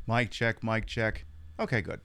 Mic check, mic check. Okay, good.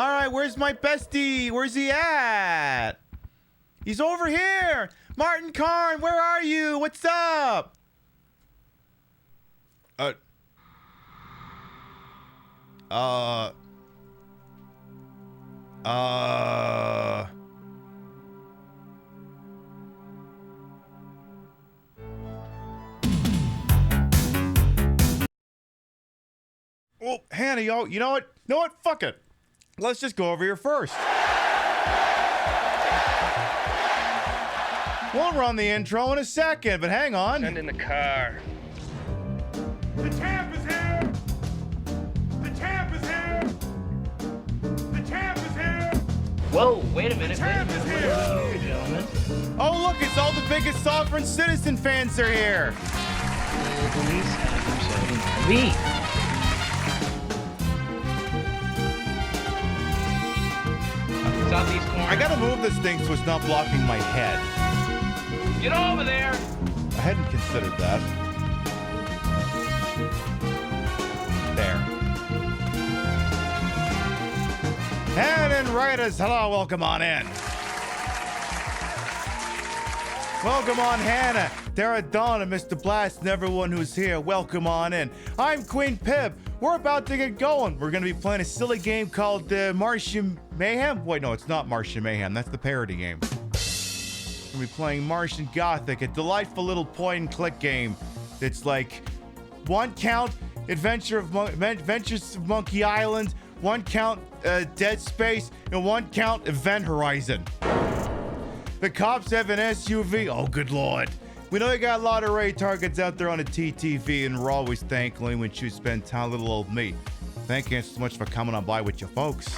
All right, where's my bestie? Where's he at? He's over here. Martin Karn, where are you? What's up? Uh. Oh, Hannah, yo, you know what? Fuck it. Let's just go over here first. We'll run the intro in a second, but hang on. Send in the car. The champ is here! The champ is here! The champ is here! Whoa, wait a minute. The champ is here! Gentlemen. Oh, look, it's all the biggest Sovereign Citizen fans are here. Police have themselves me. Southeast corner. I gotta move this thing so it's not blocking my head. Get over there. I hadn't considered that. There. And in writers, hello, welcome on in. Welcome on, Hannah, Dara, Dawn, and Mr. Blast, and everyone who's here. Welcome on in. I'm Queen Pib. We're about to get going. We're going to be playing a silly game called Martian Mayhem. Wait, no, it's not Martian Mayhem. That's the parody game. We're going to be playing Martian Gothic, a delightful little point-and-click game. It's like one count Adventures of Monkey Island, one count Dead Space, and one count Event Horizon. The cops have an SUV. Oh, good lord. We know you got a lot of Ray targets out there on the TTV, and we're always thankful when you spend time with little old me. Thank you so much for coming on by with your folks.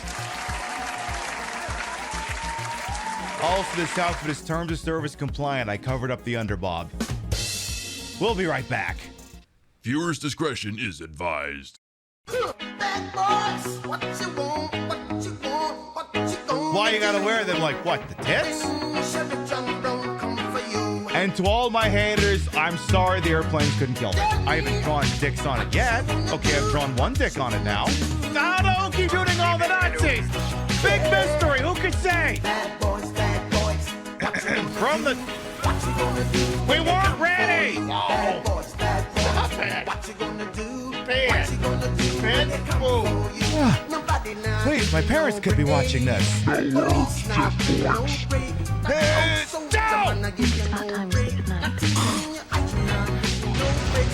Also, this outfit is terms of service compliant. I covered up the underbob. We'll be right back. Viewers' discretion is advised. Why you gotta wear them like what, the tits? And to all my haters, I'm sorry the airplanes couldn't kill me. I haven't drawn dicks on it yet. Okay, I've drawn one dick on it now. Oh no, keep shooting all the Nazis! Big mystery, who could say? Bad boys, From the... We weren't ready! bad boys, bad boys. Stop it! What you gonna do? Bad. What you gonna do when they come for you? Nobody now. Please, my parents could be watching this. Police now, no break. Hey, So down! I'm gonna give you no break. No break.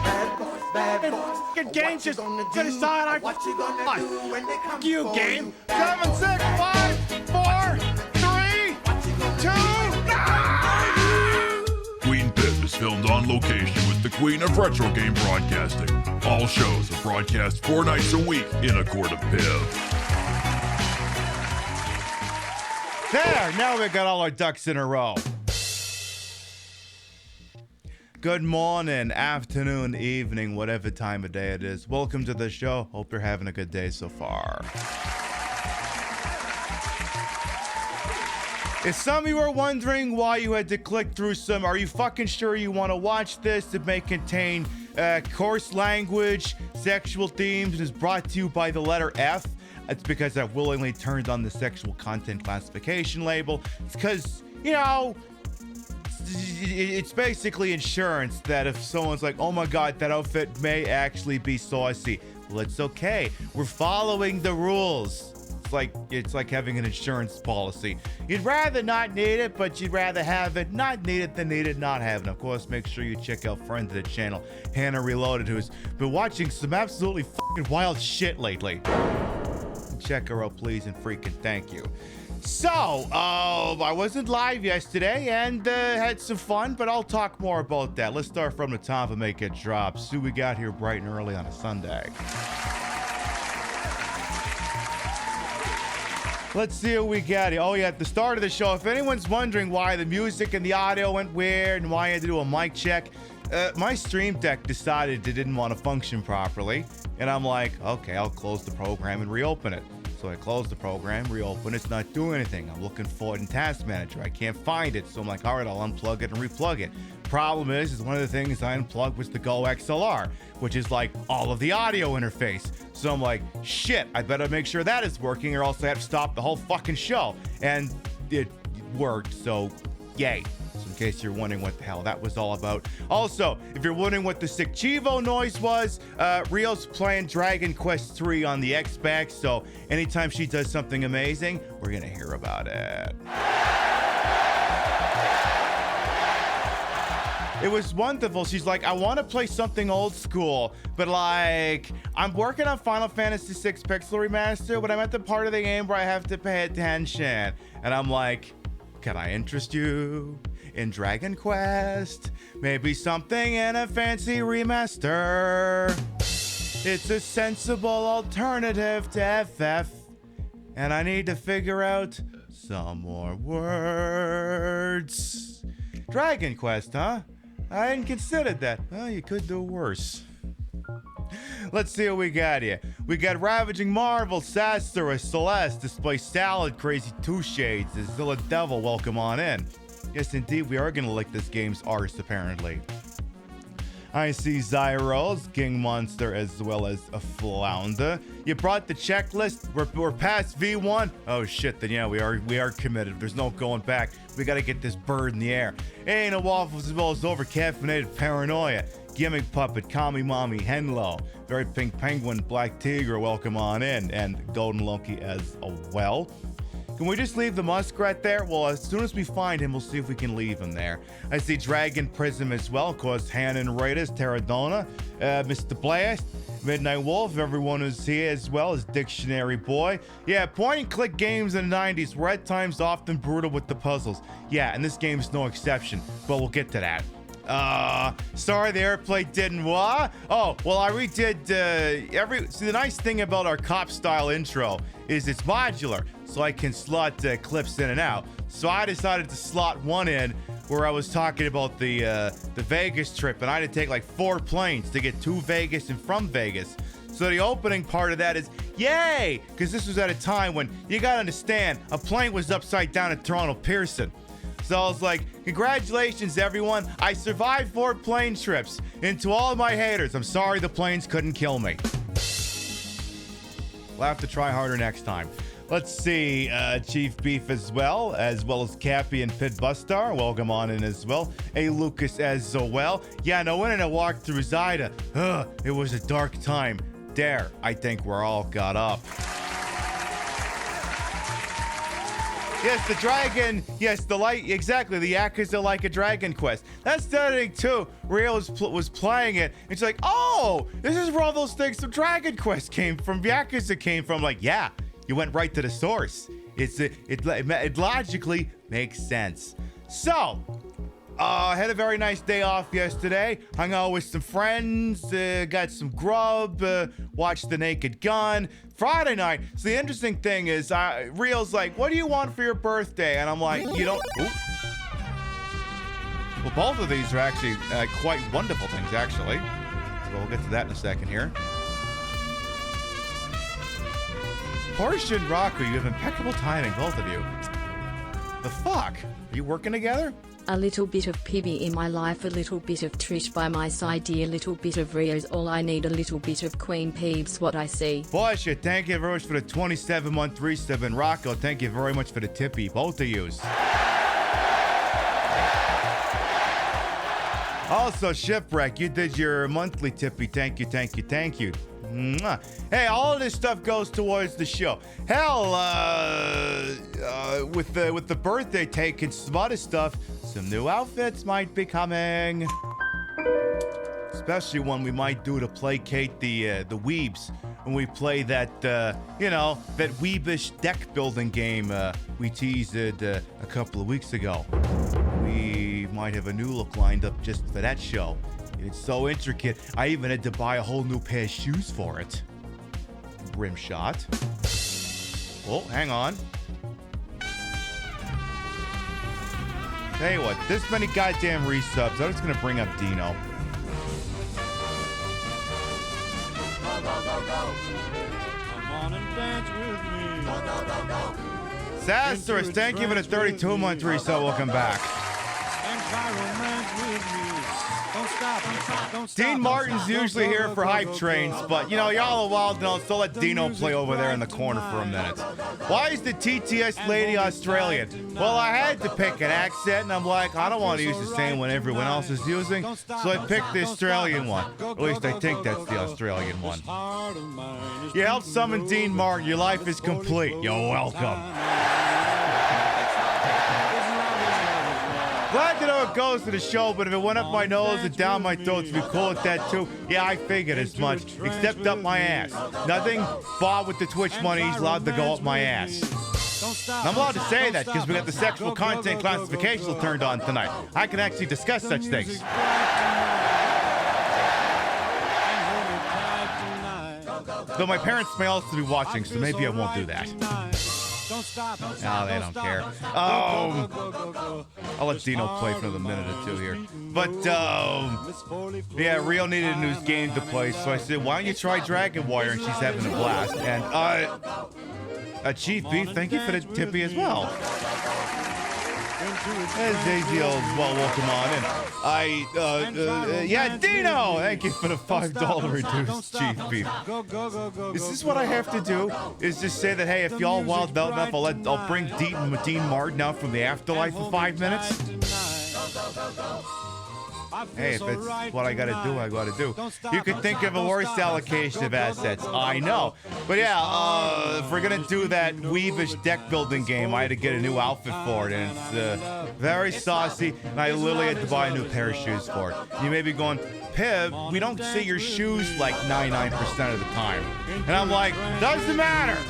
Bad boys, bad boys. Good game, What you just gonna to do? decide What you gonna do when they come You for game. you? 7, 6, 5, 4, 3, 2, Queen Pip is filmed on location with the Queen of Retro Game Broadcasting. All shows are broadcast 4 nights a week in a court of Pip. There, now we've got all our ducks in a row. Good morning, afternoon, evening, whatever time of day it is. Welcome to the show. Hope you're having a good day so far. If some of you are wondering why you had to click through some, are you fucking sure you want to watch this? It may contain coarse language, sexual themes, and is brought to you by the letter F. It's because I've willingly turned on the sexual content classification label. It's because, you know, it's basically insurance that if someone's like, oh my god, that outfit may actually be saucy. Well, it's okay. We're following the rules. It's like having an insurance policy. You'd rather not need it, but you'd rather have it. Not need it than need it not have it. Of course, make sure you check out friend of the channel, Hannah Reloaded, who's been watching some absolutely fucking wild shit lately. Check her out, please, and freaking thank you. So, I wasn't live yesterday and had some fun, but I'll talk more about that. Let's start from the top and make it drop. See, we got here bright and early on a Sunday. Let's see what we got here. Oh, yeah, at the start of the show, if anyone's wondering why the music and the audio went weird and why I had to do a mic check, my Stream Deck decided it didn't want to function properly. And I'm like, okay, I'll close the program and reopen it. So I closed the program, reopen it, it's not doing anything. I'm looking for it in Task Manager. I can't find it. So I'm like, all right, I'll unplug it and replug it. Problem is one of the things I unplugged was the Go XLR, which is like all of the audio interface. So I'm like, shit, I better make sure that is working or else I have to stop the whole fucking show. And it worked, so yay. So in case you're wondering what the hell that was all about. Also, if you're wondering what the sick Chivo noise was, Rio's playing Dragon Quest III on the Xbox, so anytime she does something amazing, we're gonna hear about it. It was wonderful. She's like, I want to play something old school, but like, I'm working on Final Fantasy VI Pixel Remaster, but I'm at the part of the game where I have to pay attention. And I'm like, can I interest you in Dragon Quest? Maybe something in a fancy remaster. It's a sensible alternative to FF, and I need to figure out some more words. Dragon Quest, huh? I hadn't considered that. Well, you could do worse. Let's see what we got here. We got Ravaging Marvel, Sastra, Celeste, Display Salad, Crazy Two Shades, Zilla Devil, welcome on in. Yes, indeed, we are going to lick this game's arse, apparently. I see Zyros, King Monster, as well as a Flounder. You brought the checklist. We're past V1. Oh shit! Then yeah, we are committed. There's no going back. We gotta get this bird in the air. Ain't no waffles as well as over caffeinated paranoia. Gimmick puppet, Kami Mommy, Henlo, Very Pink Penguin, Black Tiger. Welcome on in, and Golden Loki as well. Can we just leave the muskrat there? Well, as soon as we find him, we'll see if we can leave him there. I see Dragon Prism as well. Of course, Hanan Raiders, Terradona, Mr. Blast, Midnight Wolf, everyone who's here as well as Dictionary Boy. Yeah, point-and-click games in the 90s were at times often brutal with the puzzles. Yeah, and this game's no exception, but we'll get to that. Sorry the airplane didn't what? Oh, well, I redid see, the nice thing about our cop-style intro is it's modular, so I can slot clips in and out. So I decided to slot one in where I was talking about the Vegas trip, and I had to take like 4 planes to get to Vegas and from Vegas. So the opening part of that is, yay! Because this was at a time when, you gotta understand, a plane was upside down at Toronto Pearson. So I was like, congratulations, everyone. I survived 4 plane trips. And to all of my haters, I'm sorry the planes couldn't kill me. We'll have to try harder next time. Let's see, Chief Beef as well as Cappy and Pit Bustar. Welcome on in as well. Hey, Lucas as well. Yeah, no, when I walked through Zyda, it was a dark time. There, I think we're all got up. Yes, the dragon. Yes, the light. Exactly. The Yakuza like a Dragon Quest. That's the other thing too. Real was playing it. It's like, oh, this is where all those things from Dragon Quest came from. Yakuza came from. Like, yeah, you went right to the source. It logically makes sense. So, had a very nice day off yesterday. Hung out with some friends, got some grub, watched The Naked Gun. Friday night, so the interesting thing is, Real's like, what do you want for your birthday? And I'm like, you don't... Ooh. Well, both of these are actually quite wonderful things, actually. So we'll get to that in a second here. Porsche and Rocco, you have impeccable timing, both of you. The fuck? Are you working together? A little bit of PB in my life, a little bit of Trish by my side, a little bit of Rio's all I need, a little bit of Queen Peeps what I see. Porsche, thank you very much for the 27-month resub, and Rocco, thank you very much for the tippy, both of yous. Also, Shipwreck, you did your monthly tippy. Thank you, thank you, thank you. Mwah. Hey, all of this stuff goes towards the show. Hell, with the birthday take and some other stuff, some new outfits might be coming. Especially one we might do to placate the weebs when we play that, that weebish deck building game we teased a couple of weeks ago. We might have a new look lined up just for that show. It's so intricate, I even had to buy a whole new pair of shoes for it. Rim shot. Oh, hang on. Tell you what, this many goddamn resubs, I'm just gonna bring up Dino. Go, go, go, go. Come on and dance with me. Go, go, go, go. Sassarus, thank you for the 32-month resub. Welcome back. And try romance with me. Don't stop, don't stop. Dean Martin's usually here for hype trains, but y'all are wild enough, so let Dino play over there in the corner for a minute. Why is the TTS lady Australian? Well, I had to pick an accent, and I'm like, I don't want to use the same one everyone else is using, so I picked the Australian one. At least I think that's the Australian one. You helped summon Dean Martin. Your life is complete. You're welcome. Glad to know it goes to the show, but if it went up my nose and down my throat, to be cool with that too. Yeah, I figured as much, except up my ass. Nothing Bob with the Twitch money, he's allowed to go up my ass. And I'm allowed to say that because we got the sexual content classification turned on tonight. I can actually discuss such things. Though my parents may also be watching, so maybe I won't do that. No, they don't care. I'll let Dino play for another minute or two here. But, yeah, Rio needed a new game to play, so I said, why don't you try Dragon Warrior? And she's having a blast. And, Chief Beef, thank you for the tippy as well. As Aziel, well, welcome on in. Yeah, Dino! Thank you for the $5 reduced, Chief Beef. Is this what I have to do? Is just say that, hey, if y'all wild out enough, I'll bring Dean Martin out from the afterlife for 5 minutes? Hey, if it's what I gotta do, I gotta do. You could think of a worse allocation of assets. I know. But yeah, if we're gonna do that Weavish deck building game, I had to get a new outfit for it, and it's very saucy, and I literally had to buy a new pair of shoes for it. You may be going, Pib, we don't see your shoes like 99% of the time. And I'm like, doesn't matter.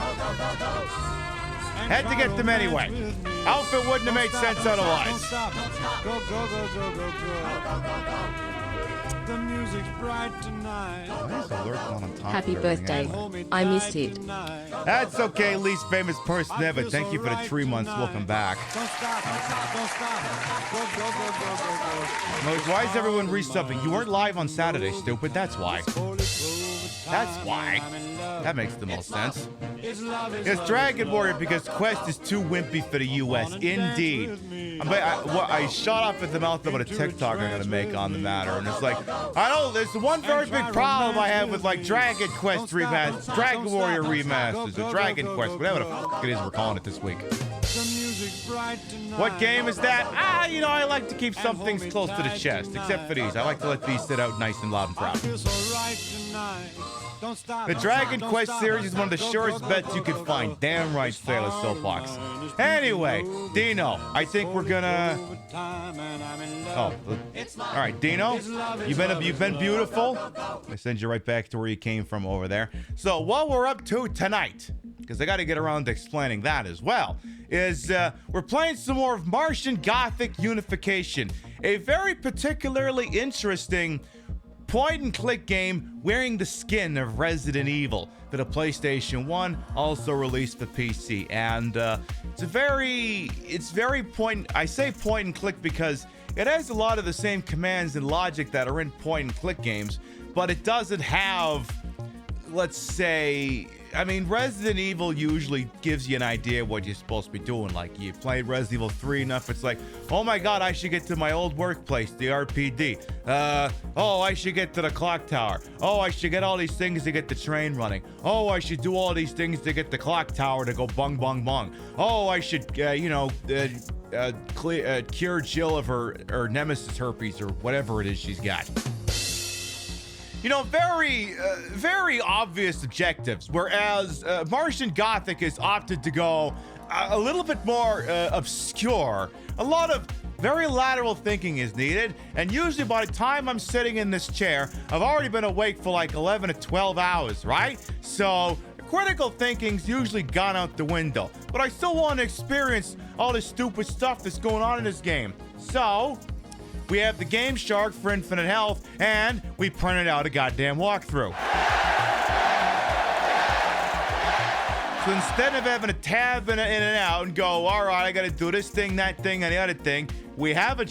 Had to get them anyway. Outfit wouldn't have made sense otherwise. The music's bright tonight. Happy birthday. I missed it. That's okay, least famous person ever. Thank you for the 3 months. Welcome back. Don't stop. Go. Why is everyone resubbing? You weren't live on Saturday, stupid. That's why. That's why. That makes the most sense. It's Dragon Warrior because Quest is too wimpy for the US. Indeed. I shot off at the mouth about a TikTok I'm going to make on the matter. And it's like, I know there's one very big problem I have with like Dragon Quest remasters, Dragon Warrior remasters, or Dragon Quest, whatever the fuck it is we're calling it this week. What game is that? I like to keep some things close to the chest, except for these. I like to let these sit out nice and loud and proud. The Dragon Quest series is one of the surest bets you can find. Damn right, Sailor Soapbox. Anyway, Dino, I think we're gonna... Oh, all right, Dino, you've been beautiful. I send you right back to where you came from over there. So what we're up to tonight, because I got to get around to explaining that as well, is we're playing some more of Martian Gothic Unification, a very particularly interesting point-and-click game wearing the skin of Resident Evil for the PlayStation 1, also released for PC. And it's very I say point-and-click because it has a lot of the same commands and logic that are in point-and-click games, but it doesn't have, let's say... I mean, Resident Evil usually gives you an idea what you're supposed to be doing. Like, you played Resident Evil 3 enough, it's like, oh my god, I should get to my old workplace, the RPD. Oh, I should get to the clock tower. Oh, I should get all these things to get the train running. Oh, I should do all these things to get the clock tower to go bung, bung, bung. Oh, I should, cure Jill of her nemesis herpes or whatever it is she's got. Very obvious objectives, whereas Martian Gothic has opted to go a little bit more obscure. A lot of very lateral thinking is needed, and usually by the time I'm sitting in this chair, I've already been awake for like 11 to 12 hours, right? So critical thinking's usually gone out the window, but I still want to experience all the stupid stuff that's going on in this game. So... we have the Game Shark for infinite health, and we printed out a goddamn walkthrough. So instead of having to tab in and out and go, all right, I got to do this thing, that thing, and the other thing, we have a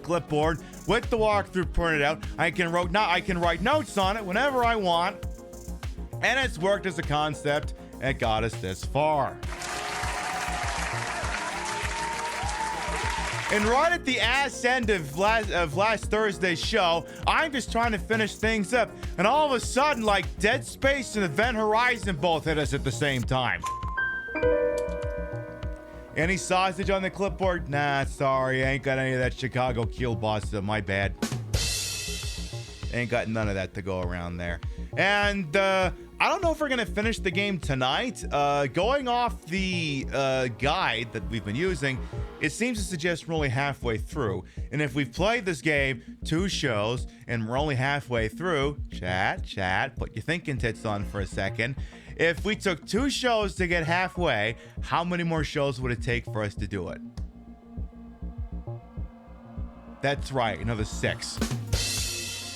clipboard with the walkthrough printed out. I can write notes on it whenever I want, and it's worked as a concept and got us this far. And right at the ass end of last Thursday's show, I'm just trying to finish things up. And all of a sudden, like Dead Space and Event Horizon both hit us at the same time. Any sausage on the clipboard? Nah, sorry, I ain't got any of that Chicago kielbasa, my bad. Ain't got none of that to go around there. And I don't know if we're going to finish the game tonight. Going off the guide that we've been using, it seems to suggest we're only halfway through. And if we've played this game 2 shows and we're only halfway through, chat, put your thinking tits on for a second. If we took 2 shows to get halfway, how many more shows would it take for us to do it? That's right, another 6.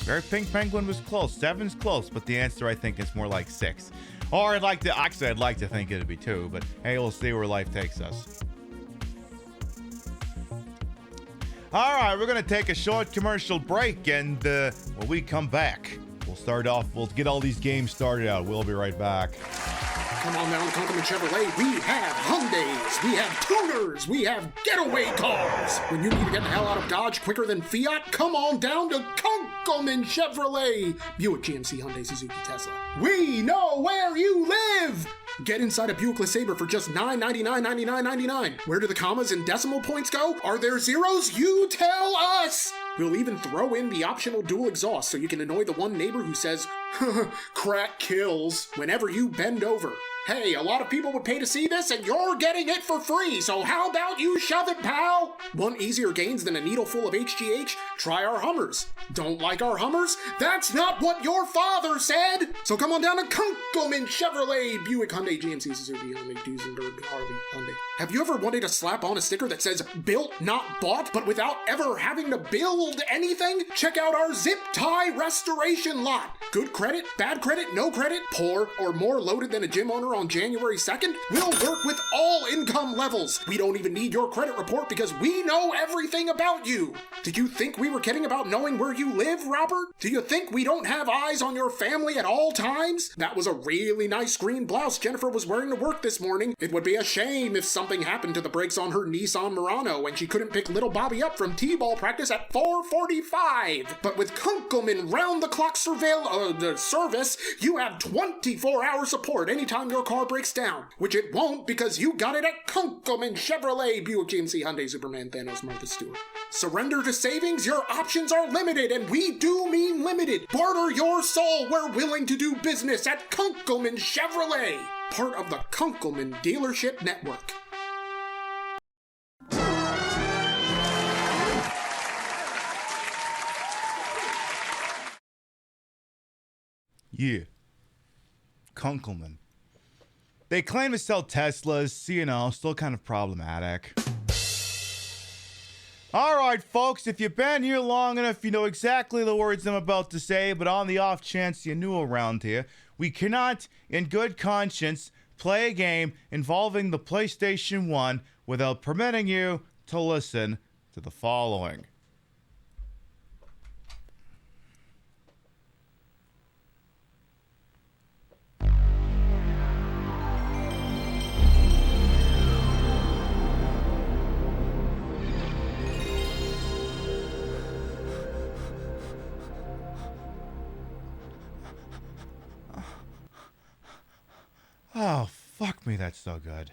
Very Pink Penguin was close. 7's close, but the answer I think is more like 6. Or I'd like to think it'd be 2, but hey, we'll see where life takes us. All right, we're gonna take a short commercial break, and when we come back, we'll get all these games started out. We'll be right back. Come on down to Kunkelman Chevrolet. We have Hyundais, we have tuners, we have getaway cars. When you need to get the hell out of Dodge quicker than Fiat, come on down to Kunkelman Chevrolet. Buick, GMC, Hyundai, Suzuki, Tesla. We know where you live. Get inside a Buick LeSabre for just $999.99. Where do the commas and decimal points go? Are there zeros? You tell us! We'll even throw in the optional dual exhaust so you can annoy the one neighbor who says, crack kills, whenever you bend over. Hey, a lot of people would pay to see this, and you're getting it for free, so how about you shove it, pal? Want easier gains than a needle full of HGH? Try our Hummers. Don't like our Hummers? That's not what your father said! So come on down to Kunkelman Chevrolet, Buick, Hyundai, GMC, Suzuki, Hyundai, Duesenberg, Harley, Hyundai. Have you ever wanted to slap on a sticker that says, built, not bought, but without ever having to build anything? Check out our zip tie restoration lot. Good credit, bad credit, no credit, poor, or more loaded than a gym owner on January 2nd? We'll work with all income levels. We don't even need your credit report because we know everything about you. Did you think we were kidding about knowing where you live, Robert? Do you think we don't have eyes on your family at all times? That was a really nice green blouse Jennifer was wearing to work this morning. It would be a shame if something happened to the brakes on her Nissan Murano and she couldn't pick little Bobby up from T-ball practice at 4:45. But with Kunkelman round-the-clock service, you have 24-hour support anytime your car breaks down, which it won't because you got it at Kunkelman Chevrolet, Buick, GMC, Hyundai, Superman, Thanos, Martha Stewart. Surrender to savings? Your options are limited, and we do mean limited. Barter your soul. We're willing to do business at Kunkelman Chevrolet, part of the Kunkelman Dealership Network. Yeah. Kunkelman. They claim to sell Teslas, so, still kind of problematic. All right, folks, if you've been here long enough, you know exactly the words I'm about to say, but on the off chance you're new around here, we cannot, in good conscience, play a game involving the PlayStation 1 without permitting you to listen to the following. Oh, fuck me, that's so good.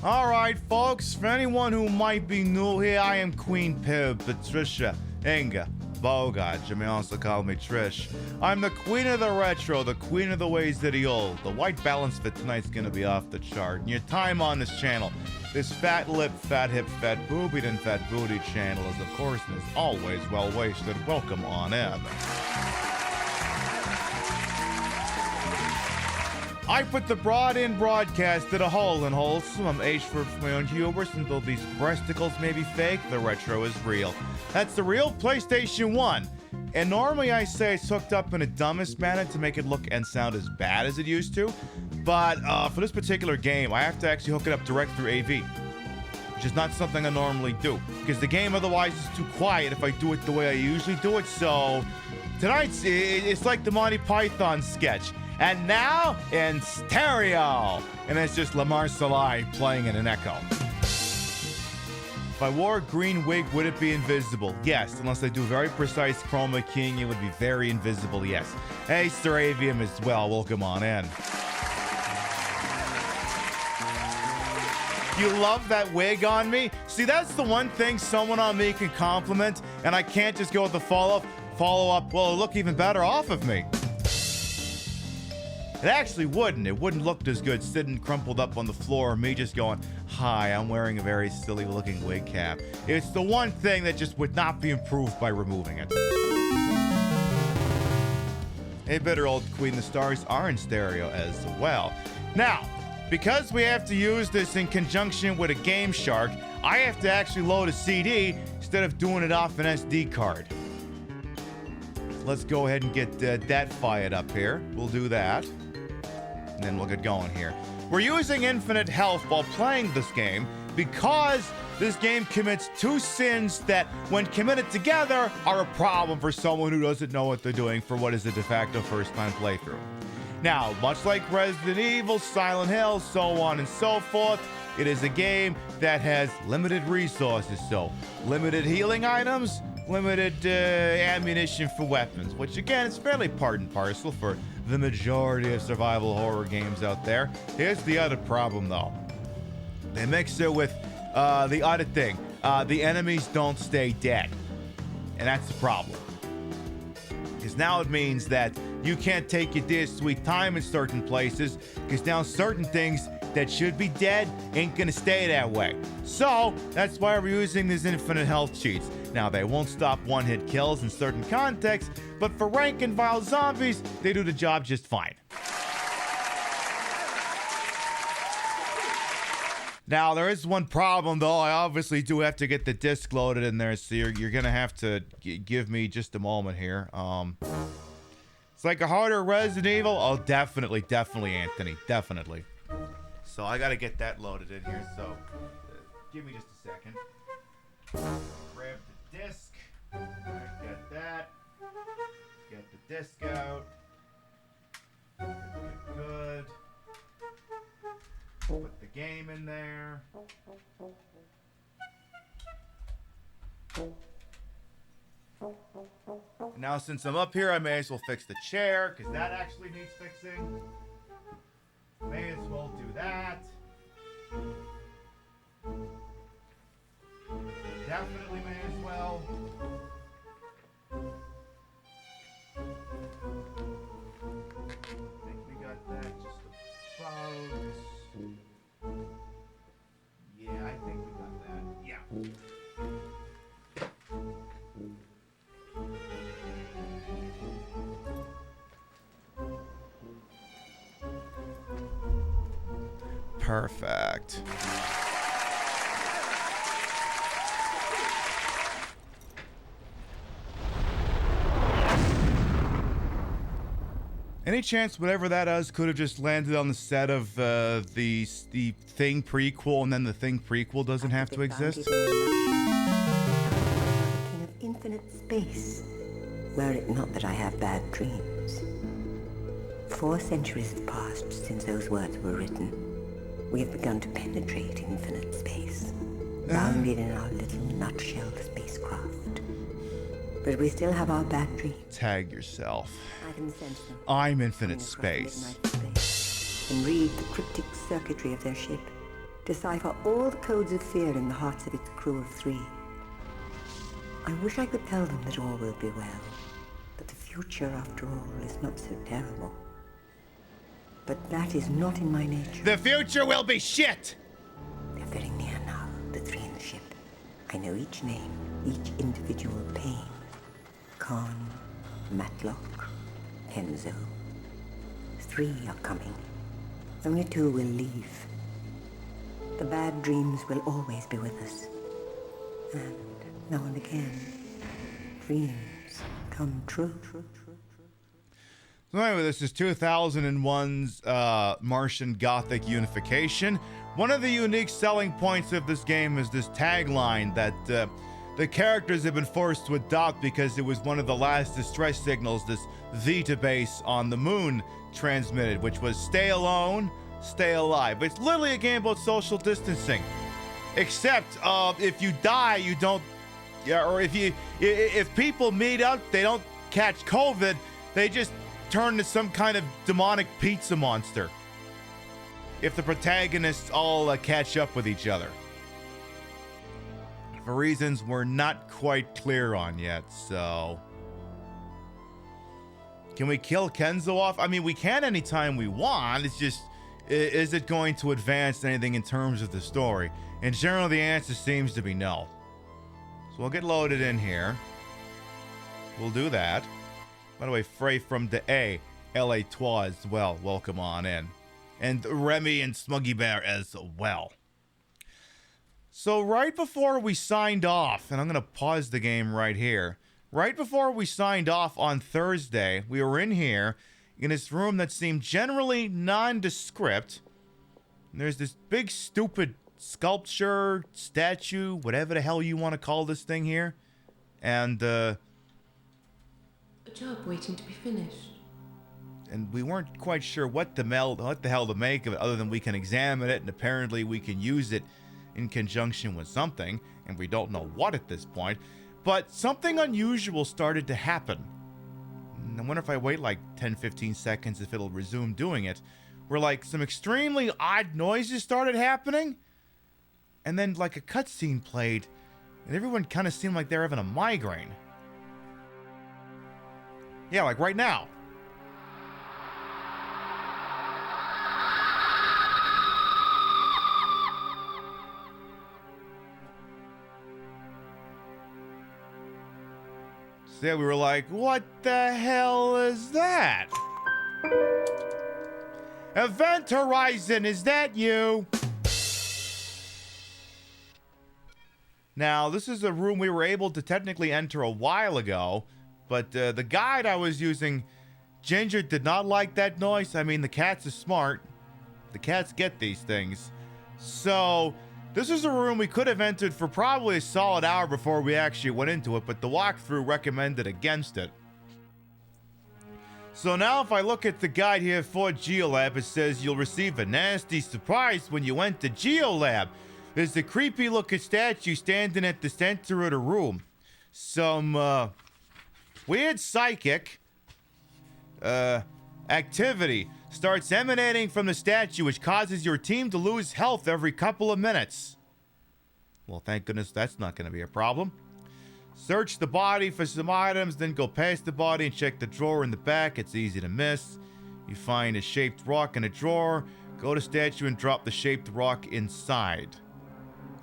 All right, folks, for anyone who might be new here, I am Queen Pib, Patricia Inga Bogart. You may also call me Trish. I'm the queen of the retro, the queen of the ways that he old. The white balance fit tonight's gonna be off the chart. And your time on this channel, this fat lip, fat hip, fat boobied, and fat booty channel is, of course, and is always well wasted. Welcome on in. I put the broad in broadcast at a hole in wholesome. I'm aged for my own hubris, and though these breasticles may be fake, the retro is real. That's the real PlayStation 1. And normally I say it's hooked up in a dumbest manner to make it look and sound as bad as it used to. But for this particular game, I have to actually hook it up direct through AV, which is not something I normally do, because the game otherwise is too quiet if I do it the way I usually do it. So tonight's, it's like the Monty Python sketch. And now in stereo. And it's just Lamar Salai playing in an echo. If I wore a green wig, would it be invisible? Yes, unless I do very precise chroma keying, it would be very invisible, yes. Hey, Sir Avium as well, welcome on in. You love that wig on me? See, that's the one thing someone on me can compliment, and I can't just go with the follow-up, well, it'll look even better off of me. It actually wouldn't. It wouldn't look as good sitting crumpled up on the floor, me just going, hi, I'm wearing a very silly-looking wig cap. It's the one thing that just would not be improved by removing it. Hey, bitter old Queen, the stars are in stereo as well. Now, because we have to use this in conjunction with a Game Shark, I have to actually load a CD instead of doing it off an SD card. Let's go ahead and get that fired up here. We'll do that. And then we'll get going here. We're using infinite health while playing this game because this game commits two sins that, when committed together, are a problem for someone who doesn't know what they're doing for what is a de facto first-time playthrough. Now, much like Resident Evil, Silent Hill, so on and so forth, it is a game that has limited resources, so limited healing items, limited ammunition for weapons, which again is fairly part and parcel for the majority of survival horror games out there. Here's the other problem though. They mix it with the other thing. The enemies don't stay dead. And that's the problem. Because now it means that you can't take your dear sweet time in certain places, because now certain things that should be dead ain't gonna stay that way. So that's why we're using these infinite health cheats. Now, they won't stop one-hit kills in certain contexts, but for rank and file zombies, they do the job just fine. Now, there is one problem, though. I obviously do have to get the disc loaded in there, so you're gonna have to give me just a moment here. It's like a harder Resident Evil. Oh, definitely, Anthony, definitely. So I gotta get that loaded in here, so give me just a second. Grab the disc. Alright, get that. Get the disc out. Good. Put the game in there. Now, since I'm up here, I may as well fix the chair, because that actually needs fixing. May as well do that. Definitely may as well. I think we got that just about. Yeah, I think we got that. Yeah. Perfect. Any chance whatever that is could have just landed on the set of the Thing prequel, and then the Thing prequel doesn't have to exist? King of infinite space. Were it not that I have bad dreams. 4 centuries have passed since those words were written. We have begun to penetrate infinite space, bounded in our little nutshell spacecraft. But we still have our bad dreams. Tag yourself. I can sense them. I'm infinite space. And read the cryptic circuitry of their ship. Decipher all the codes of fear in the hearts of its crew of 3. I wish I could tell them that all will be well. That the future, after all, is not so terrible. But that is not in my nature. The future will be shit! They're very near now, the 3 in the ship. I know each name, each individual pain. Khan, Matlock, Enzo. 3 are coming. Only 2 will leave. The bad dreams will always be with us. And now and again, dreams come true. So anyway, this is 2001's Martian Gothic unification. One of the unique selling points of this game is this tagline that the characters have been forced to adopt because it was one of the last distress signals this Vita base on the moon transmitted, which was stay alone, stay alive. It's literally a game about social distancing. Except if you die, you don't, or if people meet up, they don't catch COVID, they just turn into some kind of demonic pizza monster. if the protagonists all catch up with each other. For reasons we're not quite clear on yet, so... Can we kill Kenzo off? I mean, we can anytime we want. It's just, is it going to advance anything in terms of the story? In general, the answer seems to be no. So we'll get loaded in here. We'll do that. By the way, Frey from the A, LA Toi as well. Welcome on in. And Remy and Smuggy Bear as well. So right before we signed off, and I'm going to pause the game right here. Right before we signed off on Thursday, we were in here in this room that seemed generally nondescript. And there's this big stupid sculpture, statue, whatever the hell you want to call this thing here. And, A job waiting to be finished. And we weren't quite sure what the hell to make of it, other than we can examine it, and apparently we can use it in conjunction with something, and we don't know what at this point. But something unusual started to happen. And I wonder if I wait like 10-15 seconds if it'll resume doing it. Where like some extremely odd noises started happening, and then like a cutscene played, and everyone kind of seemed like they're having a migraine. Yeah, like right now. So yeah, we were like, what the hell is that? Event Horizon, is that you? Now, this is a room we were able to technically enter a while ago, but the guide I was using, Ginger, did not like that noise. I mean, the cats are smart. The cats get these things. So, this is a room we could have entered for probably a solid hour before we actually went into it, but the walkthrough recommended against it. So now if I look at the guide here for Geolab, it says you'll receive a nasty surprise when you enter Geolab. There's a creepy looking statue standing at the center of the room. Some weird psychic activity starts emanating from the statue, which causes your team to lose health every couple of minutes. Well, thank goodness that's not going to be a problem. Search the body for some items, then go past the body and check the drawer in the back. It's easy to miss. You find a shaped rock in a drawer. Go to statue and drop the shaped rock inside.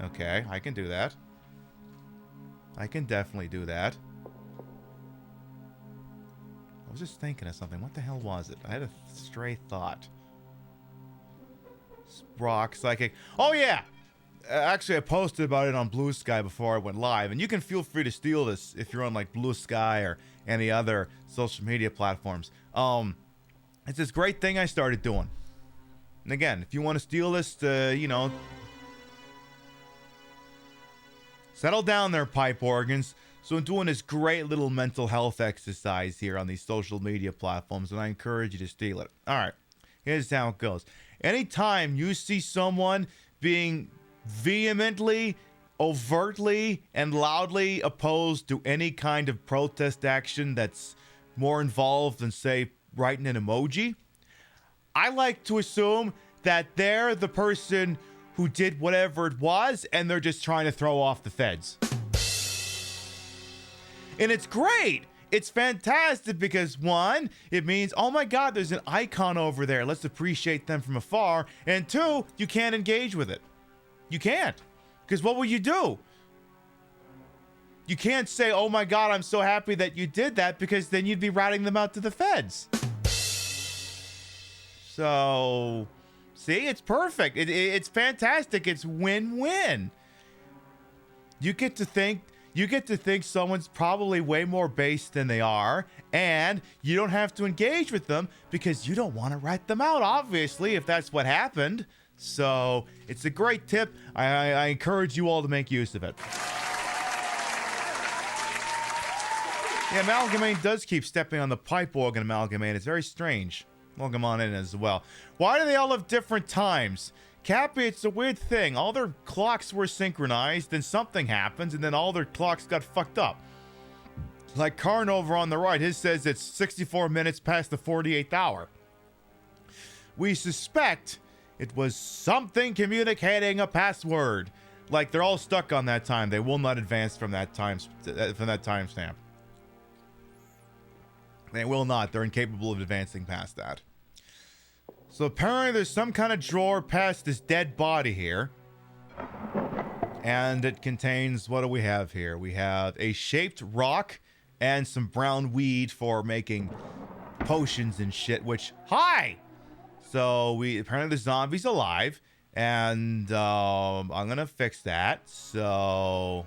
Okay, I can do that. I can definitely do that. I was just thinking of something. What the hell was it? I had a stray thought. Rock, psychic. Oh, yeah! Actually, I posted about it on Blue Sky before I went live. And you can feel free to steal this if you're on, like, Blue Sky or any other social media platforms. It's this great thing I started doing. And again, if you want to steal this, you know... Settle down there, pipe organs. So I'm doing this great little mental health exercise here on these social media platforms, and I encourage you to steal it. All right, here's how it goes. Anytime you see someone being vehemently, overtly, and loudly opposed to any kind of protest action that's more involved than, say, writing an emoji, I like to assume that they're the person who did whatever it was, and they're just trying to throw off the feds. And it's great. It's fantastic because, one, it means, oh my God, there's an icon over there. Let's appreciate them from afar. And two, you can't engage with it. You can't. Because what will you do? You can't say, oh my God, I'm so happy that you did that, because then you'd be ratting them out to the feds. So... see, it's perfect. It's fantastic. It's win-win. You get to think someone's probably way more base than they are, and you don't have to engage with them because you don't want to rat them out, obviously, if that's what happened. So it's a great tip. I encourage you all to make use of it. Yeah, Amalgamate does keep stepping on the pipe organ, Amalgamate. It's very strange. Welcome on in as well. Why do they all have different times? Cappy, it's a weird thing. All their clocks were synchronized, then something happens, and then all their clocks got fucked up. Like Karn over on the right, his says it's 64 minutes past the 48th hour. We suspect It was something communicating a password. Like, they're all stuck on that time. They will not advance from that timestamp. They will not. They're incapable of advancing past that. So apparently there's some kind of drawer past this dead body here. And it contains, what do we have here? We have a shaped rock and some brown weed for making potions and shit, which, hi! So apparently the zombie's alive. And I'm gonna fix that. So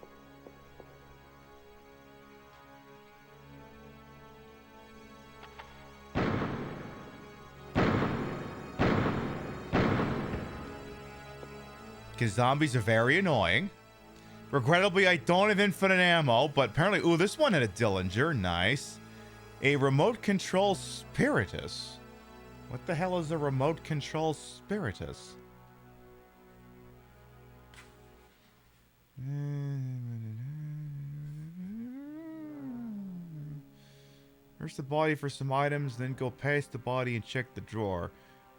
because zombies are very annoying. Regrettably, I don't have infinite ammo, but apparently, ooh, this one had a Dillinger. Nice. A remote control spiritus. What the hell is a remote control spiritus? Search the body for some items, then go past the body and check the drawer.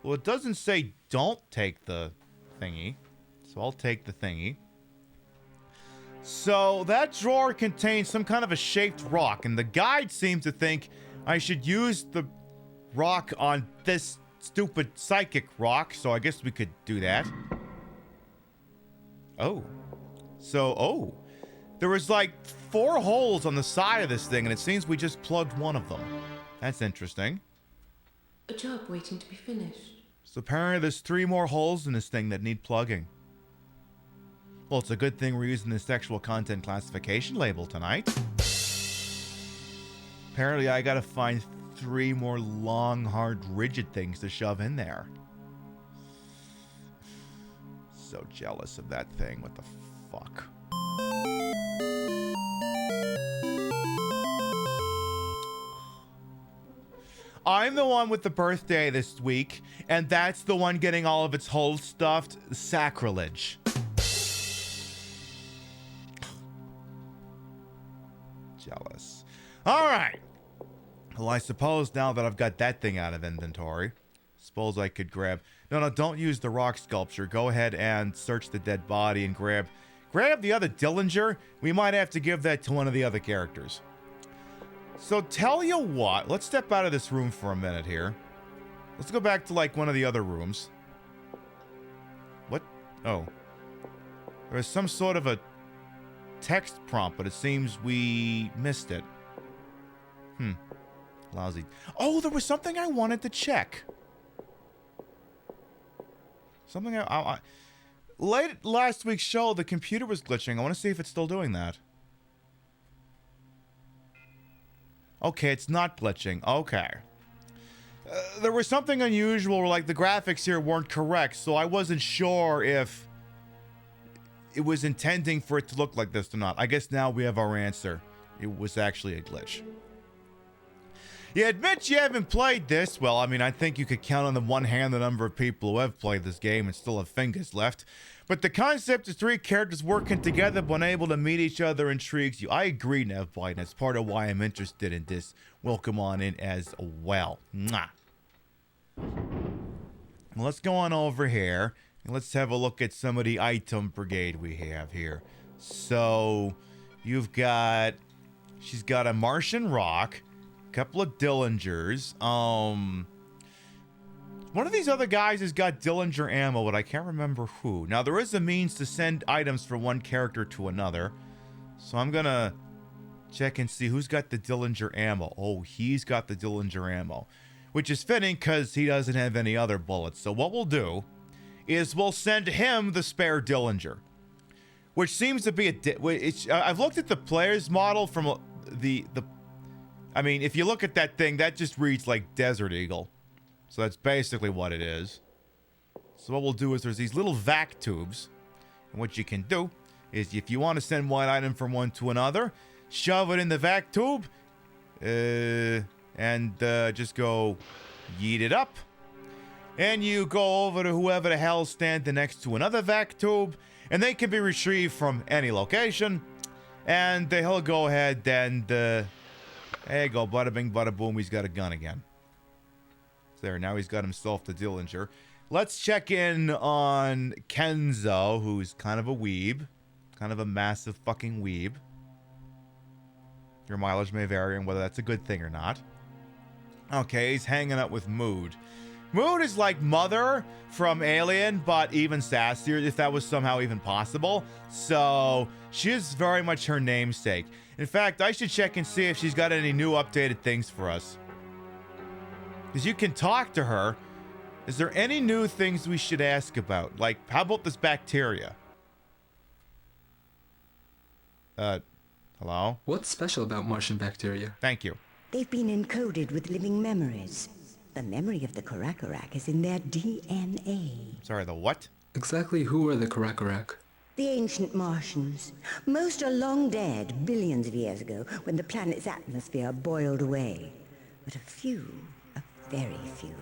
Well, it doesn't say don't take the thingy, so I'll take the thingy. So that drawer contains some kind of a shaped rock, and the guide seems to think I should use the rock on this stupid psychic rock, so I guess we could do that. Oh. So, there was like 4 holes on the side of this thing, and it seems we just plugged one of them. That's interesting. A job waiting to be finished. So apparently there's 3 more holes in this thing that need plugging. Well, it's a good thing we're using the sexual content classification label tonight. Apparently I gotta find 3 more long, hard, rigid things to shove in there. So jealous of that thing. What the fuck? I'm the one with the birthday this week, and that's the one getting all of its holes stuffed. Sacrilege. Jealous. All right. Well, I suppose now that I've got that thing out of inventory, suppose I could grab... No, don't use the rock sculpture. Go ahead and search the dead body and grab the other Dillinger. We might have to give that to one of the other characters. So tell you what, let's step out of this room for a minute here. Let's go back to like one of the other rooms. What? Oh. There was some sort of a text prompt, but it seems we missed it. Lousy. Oh, there was something I wanted to check. Something late last week's show, the computer was glitching. I want to see if it's still doing that. Okay, it's not glitching. Okay. There was something unusual where, like, the graphics here weren't correct, so I wasn't sure if it was intending for it to look like this or not. I guess now we have our answer. It was actually a glitch. You admit you haven't played this. Well, I mean, I think you could count on the one hand the number of people who have played this game and still have fingers left. But the concept of 3 characters working together but unable to meet each other intrigues you. I agree, Nev Biden. That's part of why I'm interested in this. Welcome on in as well. Mwah. Let's go on over here and let's have a look at some of the item brigade we have here. So, you've got... She's got a Martian rock, a couple of Dillingers. One of these other guys has got Dillinger ammo, but I can't remember who. Now, there is a means to send items from one character to another. So I'm gonna check and see who's got the Dillinger ammo. Oh, he's got the Dillinger ammo, which is fitting because he doesn't have any other bullets. So what we'll do is we'll send him the spare Dillinger, which seems to be I've looked at the player's model from I mean, if you look at that thing, that just reads like Desert Eagle. So that's basically what it is. So what we'll do is there's these little vac tubes. And what you can do is if you want to send one item from one to another, shove it in the vac tube. And just go yeet it up. And you go over to whoever the hell's standing next to another vac tube. And they can be retrieved from any location. And he'll go ahead and... there you go. Bada bing, bada boom. He's got a gun again. There, now he's got himself the Dillinger. let's check in on Kenzo, who's kind of a weeb. Kind of a massive fucking weeb. Your mileage may vary on whether that's a good thing or not. Okay, he's hanging out with Mood. Mood is like Mother from Alien, but even sassier, if that was somehow even possible. So, she is very much her namesake. In fact, I should check and see if she's got any new updated things for us. Because you can talk to her. Is there any new things we should ask about? Like, how about this bacteria? Hello? What's special about Martian bacteria? Thank you. They've been encoded with living memories. The memory of the Karakarak is in their DNA. Sorry, the what? Exactly who are the Karakarak? The ancient Martians. Most are long dead, billions of years ago, when the planet's atmosphere boiled away. But a few, a very few,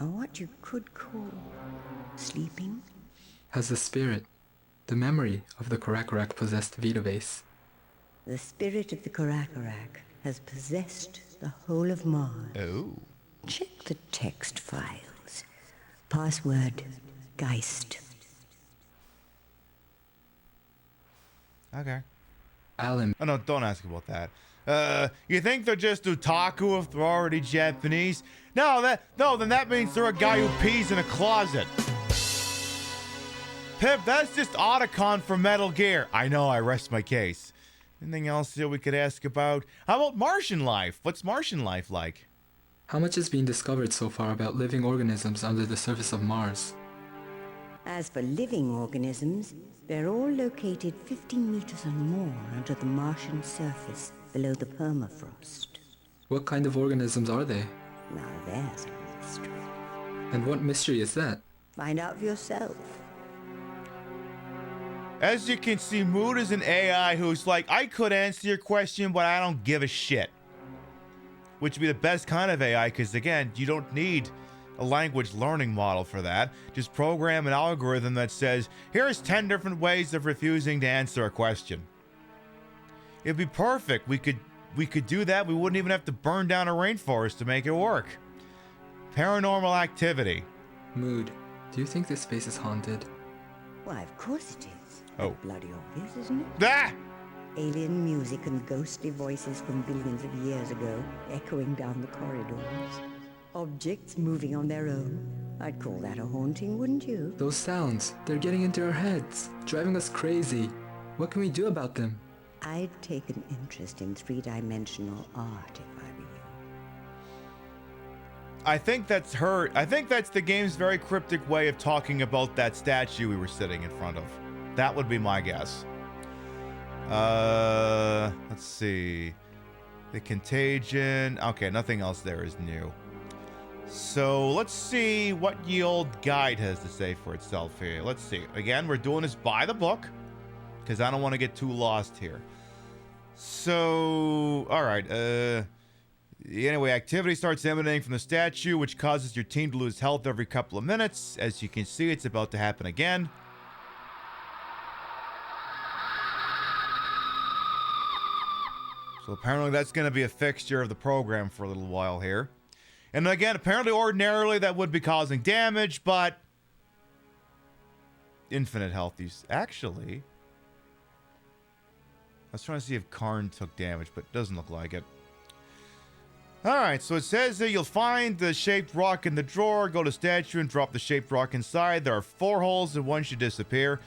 are what you could call sleeping. Has the spirit, the memory of the Karakarak possessed Vitabase? The spirit of the Karakarak has possessed the whole of Mars. Oh. Check the text files. Password, Geist. Okay. Alan. Oh, no, don't ask about that. You think they're just otaku if they're already Japanese? No, then that means they're a guy who pees in a closet. Pip, that's just Otacon from Metal Gear. I know, I rest my case. Anything else that we could ask about? How about Martian life? What's Martian life like? How much has been discovered so far about living organisms under the surface of Mars? As for living organisms, they're all located 15 meters or more under the Martian surface, below the permafrost. What kind of organisms are they? Now there's a mystery. And what mystery is that? Find out for yourself. As you can see, Mood is an AI who's like, I could answer your question, but I don't give a shit. Which would be the best kind of AI, because again, you don't need a language learning model for that. Just program an algorithm that says, here's 10 different ways of refusing to answer a question. It'd be perfect. We could do that. We wouldn't even have to burn down a rainforest to make it work. Paranormal activity. Mood, do you think this space is haunted? Why, of course it is. Oh. Bloody obvious, isn't it? Ah! Alien music and ghostly voices from billions of years ago echoing down the corridors. Objects moving on their own. I'd call that a haunting, wouldn't you? Those sounds, they're getting into our heads, driving us crazy. What can we do about them? I'd take an interest in three-dimensional art if I were you. I think that's the game's very cryptic way of talking about that statue we were sitting in front of. That would be my guess. Let's see. The Contagion. Okay, nothing else there is new. So let's see what Ye Old Guide has to say for itself here. Let's see. Again, we're doing this by the book, because I don't want to get too lost here. So, alright. Anyway, activity starts emanating from the statue, which causes your team to lose health every couple of minutes. As you can see, it's about to happen again. So apparently that's going to be a fixture of the program for a little while here. And again, apparently ordinarily that would be causing damage, but infinite health use. Actually, I was trying to see if Karn took damage, but it doesn't look like it. Alright, so it says that you'll find the shaped rock in the drawer, go to statue and drop the shaped rock inside. There are 4 holes and one should disappear.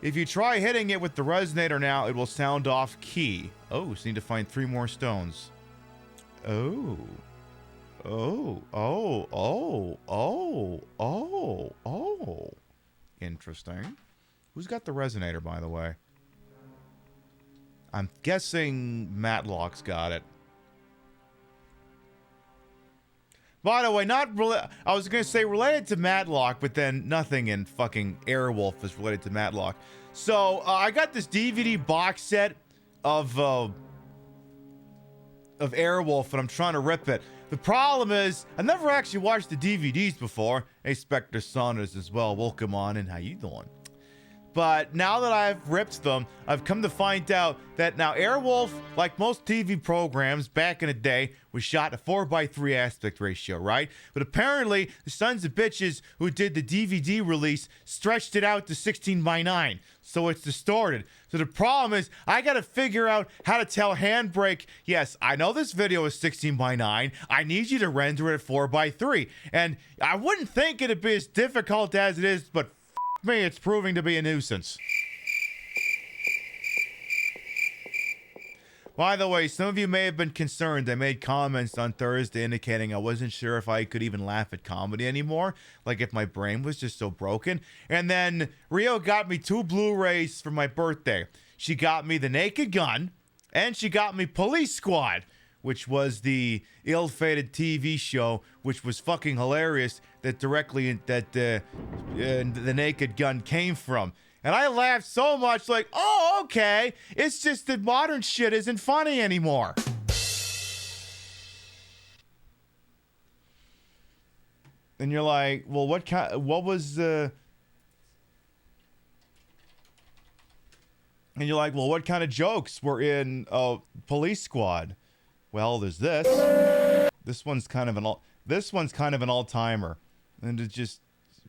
If you try hitting it with the resonator now, it will sound off key. Oh, so you need to find 3 more stones. Oh. Oh. Interesting. Who's got the resonator, by the way? I'm guessing Matlock's got it. By the way, I was going to say related to Matlock, but then nothing in fucking Airwolf is related to Matlock. So, I got this DVD box set of Airwolf, and I'm trying to rip it. The problem is, I've never actually watched the DVDs before. Hey, Spectre Saunders as well. Welcome on in. How you doing? But now that I've ripped them, I've come to find out that now Airwolf, like most TV programs back in the day, was shot at 4:3 aspect ratio, right? But apparently, the sons of bitches who did the DVD release stretched it out to 16:9. So it's distorted. So the problem is, I gotta figure out how to tell Handbrake, yes, I know this video is 16:9. I need you to render it at 4:3. And I wouldn't think it'd be as difficult as it is, but me, it's proving to be a nuisance. By the way, some of you may have been concerned. I made comments on Thursday indicating I wasn't sure if I could even laugh at comedy anymore, like if my brain was just so broken. And then Rio got me 2 Blu-rays for my birthday. She got me The Naked Gun, and she got me Police Squad, which was the ill-fated TV show, which was fucking hilarious, that the Naked Gun came from. And I laughed so much, like, oh, okay, it's just that modern shit isn't funny anymore. And you're like, well, what was the... And you're like, well, what kind of jokes were in Police Squad? Well, there's this. This one's kind of an all-timer. And it just,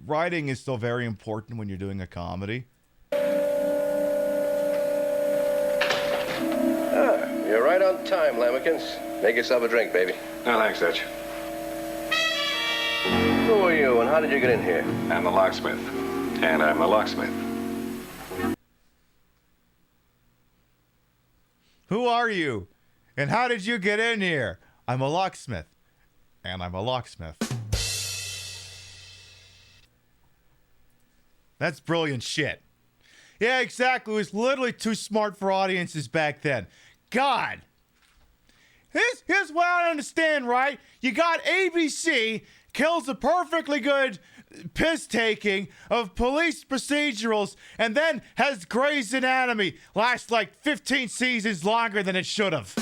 writing is so very important when you're doing a comedy. You're right on time, Lamekins. Make yourself a drink, baby. No, thanks, Dutch. Who are you, and how did you get in here? I'm the locksmith. And I'm a locksmith. Who are you? And how did you get in here? I'm a locksmith. And I'm a locksmith. That's brilliant shit. Yeah, exactly. It was literally too smart for audiences back then. God. Here's what I don't understand, right? You got ABC kills a perfectly good piss-taking of police procedurals and then has Grey's Anatomy last like 15 seasons longer than it should have.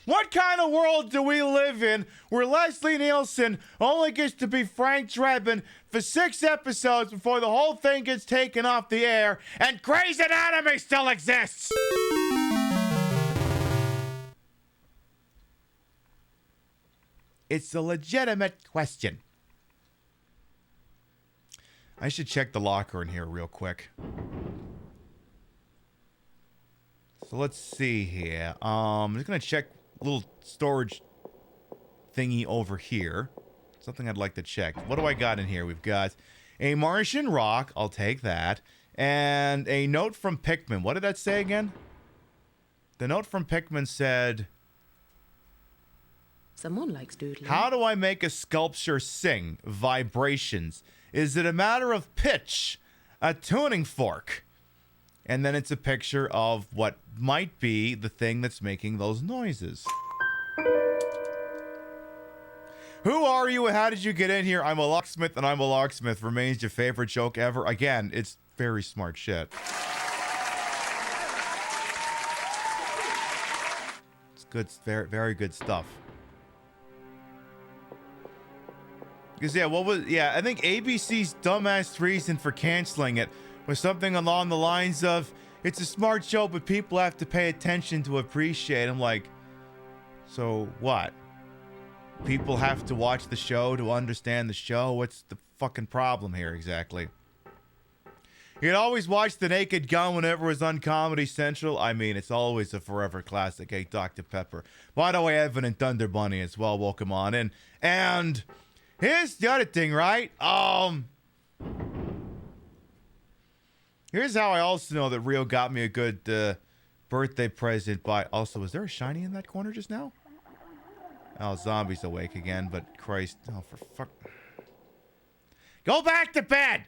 What kind of world do we live in where Leslie Nielsen only gets to be Frank Drebin for 6 episodes before the whole thing gets taken off the air and Grey's Anatomy still exists? It's a legitimate question. I should check the locker in here real quick. So let's see here. I'm just going to check a little storage thingy over here. Something I'd like to check. What do I got in here? We've got a Martian rock. I'll take that. And a note from Pikmin. What did that say again? The note from Pikmin said... Someone likes doodling. How do I make a sculpture sing? Vibrations. Is it a matter of pitch? A tuning fork? And then it's a picture of what might be the thing that's making those noises. Who are you and how did you get in here? I'm a locksmith and I'm a locksmith remains your favorite joke ever. Again, it's very smart shit. It's good, very, very good stuff. Because, I think ABC's dumbass reason for canceling it was something along the lines of, it's a smart show, but people have to pay attention to appreciate it. I'm like, so what? People have to watch the show to understand the show? What's the fucking problem here exactly? You'd always watch The Naked Gun whenever it was on Comedy Central. I mean, it's always a forever classic, hey, Dr. Pepper. By the way, Evan and Thunder Bunny as well, welcome on in. And here's the other thing, right? Here's how I also know that Rio got me a good birthday present by... Also, was there a shiny in that corner just now? Oh, zombie's awake again, but Christ. Oh, for fuck. Go back to bed!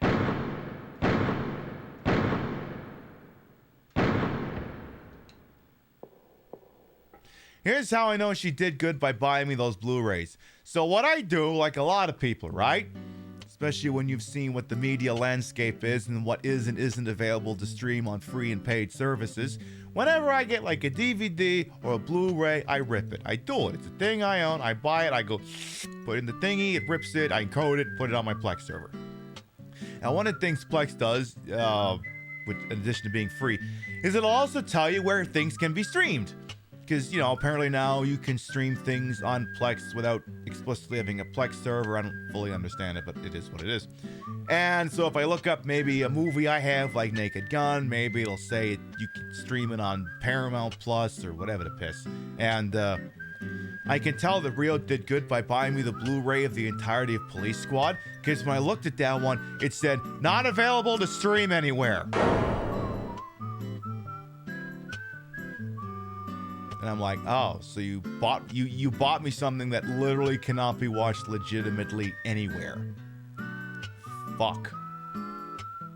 Here's how I know she did good by buying me those Blu-rays. So what I do, like a lot of people, right? Especially when you've seen what the media landscape is and what is and isn't available to stream on free and paid services. Whenever I get like a DVD or a Blu-ray, I rip it. I do it. It's a thing I own. I buy it. I go put it in the thingy. It rips it. I encode it. Put it on my Plex server. Now, one of the things Plex does, which, in addition to being free, is it'll also tell you where things can be streamed. Because, you know, apparently now you can stream things on Plex without explicitly having a Plex server. I don't fully understand it, but it is what it is. And so if I look up maybe a movie I have, like Naked Gun, maybe it'll say you can stream it on Paramount Plus or whatever the piss. And I can tell that Rio did good by buying me the Blu-ray of the entirety of Police Squad, because when I looked at that one, it said, not available to stream anywhere. And I'm like, oh, so you bought me something that literally cannot be watched legitimately anywhere. Fuck.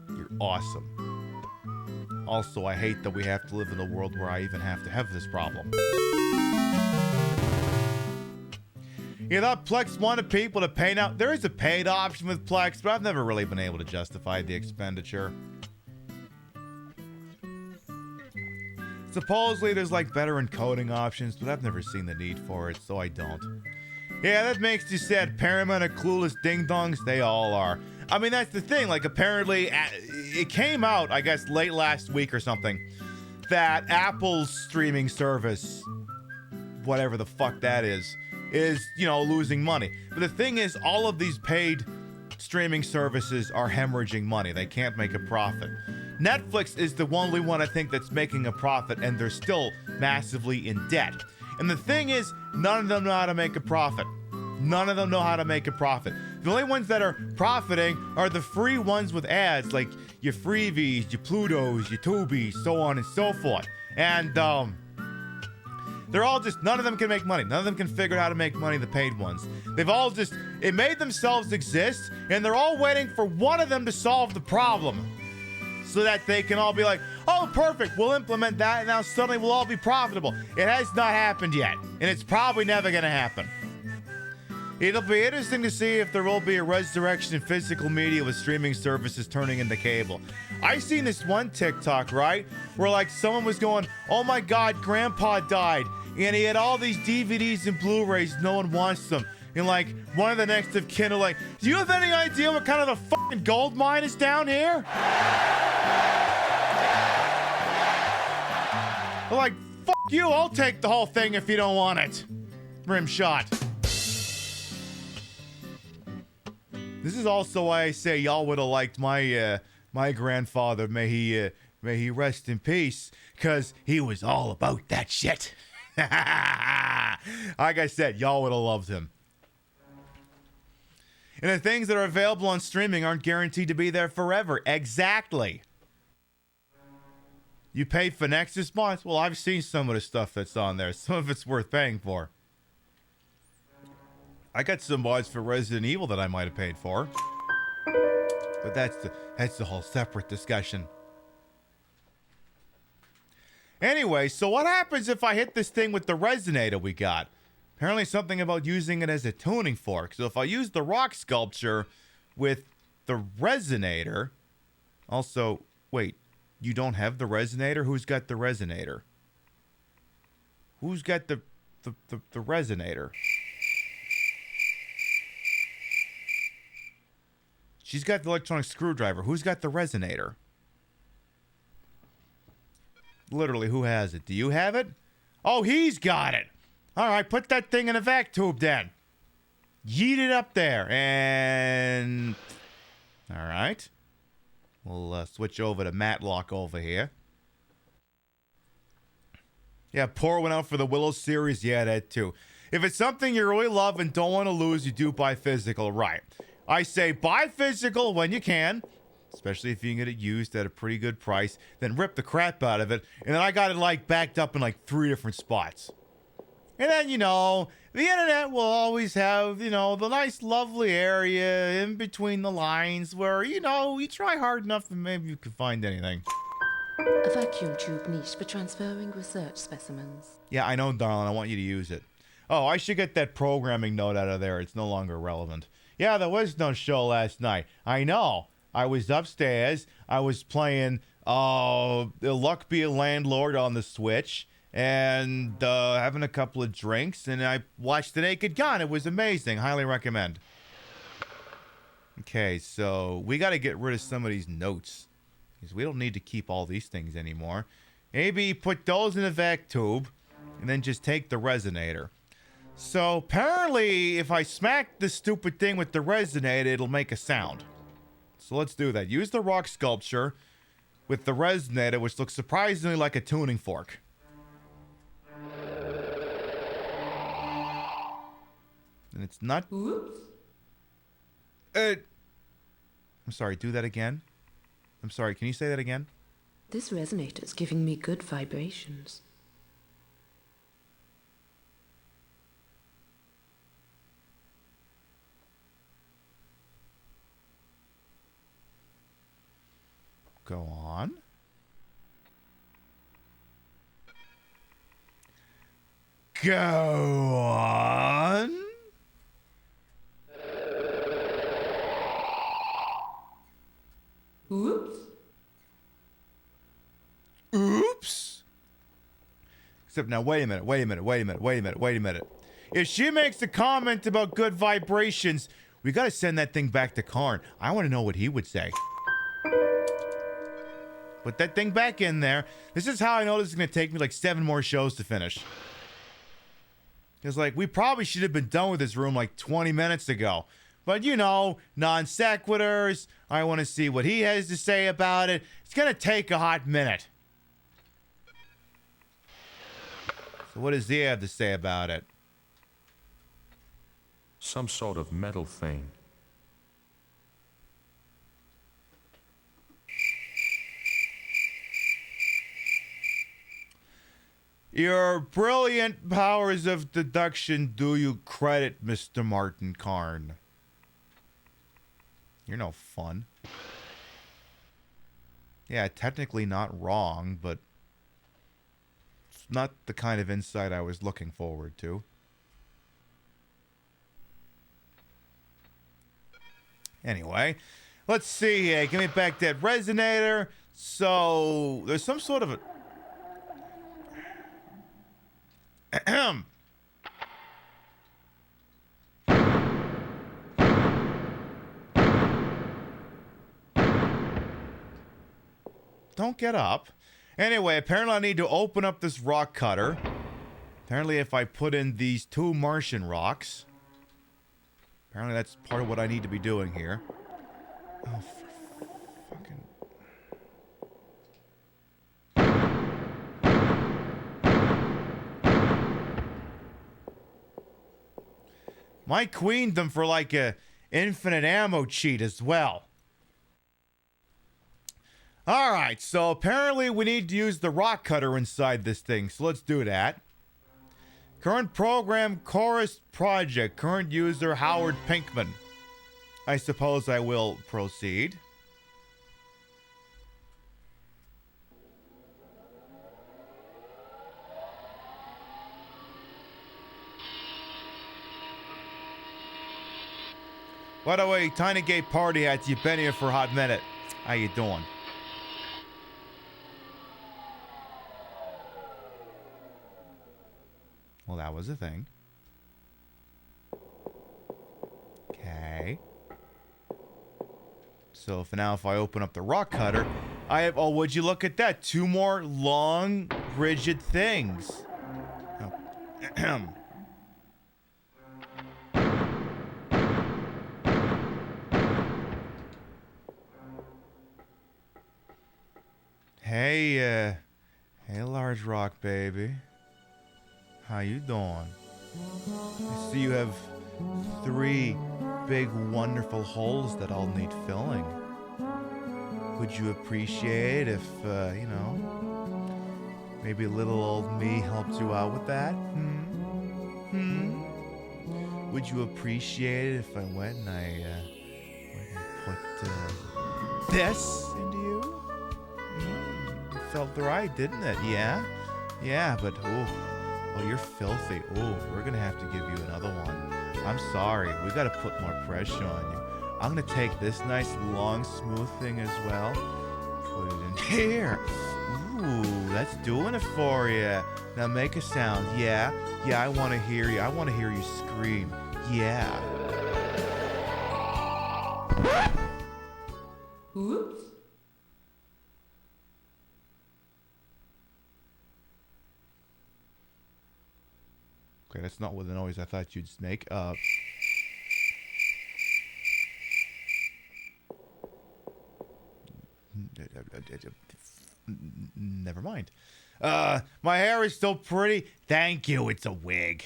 You're awesome. Also, I hate that we have to live in a world where I even have to have this problem. You thought Plex wanted people to pay now? There is a paid option with Plex, but I've never really been able to justify the expenditure. Supposedly there's like better encoding options, but I've never seen the need for it, so I don't. Yeah, that makes you sad. Paramount are clueless ding-dongs. They all are. I mean, that's the thing. Like, apparently, it came out, I guess, late last week or something, that Apple's streaming service, whatever the fuck that is, you know, losing money. But the thing is, all of these paid streaming services are hemorrhaging money. They can't make a profit. Netflix is the only one, I think, that's making a profit, and they're still massively in debt. And the thing is, none of them know how to make a profit. None of them know how to make a profit. The only ones that are profiting are the free ones with ads, like your Freevies, your Plutos, your Tubies, so on and so forth. And, they're all just, none of them can make money. None of them can figure out how to make money, the paid ones. They've all just, it made themselves exist, and they're all waiting for one of them to solve the problem. So that they can all be like, oh, perfect, we'll implement that, and now suddenly we'll all be profitable. It has not happened yet, and it's probably never going to happen. It'll be interesting to see if there will be a resurrection in physical media with streaming services turning into cable. I seen this one TikTok, right, where like someone was going, oh my God, Grandpa died, and he had all these DVDs and Blu-rays, no one wants them. And like, one of the next of kin are like, do you have any idea what kind of a fucking gold mine is down here? They're like, fuck you, I'll take the whole thing if you don't want it. Rim shot. This is also why I say y'all would have liked my my grandfather, may he rest in peace, because he was all about that shit. Like I said, y'all would have loved him. And the things that are available on streaming aren't guaranteed to be there forever. Exactly. You pay for Nexus mods? Well, I've seen some of the stuff that's on there. Some of it's worth paying for. I got some mods for Resident Evil that I might have paid for. But that's the whole separate discussion. Anyway, so what happens if I hit this thing with the resonator we got? Apparently something about using it as a tuning fork. So if I use the rock sculpture with the resonator... Also, wait, you don't have the resonator? Who's got the resonator? Who's got the resonator? She's got the electronic screwdriver. Who's got the resonator? Literally, who has it? Do you have it? Oh, he's got it. All right, put that thing in a vac tube then. Yeet it up there. And... all right. We'll switch over to Matlock over here. Yeah, Poor went out for the Willow series. Yeah, that too. If it's something you really love and don't want to lose, you do buy physical. Right. I say buy physical when you can. Especially if you can get it used at a pretty good price. Then rip the crap out of it. And then I got it like backed up in like 3 different spots. And then, you know, the internet will always have, you know, the nice, lovely area in between the lines where, you know, you try hard enough and maybe you can find anything. A vacuum tube niche for transferring research specimens. Yeah, I know, darling. I want you to use it. Oh, I should get that programming note out of there. It's no longer relevant. Yeah, there was no show last night. I know. I was upstairs. I was playing Luck Be a Landlord on the Switch. And having a couple of drinks, and I watched The Naked Gun. It was amazing. Highly recommend. Okay, so we got to get rid of some of these notes because we don't need to keep all these things anymore. Maybe put those in a vac tube and then just take the resonator. So apparently if I smack this stupid thing with the resonator, it'll make a sound. So let's do that. Use the rock sculpture with the resonator, which looks surprisingly like a tuning fork. And it's not... Oops. I'm sorry, do that again. I'm sorry, can you say that again? This resonator's giving me good vibrations. Go on. Go on. Oops. Oops. Except now, wait a minute. If she makes a comment about good vibrations, we gotta send that thing back to Karn. I want to know what he would say. Put that thing back in there. This is how I know this is gonna take me like 7 more shows to finish. Because, like, we probably should have been done with this room like 20 minutes ago. But, you know, non sequiturs. I want to see what he has to say about it. It's going to take a hot minute. So what does he have to say about it? Some sort of metal thing. Your brilliant powers of deduction do you credit, Mr. Martin Karn. You're no fun. Yeah, technically not wrong, but it's not the kind of insight I was looking forward to. Anyway, let's see here. Give me back that resonator. So, there's some sort of a... Ahem. Don't get up. Anyway, apparently I need to open up this rock cutter. Apparently if I put in these 2 Martian rocks. Apparently that's part of what I need to be doing here. Oh, for fucking... My queened them for like a infinite ammo cheat as well. Alright, so apparently we need to use the rock cutter inside this thing, so let's do that. Current program, Chorus Project. Current user, Howard Pinkman. I suppose I will proceed. By the way, Tiny Gay Party Hats, you've been here for a hot minute. How you doing? Well, that was a thing. Okay. So for now, if I open up the rock cutter, I have... Oh, would you look at that? 2 more long, rigid things. Oh. Hey, hey, large rock baby. How you doing? I see you have 3 big, wonderful holes that all need filling. Would you appreciate if, you know, maybe little old me helped you out with that? Would you appreciate it if I went and I put this into you? Felt right, didn't it? Yeah? Yeah, but, oh, you're filthy. Oh, we're gonna have to give you another one. I'm sorry. We gotta put more pressure on you. I'm gonna take this nice, long, smooth thing as well. Put it in here. Ooh, that's doing it for you. Now make a sound. Yeah? Yeah, I wanna hear you. I wanna hear you scream. Yeah. Oops. Okay, that's not what the noise I thought you'd make. Never mind. My hair is still pretty. Thank you. It's a wig.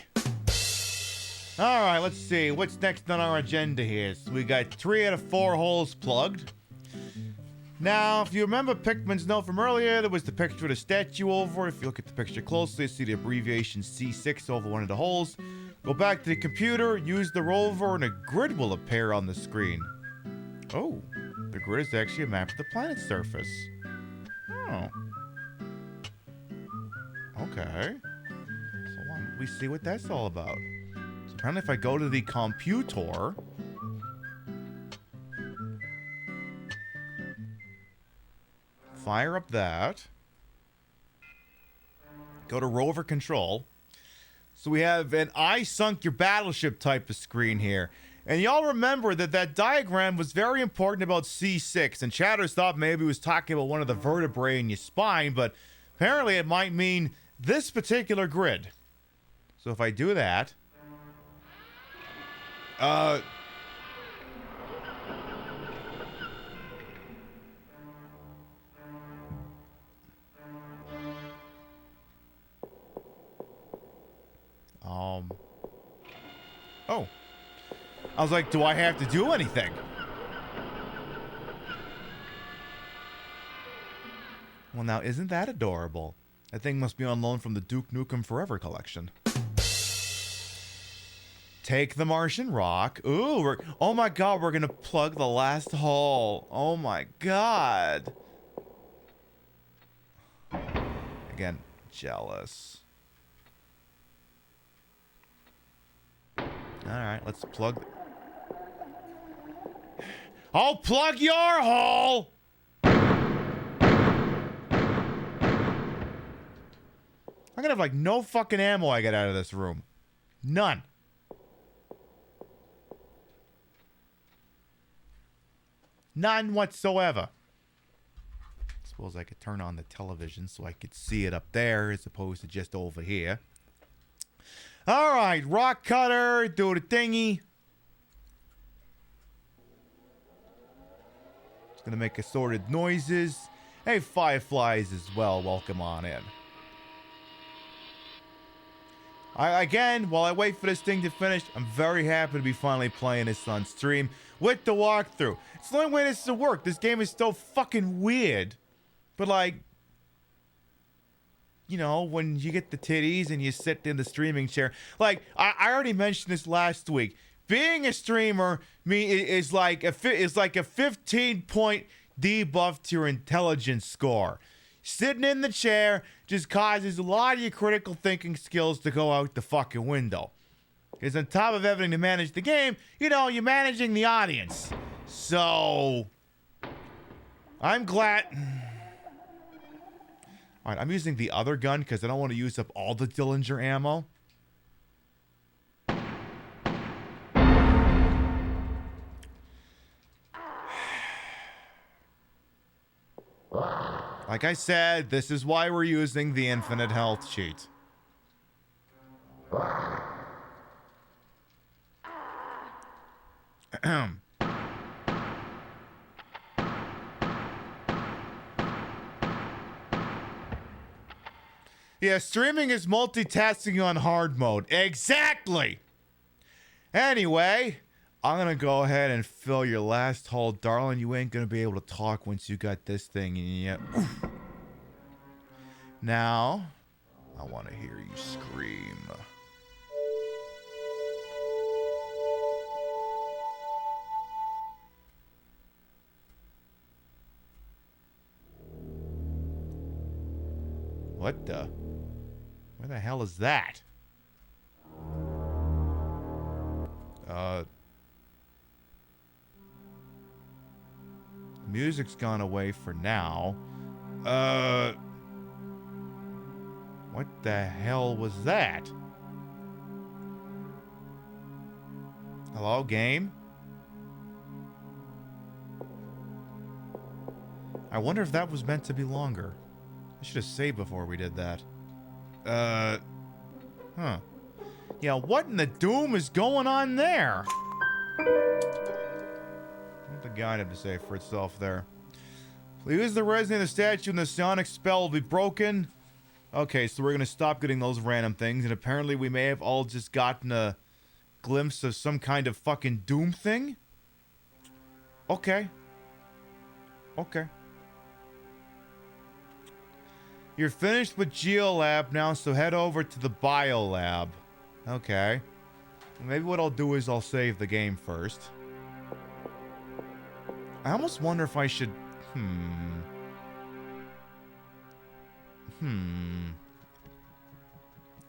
All right, let's see. What's next on our agenda here? So we got 3 out of 4 holes plugged. Now, if you remember Pikmin's note from earlier, there was the picture of the statue over. If you look at the picture closely, you see the abbreviation C6 over one of the holes. Go back to the computer, use the rover, and a grid will appear on the screen. Oh, the grid is actually a map of the planet's surface. Oh. Okay. So why don't we see what that's all about? So apparently if I go to the computer... Fire up that. Go to rover control. So we have an I sunk your battleship type of screen here. And y'all remember that that diagram was very important about C6. And Chatters thought maybe it was talking about one of the vertebrae in your spine. But apparently it might mean this particular grid. So if I do that. Oh. I was like, do I have to do anything? Well, now, isn't that adorable? That thing must be on loan from the Duke Nukem Forever collection. Take the Martian rock. Ooh, oh my god, we're gonna plug the last hole. Oh my god. Again, jealous. Alright, let's plug... I'll plug your hole! I'm gonna have, like, no fucking ammo I get out of this room. None. None whatsoever. Suppose I could turn on the television so I could see it up there as opposed to just over here. Alright, rock cutter, do the thingy. It's gonna make assorted noises. Hey, fireflies as well, welcome on in. Again, while I wait for this thing to finish, I'm very happy to be finally playing this on stream with the walkthrough. It's the only way this will work. This game is so fucking weird. But like, you know, when you get the titties and you sit in the streaming chair. Like, I already mentioned this last week. Being a streamer is like a 15-point debuff to your intelligence score. Sitting in the chair just causes a lot of your critical thinking skills to go out the fucking window. Because on top of having to manage the game, you know, you're managing the audience. So, I'm glad... Alright, I'm using the other gun because I don't want to use up all the Dillinger ammo. Like I said, this is why we're using the infinite health sheet. Yeah, streaming is multitasking on hard mode. Exactly! Anyway, I'm gonna go ahead and fill your last hole. Darling, you ain't gonna be able to talk once you got this thing in you. Now, I want to hear you scream. What the? Where the hell is that? Music's gone away for now. What the hell was that? Hello, game? I wonder if that was meant to be longer. I should have saved before we did that. Huh. Yeah, what in the doom is going on there? What the guide have to say for itself there? Please, the resonance of the statue and the sonic spell will be broken. Okay, so we're gonna stop getting those random things, and apparently we may have all just gotten a glimpse of some kind of fucking doom thing. Okay. Okay. You're finished with Geolab now, so head over to the Biolab. Okay. Maybe what I'll do is I'll save the game first. I almost wonder if I should...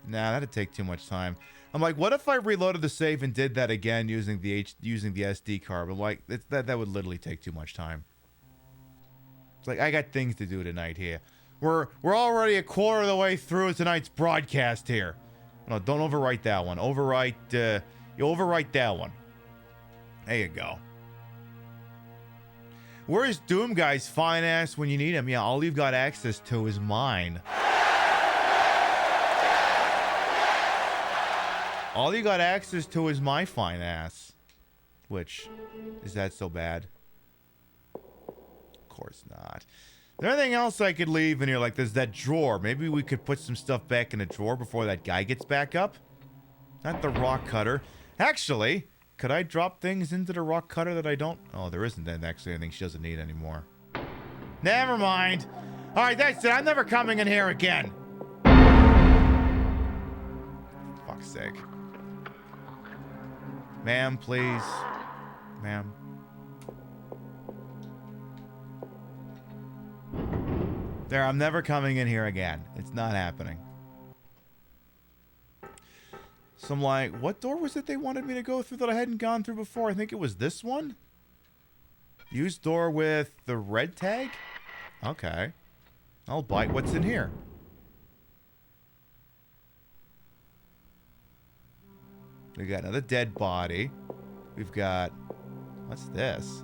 Nah, that'd take too much time. I'm like, what if I reloaded the save and did that again using the SD card? I'm like, that would literally take too much time. It's like, I got things to do tonight here. We're already a quarter of the way through tonight's broadcast here. No, don't overwrite that one. You overwrite that one. There you go. Where's Doom Guy's fine ass when you need him? Yeah, all you've got access to is mine. All you got access to is my fine ass. Which, is that so bad? Of course not. Is there anything else I could leave in here? Like, there's that drawer. Maybe we could put some stuff back in the drawer before that guy gets back up? Not the rock cutter. Actually, could I drop things into the rock cutter that I don't... Oh, there isn't then actually anything she doesn't need anymore. Never mind. Alright, that's it. I'm never coming in here again. For fuck's sake. Ma'am, please. Ma'am. There, I'm never coming in here again. It's not happening. So I'm like, what door was it they wanted me to go through that I hadn't gone through before? I think it was this one? Use door with the red tag? Okay. I'll bite what's in here. We got another dead body. We've got... What's this?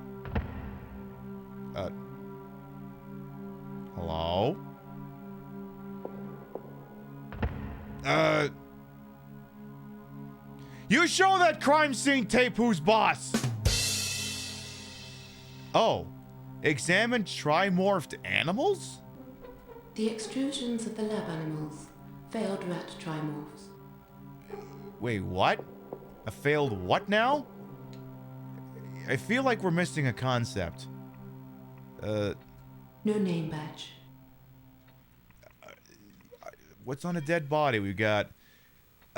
Hello? You show that crime scene tape who's boss? Oh. Examine trimorphed animals? The extrusions of the lab animals. Failed rat trimorphs. Wait, what? A failed what now? I feel like we're missing a concept. No name badge. What's on a dead body? We've got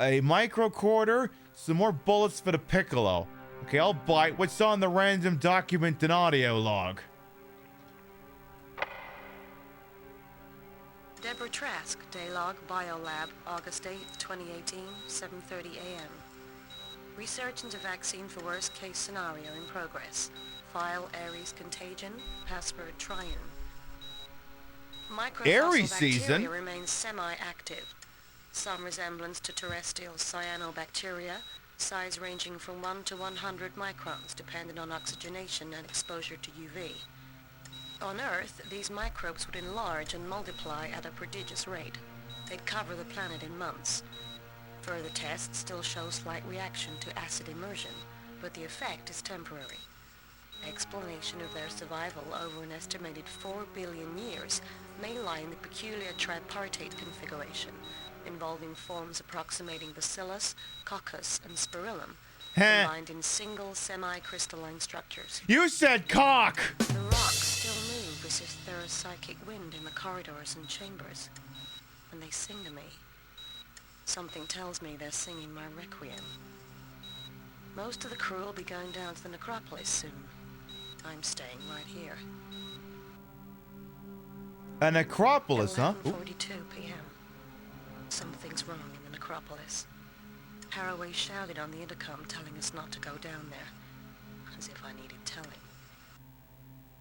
a microcorder, some more bullets for the piccolo. Okay, I'll bite. What's on the random document and audio log? Deborah Trask, Daylog, Biolab, August 8th, 2018, 7:30 a.m. Research into vaccine for worst case scenario in progress. File Ares Contagion, password Trian. Ares Microfossil season bacteria remains semi-active. Some resemblance to terrestrial cyanobacteria, size ranging from 1 to 100 microns, depending on oxygenation and exposure to UV. On Earth, these microbes would enlarge and multiply at a prodigious rate. They'd cover the planet in months. Further tests still show slight reaction to acid immersion, but the effect is temporary. Explanation of their survival over an estimated 4 billion years may lie in the peculiar tripartite configuration, involving forms approximating Bacillus, Coccus, and Spirillum, combined in single semi-crystalline structures. You said cock! The rocks still move as if there is psychic wind in the corridors and chambers. When they sing to me, something tells me they're singing my requiem. Most of the crew will be going down to the necropolis soon. I'm staying right here. A necropolis, huh? 11:42 p.m. Something's wrong in the necropolis. Haraway shouted on the intercom telling us not to go down there, as if I needed telling.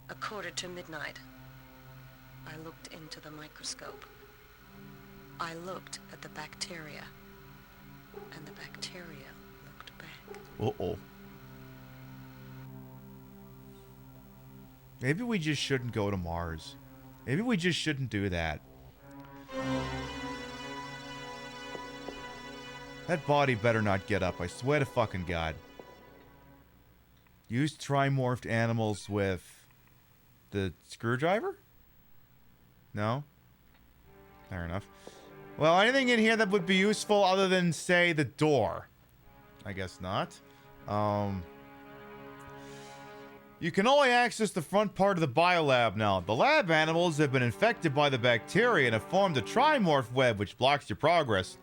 1:45 midnight. I looked into the microscope. I looked at the bacteria, and the bacteria looked back. Uh-oh. Maybe we just shouldn't go to Mars. Maybe we just shouldn't do that. That body better not get up, I swear to fucking God. Use trimorphed animals with the screwdriver? No? Fair enough. Well, anything in here that would be useful other than, say, the door? I guess not. You can only access the front part of the biolab now. The lab animals have been infected by the bacteria and have formed a trimorph web which blocks your progress.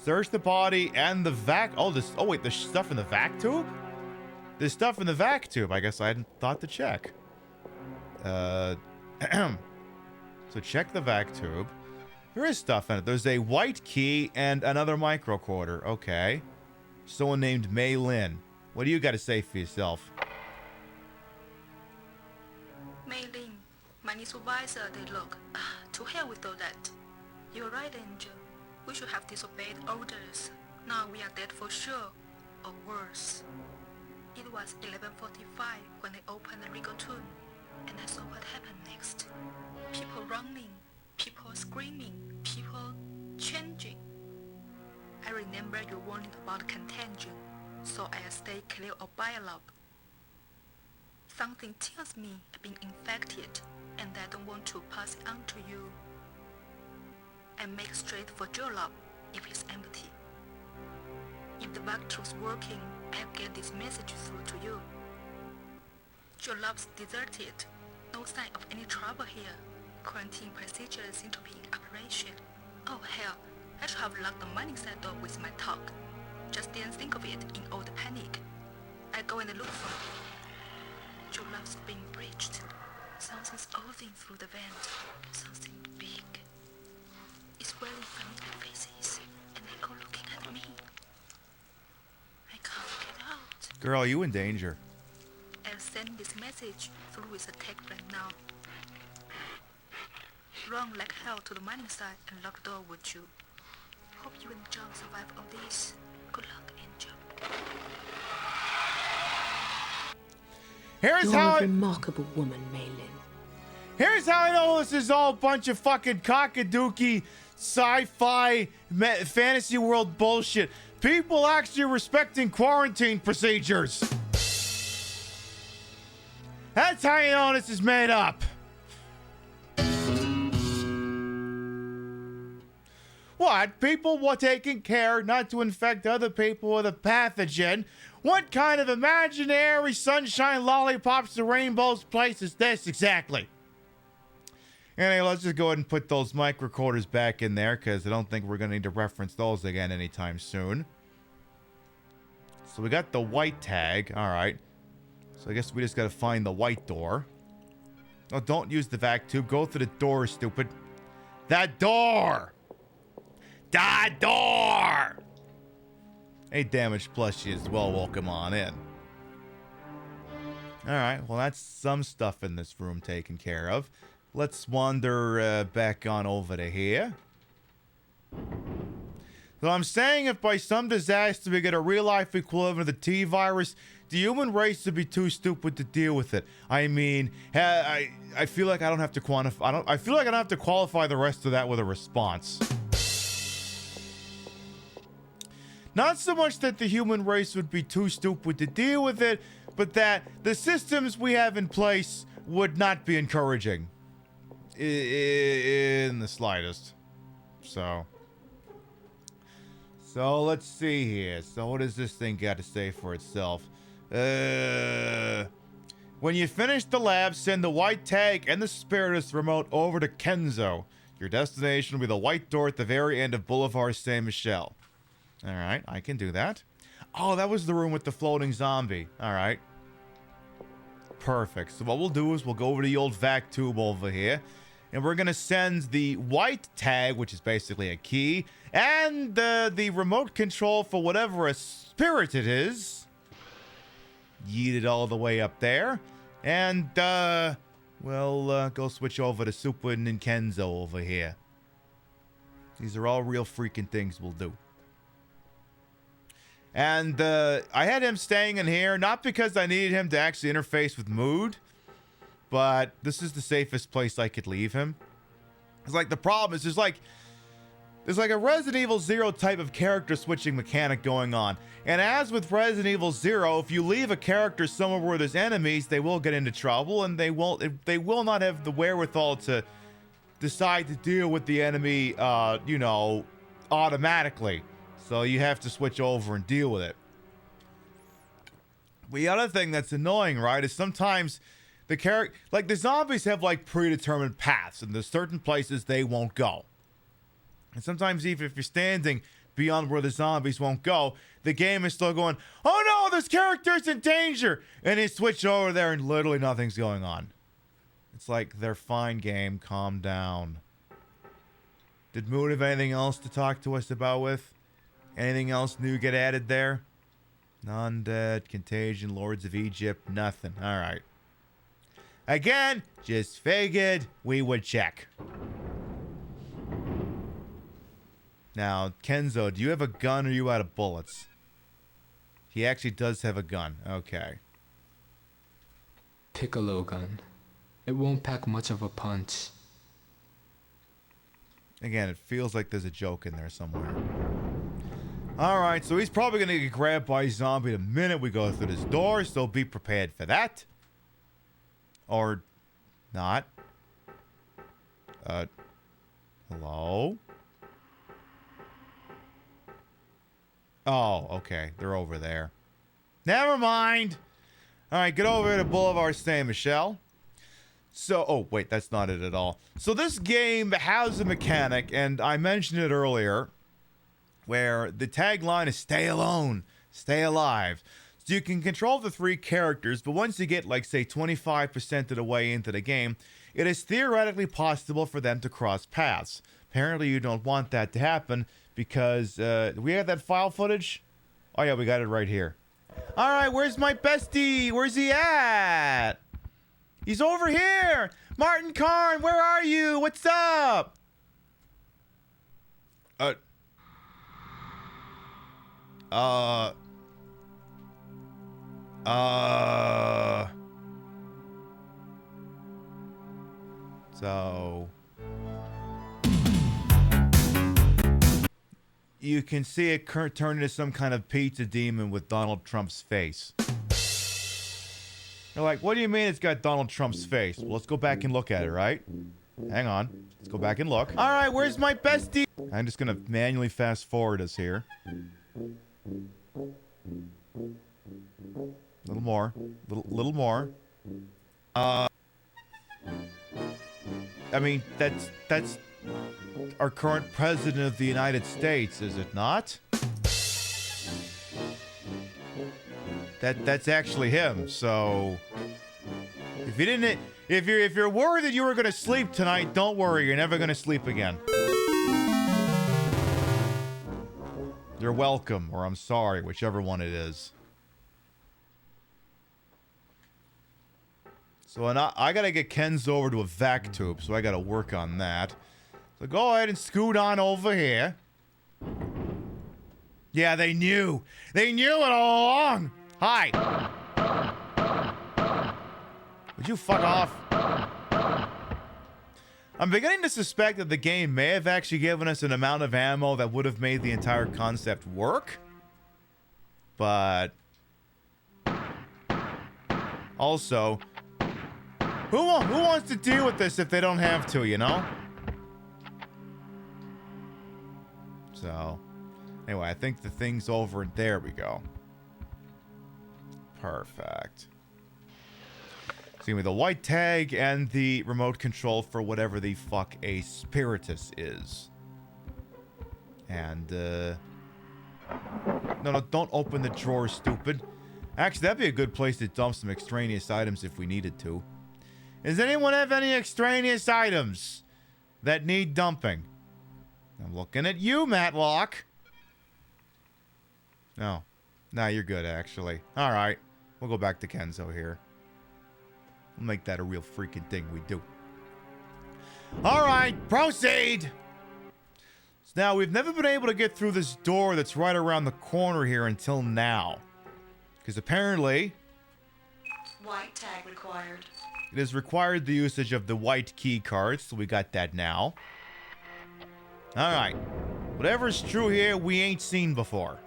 Search the body and the vac... Oh, this... Oh, wait, there's stuff in the vac tube? There's stuff in the vac tube. I guess I hadn't thought to check. So check the vac tube. There is stuff in it. There's a white key and another microcorder. Okay. Someone named Mei Lin. What do you got to say for yourself? Mei Lin, my new supervisor, they look. To hell with all that. You're right, Angel. We should have disobeyed orders. Now we are dead for sure. Or worse. It was 11:45 when they opened the Regal tomb, and I saw what happened next. People running, people screaming, people changing. I remember your warning about contagion, so I stay clear of biolab. Something tells me I've been infected, and I don't want to pass it on to you. I make straight for Jolab if it's empty. If the vacuum's working, I'll get this message through to you. Jolab's deserted. No sign of any trouble here. Quarantine procedures seem to be in operation. Oh hell, I should have locked the mining side door with my talk. Just didn't think of it in all the panic. I go and look for it. Jolab's being breached. Something's oozing through the vent. Something big. It's wearing familiar faces, and they're all looking at me. I can't get out. Girl, you in danger. I'll send this message through with a tech right now. Run like hell to the mining site and lock the door, would you? Hope you and John survive all this. Good luck, Angel. Here's You're how a remarkable woman, Mei Lin. Here's how I know this is all a bunch of fucking cockadookie sci-fi fantasy world bullshit. People actually respecting quarantine procedures. That's how you know this is made up. What? People were taking care not to infect other people with a pathogen. What kind of imaginary sunshine lollipops and rainbows place is this exactly? Anyway, let's just go ahead and put those microcorders back in there because I don't think we're going to need to reference those again anytime soon. So we got the white tag. All right. So I guess we just got to find the white door. Oh, don't use the vac tube. Go through the door, stupid. That door! The door! A damaged plushie as well. Welcome on in. All right. Well, that's some stuff in this room taken care of. Let's wander back on over to here. So I'm saying if by some disaster we get a real-life equivalent of the T-virus, the human race would be too stupid to deal with it. I mean, I feel like I don't have to quantify. I feel like I don't have to qualify the rest of that with a response. Not so much that the human race would be too stupid to deal with it, but that the systems we have in place would not be encouraging. In the slightest. So let's see here. So what does this thing got to say for itself? When you finish the lab, send the white tag and the Spiritus remote over to Kenzo. Your destination will be the white door at the very end of Boulevard Saint Michel. All right, I can do that. Oh, that was the room with the floating zombie. All right. Perfect. So what we'll do is we'll go over to the old vac tube over here. And we're going to send the white tag, which is basically a key, and the remote control for whatever a spirit it is. Yeet it all the way up there. And, we'll go switch over to Super Ninkenzo over here. These are all real freaking things we'll do. And, I had him staying in here, not because I needed him to actually interface with Mood, but this is the safest place I could leave him. It's like the problem is there's like a Resident Evil 0 type of character switching mechanic going on. And as with Resident Evil 0, if you leave a character somewhere where there's enemies, they will get into trouble, and they will not have the wherewithal to decide to deal with the enemy, you know, automatically. So you have to switch over and deal with it. The other thing that's annoying, right, is sometimes the character, like the zombies have like predetermined paths, and there's certain places they won't go. And sometimes even if you're standing beyond where the zombies won't go, the game is still going, oh no, this character's in danger! And you switch over there and literally nothing's going on. It's like, they're fine, game, calm down. Did Moon have anything else to talk to us about with? Anything else new get added there? Non-dead, Contagion, Lords of Egypt, nothing. Alright. Again, just figured we would check. Now, Kenzo, do you have a gun or are you out of bullets? He actually does have a gun. Okay. Piccolo gun. It won't pack much of a punch. Again, it feels like there's a joke in there somewhere. Alright, so he's probably going to get grabbed by a zombie the minute we go through this door, so be prepared for that. Or not. Hello? Oh, okay. They're over there. Never mind. Alright, get over here to Boulevard Saint Michel. So, oh, wait, that's not it at all. So this game has a mechanic, and I mentioned it earlier, where the tagline is stay alone, stay alive. So you can control the 3 characters, but once you get, like, say, 25% of the way into the game, it is theoretically possible for them to cross paths. Apparently you don't want that to happen, because, do we have that file footage? Oh yeah, we got it right here. Alright, where's my bestie? Where's he at? He's over here! Martin Karn, where are you? What's up? So you can see it turn into some kind of pizza demon with Donald Trump's face. You're like, what do you mean it's got Donald Trump's face? Well, let's go back and look at it, right? Hang on. Let's go back and look. All right, where's my bestie? I'm just going to manually fast forward us here. A little more. Little more. I mean, that's our current president of the United States, is it not? That's actually him. So if you're worried that you were gonna sleep tonight, don't worry, you're never gonna sleep again. You're welcome, or I'm sorry, whichever one it is. So I gotta get Ken's over to a vac tube, so I gotta work on that. So go ahead and scoot on over here. Yeah, they knew. They knew it all along. Hi. Would you fuck off? I'm beginning to suspect that the game may have actually given us an amount of ammo that would have made the entire concept work. But also, who wants to deal with this if they don't have to, you know? So, anyway, I think the thing's over, and there we go. Perfect. It's gonna be the white tag and the remote control for whatever the fuck a Spiritus is. And, No, don't open the drawer, stupid. Actually, that'd be a good place to dump some extraneous items if we needed to. Does anyone have any extraneous items that need dumping? I'm looking at you, Matlock. No. Nah, you're good, actually. Alright. We'll go back to Kenzo here. We'll make that a real freaking thing we do. Alright, proceed! So now, we've never been able to get through this door that's right around the corner here until now. Because apparently... White tag required. It has required the usage of the white key cards, so we got that now. Alright. Whatever's true here, we ain't seen before.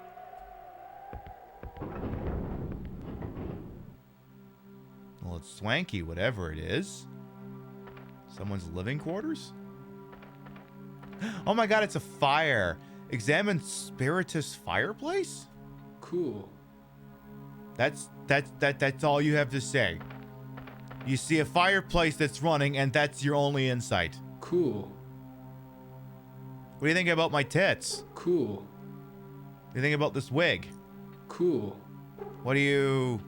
Well, it's swanky, whatever it is. Someone's living quarters? Oh my god, it's a fire. Examine Spiritus fireplace? Cool. That's all you have to say. You see a fireplace that's running, and that's your only insight. Cool. What do you think about my tits? Cool. What do you think about this wig? Cool. What do you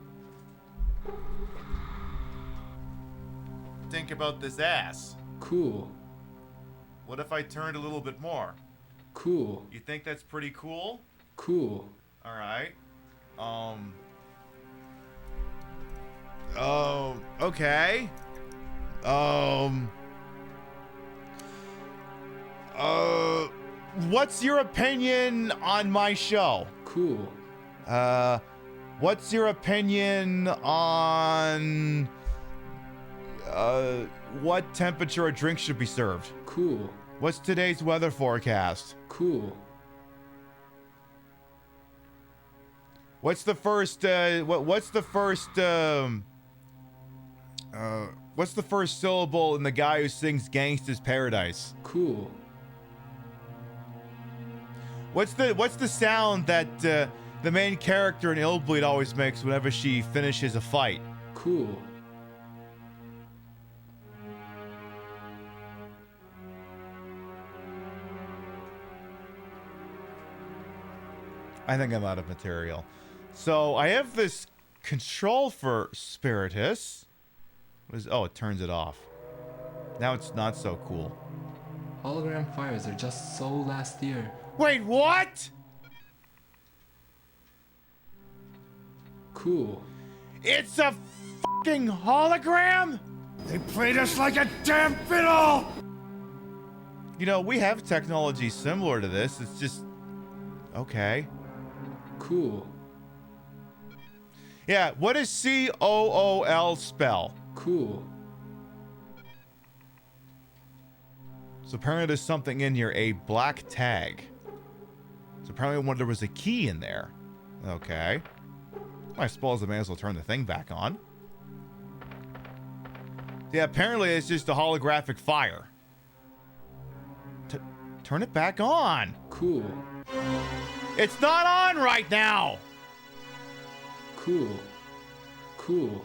think about this ass? Cool. What if I turned a little bit more? Cool. You think that's pretty cool? Cool. Alright. Okay. What's your opinion on my show? Cool. What's your opinion on what temperature a drink should be served? Cool. What's today's weather forecast? Cool. What's the first syllable in the guy who sings Gangsta's Paradise? Cool. What's the sound that the main character in Illbleed always makes whenever she finishes a fight? Cool. I think I'm out of material. So I have this control for Spiritus. Oh, it turns it off. Now it's not so cool. Hologram fires are just so last year. Wait, what? Cool. It's a fucking hologram? They played us like a damn fiddle! You know, we have technology similar to this. It's just... okay. Cool. Yeah, what does COOL spell? Cool. So apparently there's something in here, a black tag. So apparently there was a key in there. Okay. I suppose I may as well turn the thing back on. Yeah, apparently it's just a holographic fire. Turn it back on. Cool. It's not on right now. Cool. Cool.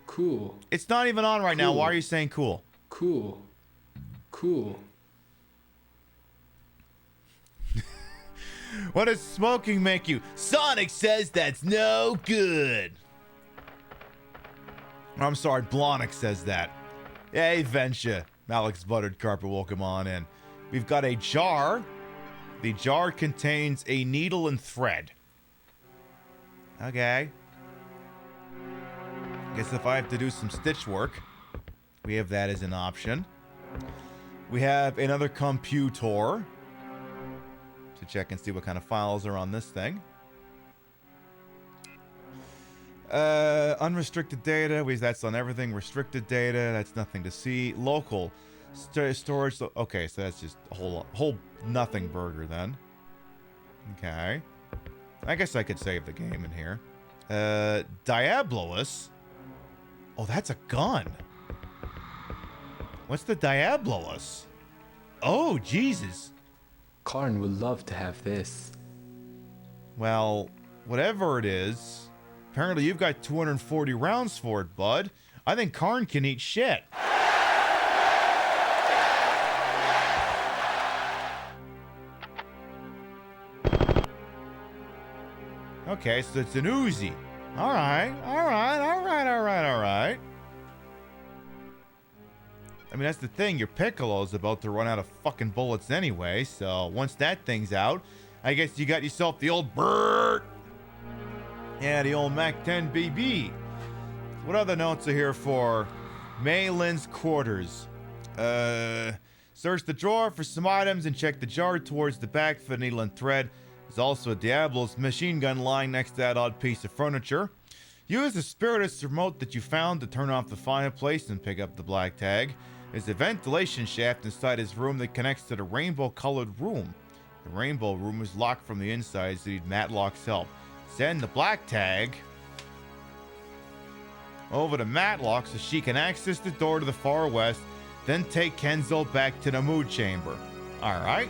Cool. It's not even on right now. Cool. Why are you saying cool? Cool. Cool. What does smoking make you? Sonic says that's no good. I'm sorry, Blonic says that. Hey, Venture. Malik's buttered carpet, welcome on in. We've got a jar. The jar contains a needle and thread. Okay. Guess if I have to do some stitch work, we have that as an option. We have another computer to check and see what kind of files are on this thing. Unrestricted data, that's on everything. Restricted data, that's nothing to see. Local storage. Okay, so that's just a whole nothing burger then. Okay. I guess I could save the game in here. Diabolus. Oh, that's a gun. What's the Diabolus? Oh, Jesus. Karn would love to have this. Well, whatever it is, apparently you've got 240 rounds for it, bud. I think Karn can eat shit. Okay, so it's an Uzi. Alright. I mean, that's the thing. Your Piccolo's about to run out of fucking bullets anyway, so once that thing's out, I guess you got yourself the old Bert. Yeah, the old Mac-10 BB. What other notes are here for Maylin's quarters? Search the drawer for some items and check the jar towards the back for the needle and thread. There's also a Diablo's machine gun lying next to that odd piece of furniture. Use the spiritus remote that you found to turn off the fireplace and pick up the black tag. There's a ventilation shaft inside his room that connects to the rainbow-colored room. The rainbow room is locked from the inside, so you need Matlock's help. Send the black tag over to Matlock so she can access the door to the far west, then take Kenzo back to the mood chamber. Alright.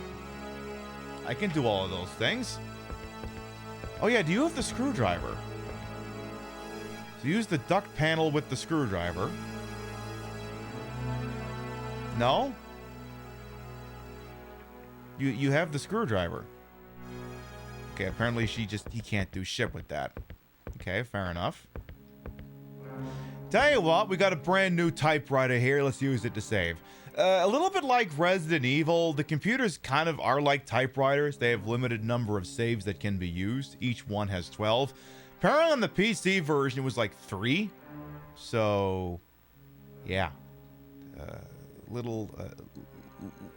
I can do all of those things. Oh yeah, do you have the screwdriver? So use the duct panel with the screwdriver. No? You have the screwdriver. Okay, apparently he can't do shit with that. Okay, fair enough. Tell you what, we got a brand new typewriter here. Let's use it to save. A little bit like Resident Evil, the computers kind of are like typewriters. They have limited number of saves that can be used. Each one has 12. Apparently on the PC version, it was like 3. So, yeah. Little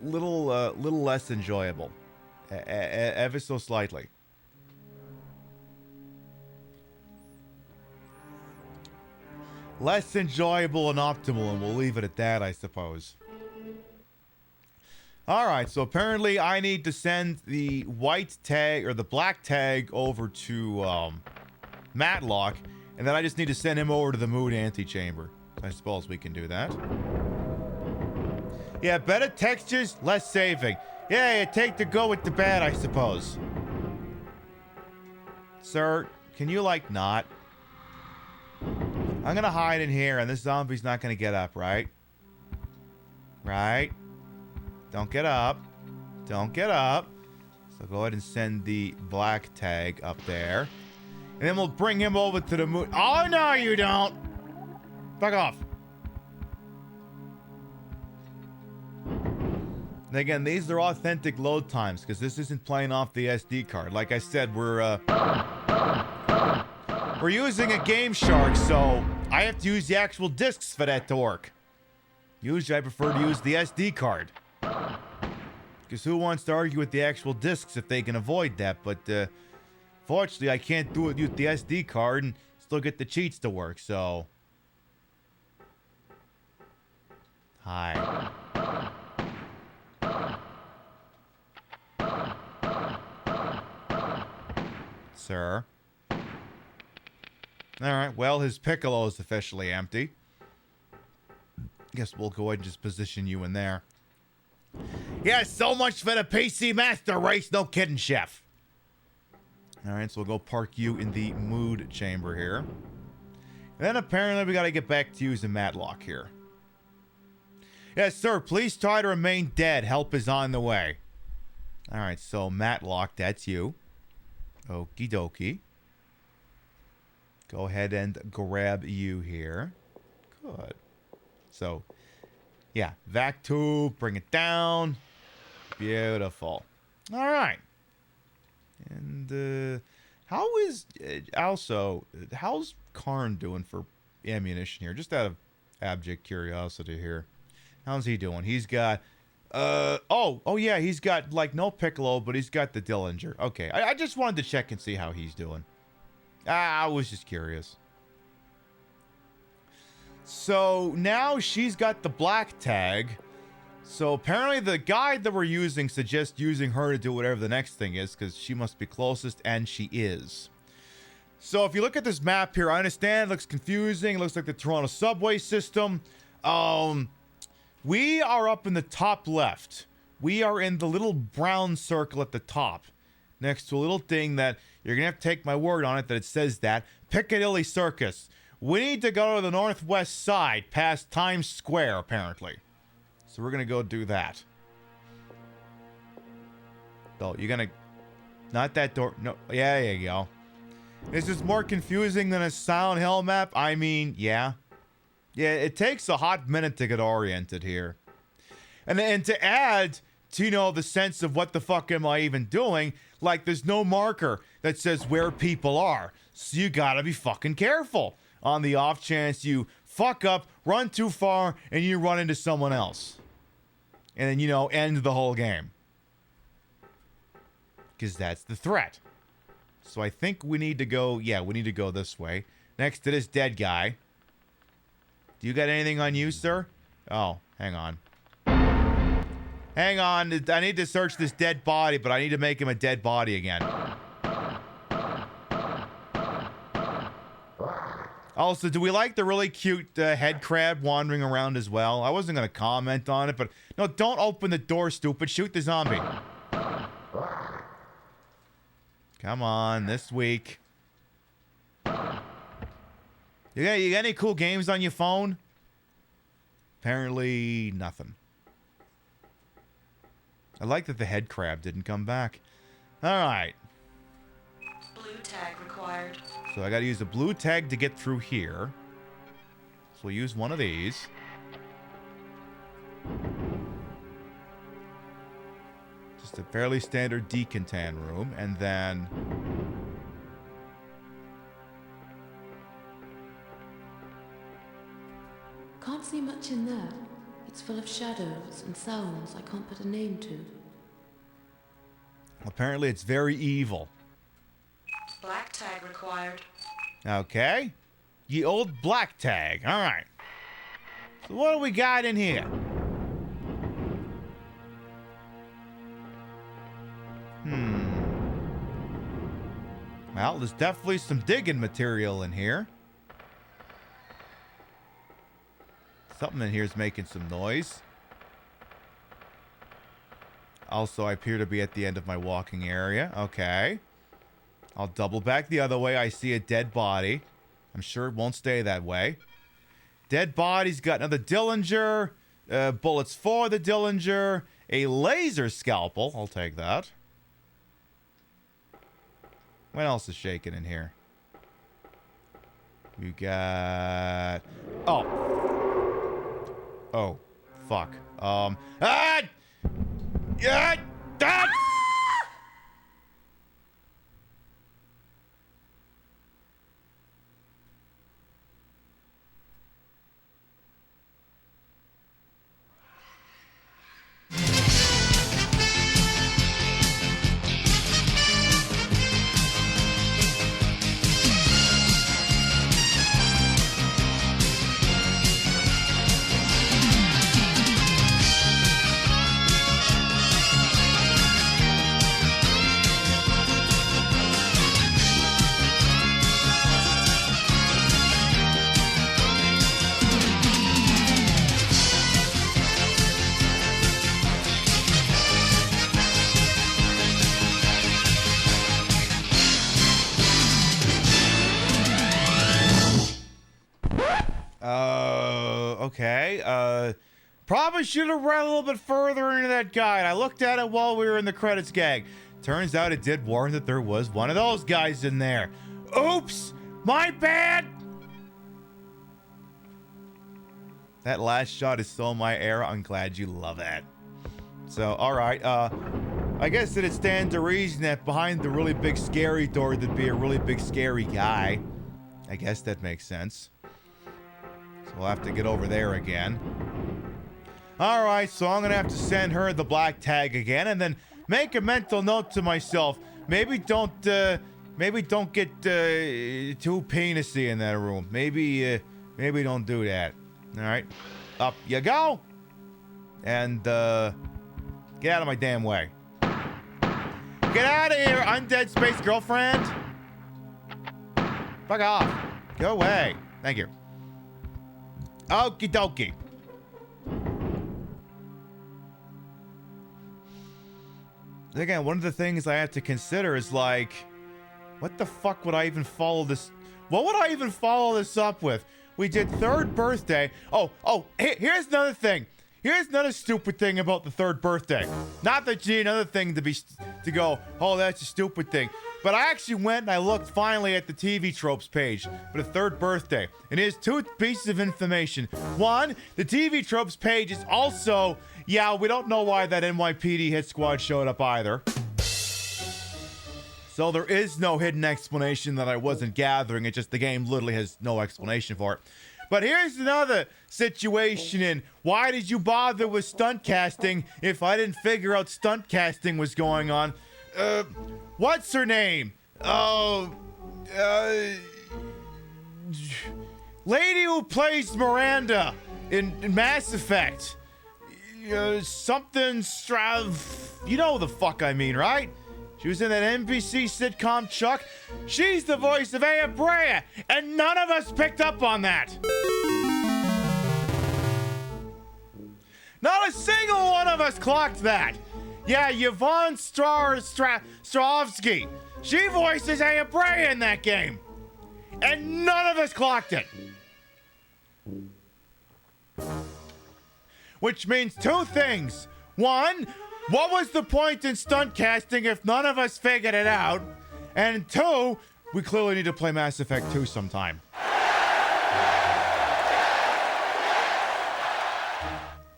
less enjoyable. Ever so slightly. Less enjoyable and optimal, and we'll leave it at that, I suppose. Alright, so apparently I need to send the white tag, or the black tag, over to, Matlock, and then I just need to send him over to the mood antechamber. I suppose we can do that. Yeah, better textures, less saving. Yeah, you take the good with the bad, I suppose. Sir, can you, like, not? I'm gonna hide in here, and this zombie's not gonna get up, right? Right? Don't get up. Don't get up. So go ahead and send the black tag up there. And then we'll bring him over to the moon. Oh, no, you don't! Fuck off. And again, these are authentic load times, because this isn't playing off the SD card. Like I said, we're using a Game Shark, so I have to use the actual discs for that to work. Usually I prefer to use the SD card. Because who wants to argue with the actual discs if they can avoid that? But, fortunately, I can't do it with the SD card and still get the cheats to work, so... Hi. Sir. Alright, well, his piccolo is officially empty. Guess we'll go ahead and just position you in there. Yeah, so much for the PC Master Race. No kidding, chef. Alright, so we'll go park you in the mood chamber here. And then apparently we gotta get back to using Matlock here. Yes, sir, please try to remain dead. Help is on the way. Alright, so Matlock, that's you. Okie dokie. Go ahead and grab you here. Good. So, yeah, vac tube, bring it down. Beautiful. All right. And how is also how's Karn doing for ammunition here? Just out of abject curiosity here. How's he doing? He's got oh yeah, he's got like no piccolo, but he's got the Dillinger. Okay, I just wanted to check and see how he's doing. I was just curious. So now she's got the black tag. So apparently the guide that we're using suggests using her to do whatever the next thing is, because she must be closest, and she is. So if you look at this map here, I understand it looks confusing. It looks like the Toronto subway system. We are up in the top left. We are in the little brown circle at the top, next to a little thing that you're going to have to take my word on it that it says that. Piccadilly Circus. We need to go to the northwest side, past Times Square, apparently. So we're going to go do that. Oh, you're going to... Not that door. No. Yeah, there you go. This is more confusing than a Silent Hill map. I mean, yeah. Yeah, it takes a hot minute to get oriented here. And to add to, you know, the sense of what the fuck am I even doing, like there's no marker that says where people are. So you gotta be fucking careful on the off chance you fuck up, run too far, and you run into someone else. And then, you know, end the whole game. Because that's the threat. So I think we need to go, yeah, we need to go this way. next to this dead guy. Do you got anything on you, sir? Oh, hang on. Hang on. I need to search this dead body, but I need to make him a dead body again. Also, do we like the really cute head crab wandering around as well? I wasn't going to comment on it, but... No, don't open the door, stupid. Shoot the zombie. Come on, this week. You got any cool games on your phone? Apparently, nothing. I like that the head crab didn't come back. Alright. Blue tag required. So I gotta use the blue tag to get through here. So we'll use one of these. Just a fairly standard decontan room, and then... Can't see much in there. It's full of shadows and sounds I can't put a name to. Apparently it's very evil. Black tag required. Okay. Ye old black tag. Alright. So what do we got in here? Well, there's definitely some digging material in here. Something in here is making some noise. Also, I appear to be at the end of my walking area. Okay. I'll double back the other way. I see a dead body. I'm sure it won't stay that way. Dead body's got another Dillinger. Bullets for the Dillinger. A laser scalpel. I'll take that. What else is shaking in here? You got... Oh. Oh. Fuck. Ah! Yeah! Ah! Okay. Probably should have read a little bit further into that guide. I looked at it while we were in the credits gag. Turns out it did warn that there was one of those guys in there. Oops! My bad! That last shot is so my era. I'm glad you love it. So, alright. I guess that it stands to reason that behind the really big scary door there'd be a really big scary guy. I guess that makes sense. So we'll have to get over there again. Alright, so I'm gonna have to send her the black tag again and then make a mental note to myself. Maybe don't get too penisy in that room. Maybe don't do that. Alright. Up you go! And, get out of my damn way. Get out of here, undead space girlfriend! Fuck off. Go away. Thank you. Okie dokie. Again, one of the things I have to consider is like, what the fuck would I even follow this? What would I even follow this up with? We did third birthday. Oh, here's another thing. Here's another stupid thing about the third birthday. Not that you need another thing to go, oh, that's a stupid thing. But I actually went and I looked finally at the TV tropes page for the third birthday. And here's two pieces of information. One, the TV tropes page is also, yeah, we don't know why that NYPD hit squad showed up either. So there is no hidden explanation that I wasn't gathering. It's just the game literally has no explanation for it. But here's another situation in why did you bother with stunt casting if I didn't figure out stunt casting was going on? What's her name? Oh, lady who plays Miranda in Mass Effect. Something you know the fuck I mean, right? She was in that NBC sitcom Chuck. She's the voice of Aya Brea, and none of us picked up on that. Not a single one of us clocked that. Yeah, Yvonne Stravsky. She voices Aya Brea in that game. And none of us clocked it. Which means two things. One, what was the point in stunt casting if none of us figured it out? And two, we clearly need to play Mass Effect 2 sometime.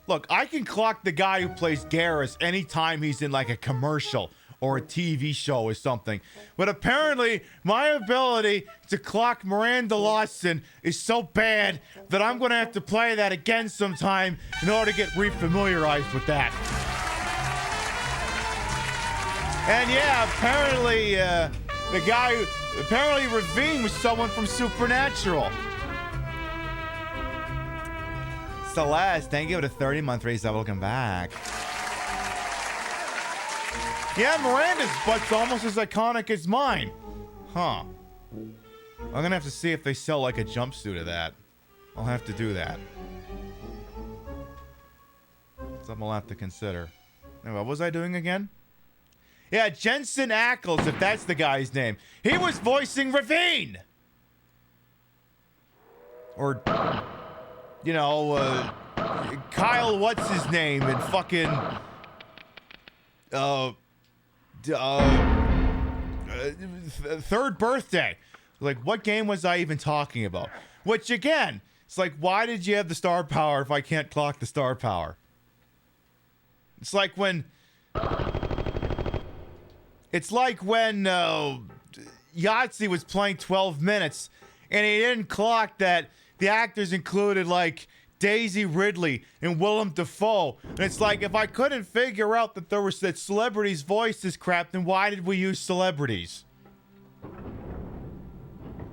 Look, I can clock the guy who plays Garrus anytime he's in like a commercial or a TV show or something. But apparently, my ability to clock Miranda Lawson is so bad that I'm going to have to play that again sometime in order to get refamiliarized with that. And yeah, apparently, apparently Ravine was someone from Supernatural. Celeste, thank you for the 30-month raise. Welcome back. Yeah, Miranda's butt's almost as iconic as mine. Huh. I'm gonna have to see if they sell like a jumpsuit of that. I'll have to do that. Something I'll have to consider. Anyway, what was I doing again? Yeah, Jensen Ackles, if that's the guy's name. He was voicing Ravine! Or, you know, Kyle, what's his name, in fucking, Third Birthday. Like, what game was I even talking about? Which, again, it's like, why did you have the star power if I can't clock the star power? It's like when Yahtzee was playing 12 minutes and he didn't clock that the actors included like Daisy Ridley and Willem Dafoe. And it's like, if I couldn't figure out that celebrities voiced this crap, then why did we use celebrities?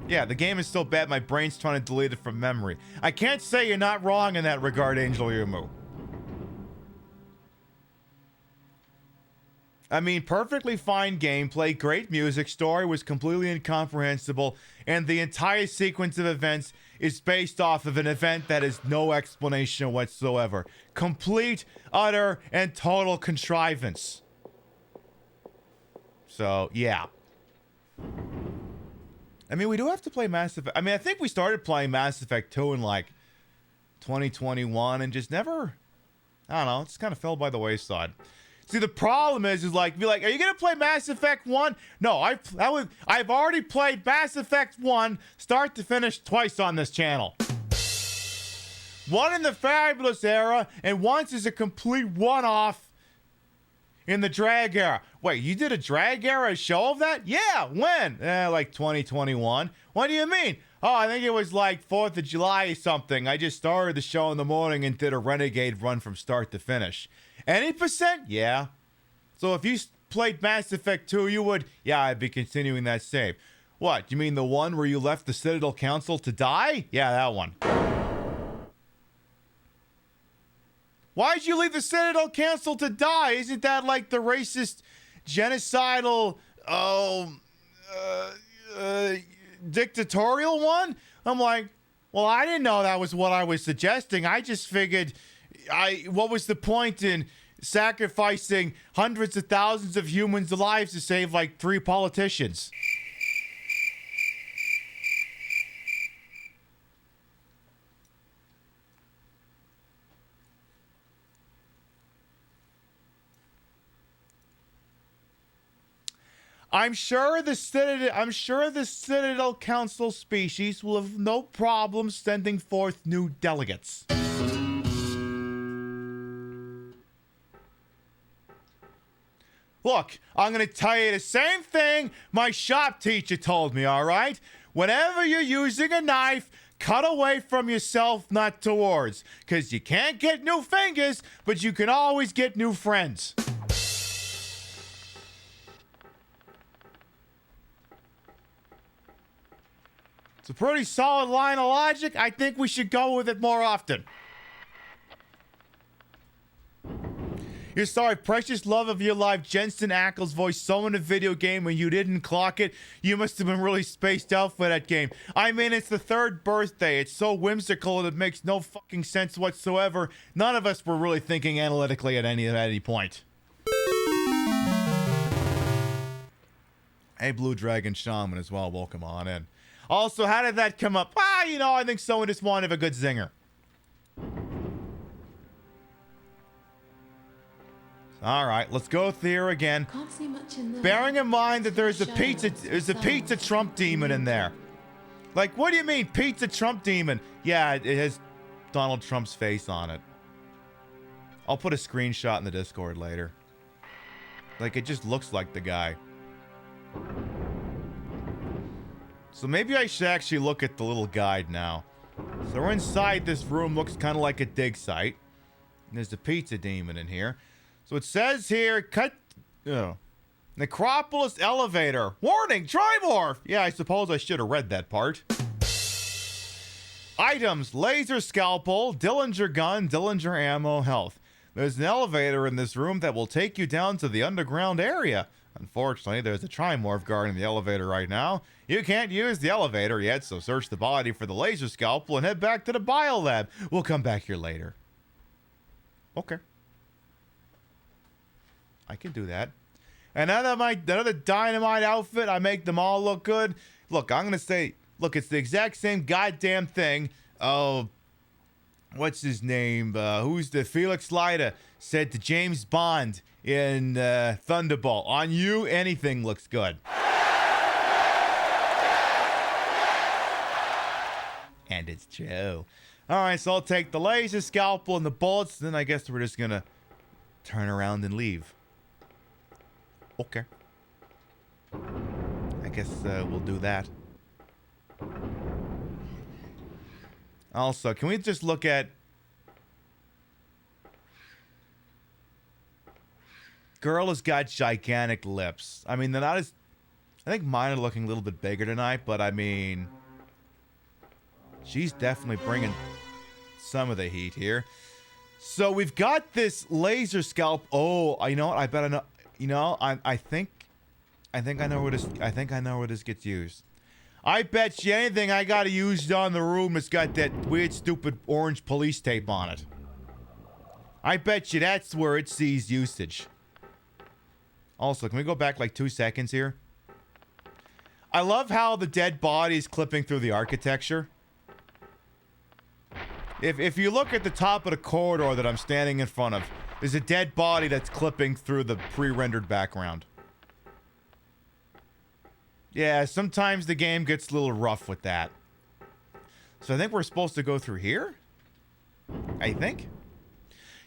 Yeah, the game is so bad my brain's trying to delete it from memory. I can't say you're not wrong in that regard, Angel Yumu. I mean, perfectly fine gameplay, great music, story was completely incomprehensible, and the entire sequence of events is based off of an event that has no explanation whatsoever. Complete, utter, and total contrivance. So, yeah. I mean, we do have to play Mass Effect. I mean, I think we started playing Mass Effect 2 in, like, 2021 and just never... I don't know, it just kind of fell by the wayside. See, the problem is like, be like, are you gonna play Mass Effect 1? No, I've already played Mass Effect 1 start to finish twice on this channel. One in the Fabulous era, and once is a complete one-off in the Drag era. Wait, you did a Drag era show of that? Yeah, when? Like 2021. What do you mean? Oh, I think it was like 4th of July or something. I just started the show in the morning and did a Renegade run from start to finish. Any percent? Yeah. So if you played Mass Effect 2, you would, yeah, I'd be continuing that save. What, you mean the one where you left the Citadel Council to die? Yeah, that one. Why'd you leave the Citadel Council to die? Isn't that like the racist, genocidal, dictatorial one? I'm like, well, I didn't know that was what I was suggesting. I just figured... what was the point in sacrificing hundreds of thousands of humans' lives to save like 3 politicians? I'm sure the Citadel Council species will have no problem sending forth new delegates. Look, I'm going to tell you the same thing my shop teacher told me, all right? Whenever you're using a knife, cut away from yourself, not towards. Because you can't get new fingers, but you can always get new friends. It's a pretty solid line of logic. I think we should go with it more often. You're sorry, precious love of your life, Jensen Ackles voiced so in a video game when you didn't clock it. You must have been really spaced out for that game. I mean, it's the third birthday. It's so whimsical and it makes no fucking sense whatsoever. None of us were really thinking analytically at any point. Hey, Blue Dragon Shaman as well. Welcome on in. Also, how did that come up? Ah, you know, I think someone just wanted a good zinger. All right, let's go through here again. Can't see much in there. Bearing in mind that there's a pizza Trump demon in there. Like, what do you mean, pizza Trump demon? Yeah, it has Donald Trump's face on it. I'll put a screenshot in the Discord later. Like, it just looks like the guy. So maybe I should actually look at the little guide now. So we're inside this room, looks kind of like a dig site. And there's a pizza demon in here. So it says here, Necropolis elevator. Warning, Trimorph! Yeah, I suppose I should have read that part. Items, laser scalpel, Dillinger gun, Dillinger ammo, health. There's an elevator in this room that will take you down to the underground area. Unfortunately, there's a Trimorph guard in the elevator right now. You can't use the elevator yet, so search the body for the laser scalpel and head back to the biolab. We'll come back here later. Okay. I can do that. And another dynamite outfit, I make them all look good. Look, I'm going to say, look, it's the exact same goddamn thing. Oh, what's his name? Who's the Felix Leiter said to James Bond in Thunderball. On you, anything looks good. And it's true. All right, so I'll take the laser scalpel and the bullets. Then I guess we're just going to turn around and leave. Okay. I guess we'll do that. Also, can we just look at... Girl has got gigantic lips. I mean, they're not as... I think mine are looking a little bit bigger tonight, but I mean... She's definitely bringing some of the heat here. So we've got this laser scalp. Oh, you know what? I bet I know... You know, I think I know where this. I think I know where this gets used. I bet you anything I got to use on the room. It's got that weird, stupid orange police tape on it. I bet you that's where it sees usage. Also, can we go back like 2 seconds here? I love how the dead body is clipping through the architecture. If you look at the top of the corridor that I'm standing in front of. There's a dead body that's clipping through the pre-rendered background. Yeah, sometimes the game gets a little rough with that. So I think we're supposed to go through here? I think.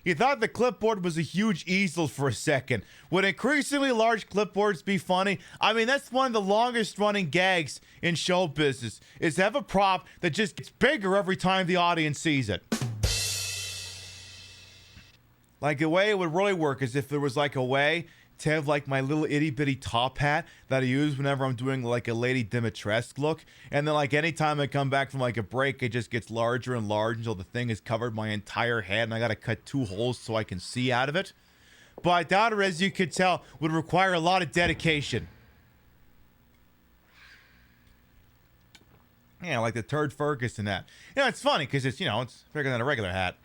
You thought the clipboard was a huge easel for a second. Would increasingly large clipboards be funny? I mean, that's one of the longest running gags in show business, is to have a prop that just gets bigger every time the audience sees it. Like, the way it would really work is if there was, like, a way to have, like, my little itty-bitty top hat that I use whenever I'm doing, like, a Lady Dimitrescu look. And then, like, anytime I come back from, like, a break, it just gets larger and larger until the thing has covered my entire head and I gotta cut 2 holes so I can see out of it. But that, as you could tell, would require a lot of dedication. Yeah, like the Turd Ferguson hat. You know, it's funny, because it's, you know, it's bigger than a regular hat.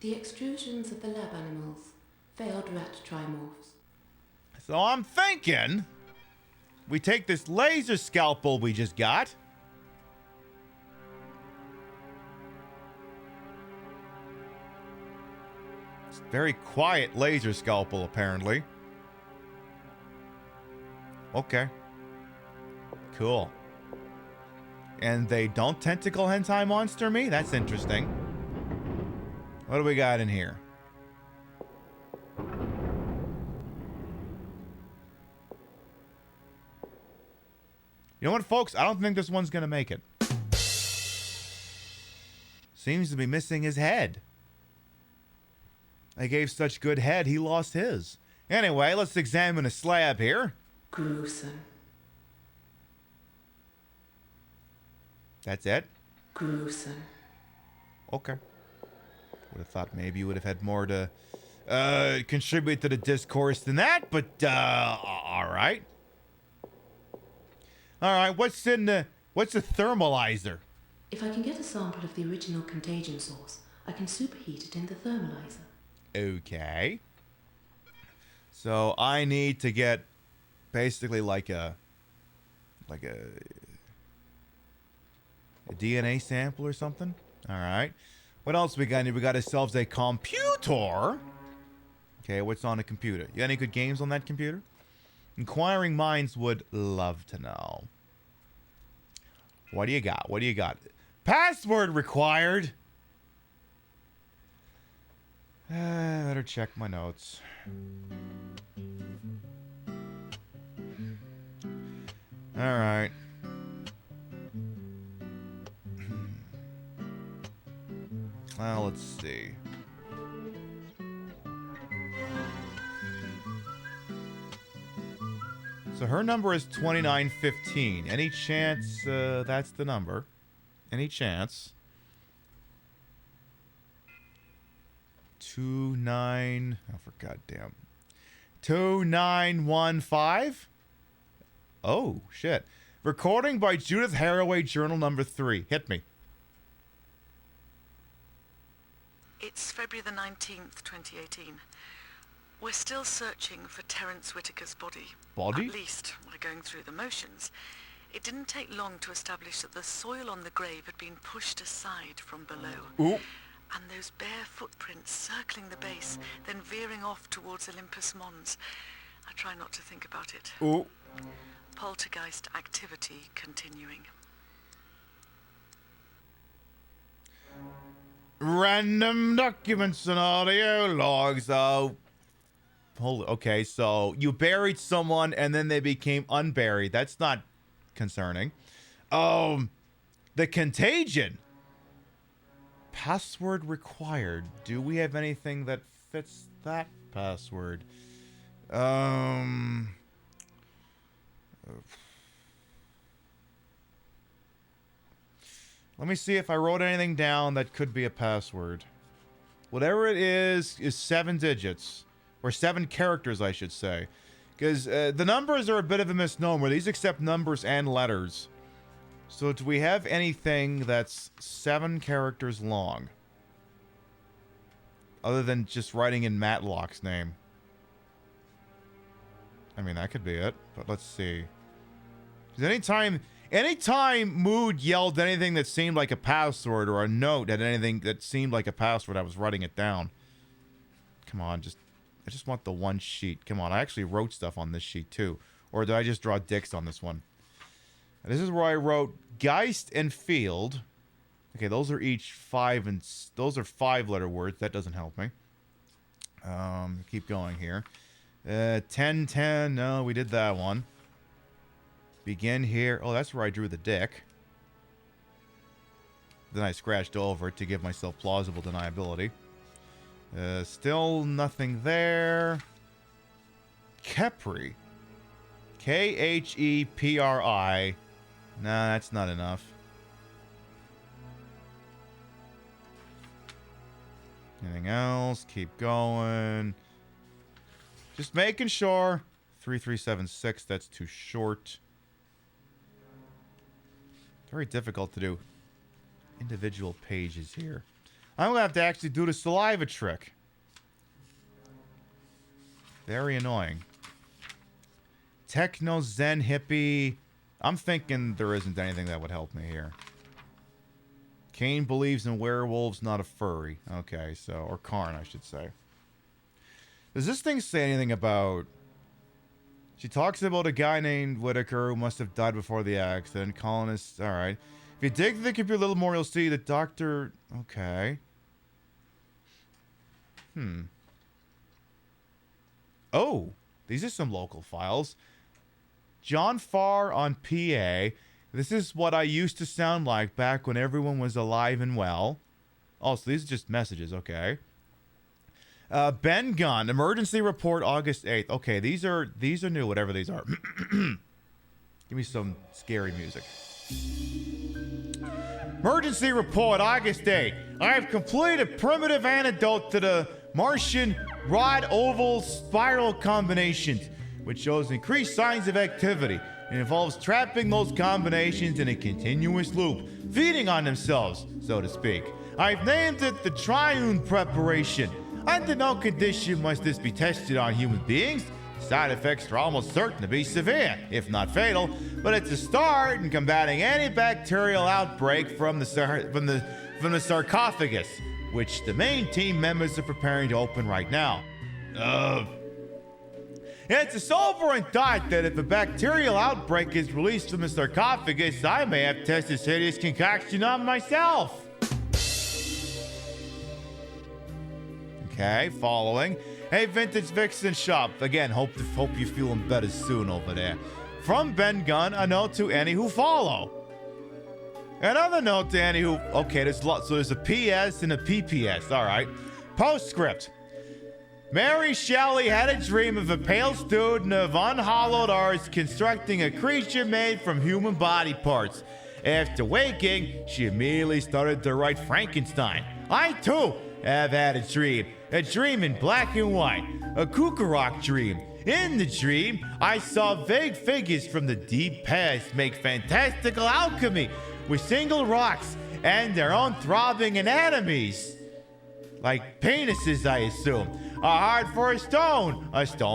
The extrusions of the lab animals. Failed rat trimorphs. So I'm thinking we take this laser scalpel we just got. It's a very quiet laser scalpel, apparently. Okay. Cool. And they don't tentacle hentai monster me? That's interesting. What do we got in here? You know what, folks? I don't think this one's going to make it. Seems to be missing his head. I gave such good head, he lost his. Anyway, let's examine a slab here. Gruesome. That's it? Gruesome. Okay. Would have thought maybe you would have had more to contribute to the discourse than that, but all right. All right, what's the thermalizer? If I can get a sample of the original contagion source, I can superheat it in the thermalizer. Okay. So I need to get basically like a DNA sample or something. All right. What else we got? We got ourselves a computer. Okay, what's on the computer? You got any good games on that computer? Inquiring minds would love to know. What do you got? What do you got? Password required. Better check my notes. All right. Well, let's see. So her number is 2915. Any chance that's the number? Any chance? 29. Oh, for goddamn. 2915? Oh, shit. Recording by Judith Haraway, journal number 3. Hit me. It's February the 19th, 2018. We're still searching for Terence Whitaker's body. Body? At least, we're going through the motions. It didn't take long to establish that the soil on the grave had been pushed aside from below. Ooh. And those bare footprints circling the base, then veering off towards Olympus Mons. I try not to think about it. Ooh. Poltergeist activity continuing. Random documents and audio logs. Oh. Okay, so you buried someone and then they became unburied. That's not concerning. The contagion. Password required. Do we have anything that fits that password? Let me see if I wrote anything down that could be a password. Whatever it is 7 digits. Or 7 characters, I should say. Because the numbers are a bit of a misnomer. These accept numbers and letters. So do we have anything that's 7 characters long? Other than just writing in Matlock's name. I mean, that could be it. But let's see. Because anytime Mood yelled anything that seemed like a password, or a note had anything that seemed like a password, I was writing it down. Come on, I just want the one sheet. Come on, I actually wrote stuff on this sheet too. Or did I just draw dicks on this one? And this is where I wrote Geist and Field. Okay, those are each 5 and those are 5-letter words. That doesn't help me. Keep going here. 1010. No, we did that one. Begin here. Oh, that's where I drew the dick. Then I scratched over it to give myself plausible deniability. Still nothing there. Khepri. Khepri. Nah, that's not enough. Anything else? Keep going. Just making sure. 3376, that's too short. Very difficult to do individual pages here. I'm gonna have to actually do the saliva trick. Very annoying. Techno Zen hippie. I'm thinking there isn't anything that would help me here. Kane believes in werewolves, not a furry. Okay, so, or Karn, I should say. Does this thing say anything about... She talks about a guy named Whitaker who must have died before the accident. Colonists, alright. If you dig the computer a little more, you'll see that Dr... Okay. Oh, these are some local files. John Farr on PA. This is what I used to sound like back when everyone was alive and well. Oh, so these are just messages, okay. Ben Gunn, emergency report August 8th. Okay, these are new, whatever these are. Give me some scary music. Emergency report, August 8. I have completed a primitive antidote to the Martian rod oval spiral combinations, which shows increased signs of activity. It involves trapping those combinations in a continuous loop, feeding on themselves, so to speak. I've named it the Triune Preparation. Under no condition must this be tested on human beings. Side effects are almost certain to be severe, if not fatal, but it's a start in combating any bacterial outbreak from the sarcophagus, which the main team members are preparing to open right now. It's a sobering thought that if a bacterial outbreak is released from the sarcophagus, I may have tested this hideous concoction on myself. Okay, following. Hey, Vintage Vixen Shop. Again, hope you're feeling better soon over there. From Ben Gunn, a note to any who follow. Another note to any who... Okay, so there's a PS and a PPS. All right. Postscript. Mary Shelley had a dream of a pale student of unhallowed arts constructing a creature made from human body parts. After waking, she immediately started to write Frankenstein. I, too, have had a dream in black and white, a Kukarok dream. In the dream, I saw vague figures from the deep past make fantastical alchemy with single rocks and their own throbbing anatomies. Like penises, I assume. A heart for a stone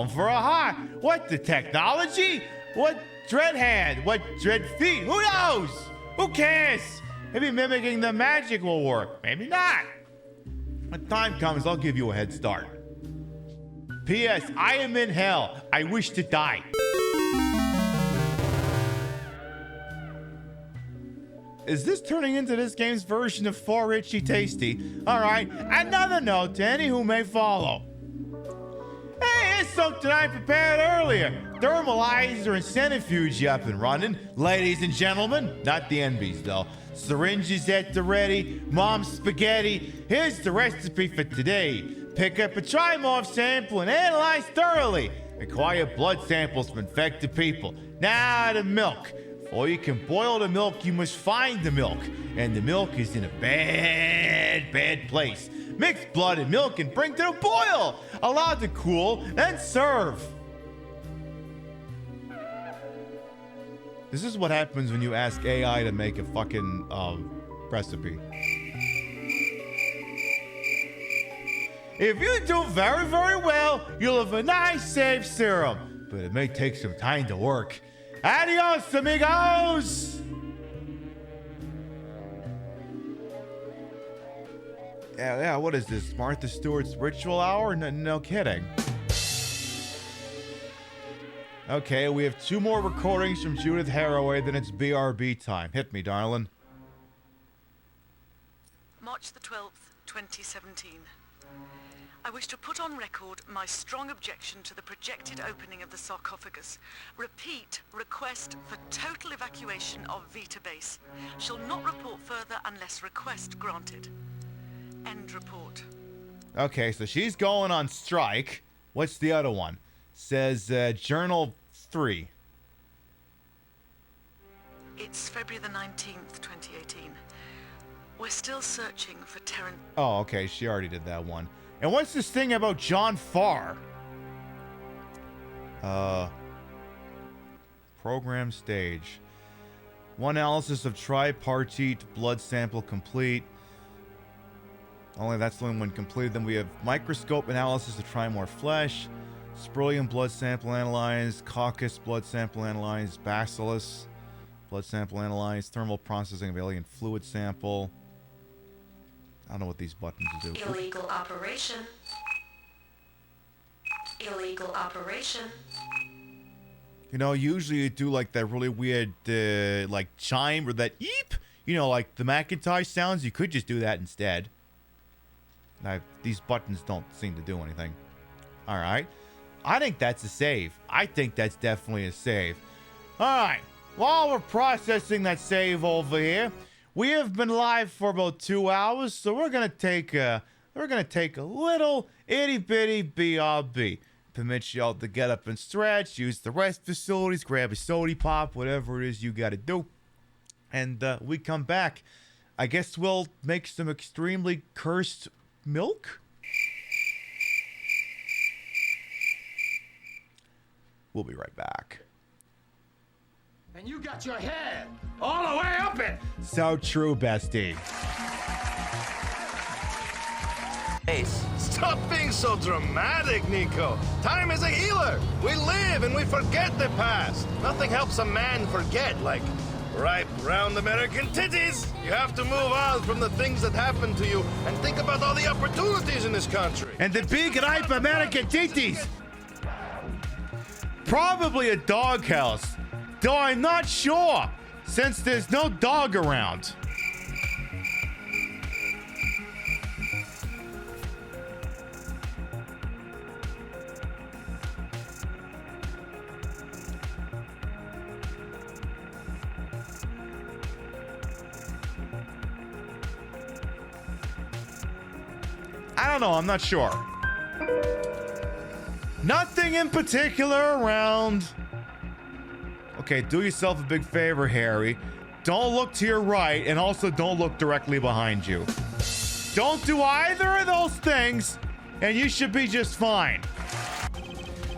for a heart. What the technology? What dread hand? What dread feet? Who knows? Who cares? Maybe mimicking the magic will work. Maybe not. When time comes, I'll give you a head start. P.S. I am in hell. I wish to die. Is this turning into this game's version of 4 Itchy Tasty? Alright, another note to any who may follow. Hey, here's something I prepared earlier. Thermalizer and centrifuge up and running. Ladies and gentlemen, not the NBs though. Syringes at the ready, mom's spaghetti. Here's the recipe for today. Pick up a trimorph sample and analyze thoroughly. Acquire blood samples from infected people. Now the milk. Before you can boil the milk, you must find the milk. And the milk is in a bad place. Mix blood and milk and bring to a boil. Allow to cool, then serve. This is what happens when you ask AI to make a fucking recipe. If you do very, very well, you'll have a nice, safe serum. But it may take some time to work. Adios, amigos! Yeah, what is this? Martha Stewart's ritual hour? No kidding. Okay, we have 2 more recordings from Judith Haraway, then it's BRB time. Hit me, darling. March the 12th, 2017. I wish to put on record my strong objection to the projected opening of the sarcophagus. Repeat, request for total evacuation of Vita Base. Shall not report further unless request granted. End report. Okay, so she's going on strike. What's the other one? Says Journal 3. It's February the 19th, 2018. We're still searching for Terran... Oh, okay, she already did that one. And what's this thing about John Farr? Program stage. 1 analysis of tripartite blood sample complete. That's the only one completed. Then we have microscope analysis of trimorph flesh. Sperlium blood sample analyzed. Caucus blood sample analyzed. Bacillus blood sample analyzed. Thermal processing of alien fluid sample. I don't know what these buttons do. Illegal operation. Illegal operation. You know, usually you do like that really weird, like chime or that eep. You know, like the Macintosh sounds. You could just do that instead. These buttons don't seem to do anything. All right. I think that's a save. I think that's definitely a save. All right. While we're processing that save over here, we have been live for about 2 hours, so we're gonna take a little itty bitty BRB. Permits y'all to get up and stretch, use the rest facilities, grab a sody pop, whatever it is you gotta do, and we come back. I guess we'll make some extremely cursed milk? We'll be right back. And you got your head all the way up it. So true, bestie. Stop being so dramatic, Nico. Time is a healer. We live and we forget the past. Nothing helps a man forget like ripe, round American titties. You have to move on from the things that happened to you and think about all the opportunities in this country. And the big ripe American titties. Probably a doghouse, though I'm not sure, since there's no dog around. I don't know, I'm not sure. Nothing in particular around. Okay, do yourself a big favor, Harry. Don't look to your right, and also don't look directly behind you. Don't do either of those things, and you should be just fine.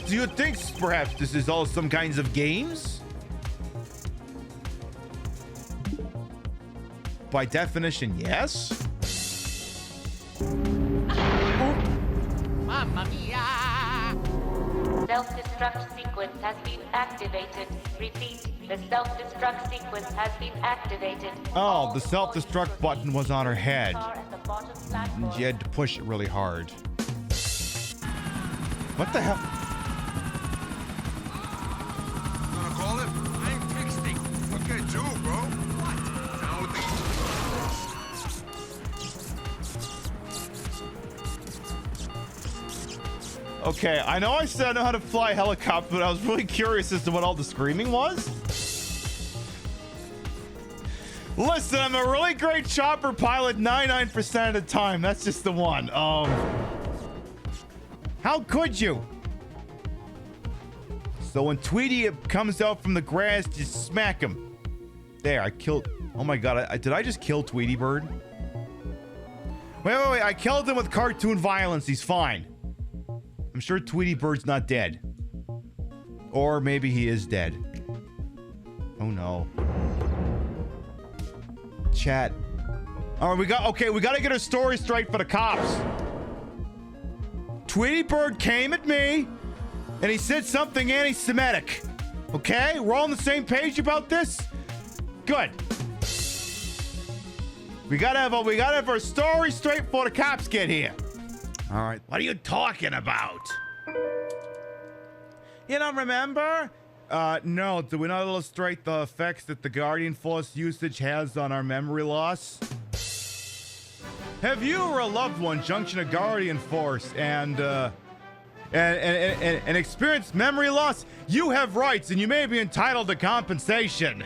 Do you think perhaps this is all some kinds of games? By definition, yes. Mamma mia! Self-destruct sequence has been activated. Repeat, the self-destruct sequence has been activated. Oh, the self-destruct button was on her head. You had to push it really hard. What the hell? Gonna call it? I'm texting. Okay, Joe, bro. What? Down with Okay, I know I said I know how to fly a helicopter, but I was really curious as to what all the screaming was. Listen, I'm a really great chopper pilot 99% of the time. That's just the one. How could you? So when Tweety comes out from the grass, just smack him. There, I killed... Oh my god, did I just kill Tweety Bird? Wait, I killed him with cartoon violence. He's fine. I'm sure Tweety Bird's not dead. Or maybe he is dead. Oh no. Chat. Alright, we gotta get our story straight for the cops. Tweety Bird came at me and he said something anti-Semitic. Okay? We're all on the same page about this? Good. We gotta have our story straight before the cops get here. All right. What are you talking about? You don't remember? No. Do we not illustrate the effects that the Guardian Force usage has on our memory loss? Have you or a loved one junctioned a Guardian Force and experienced memory loss? You have rights, and you may be entitled to compensation.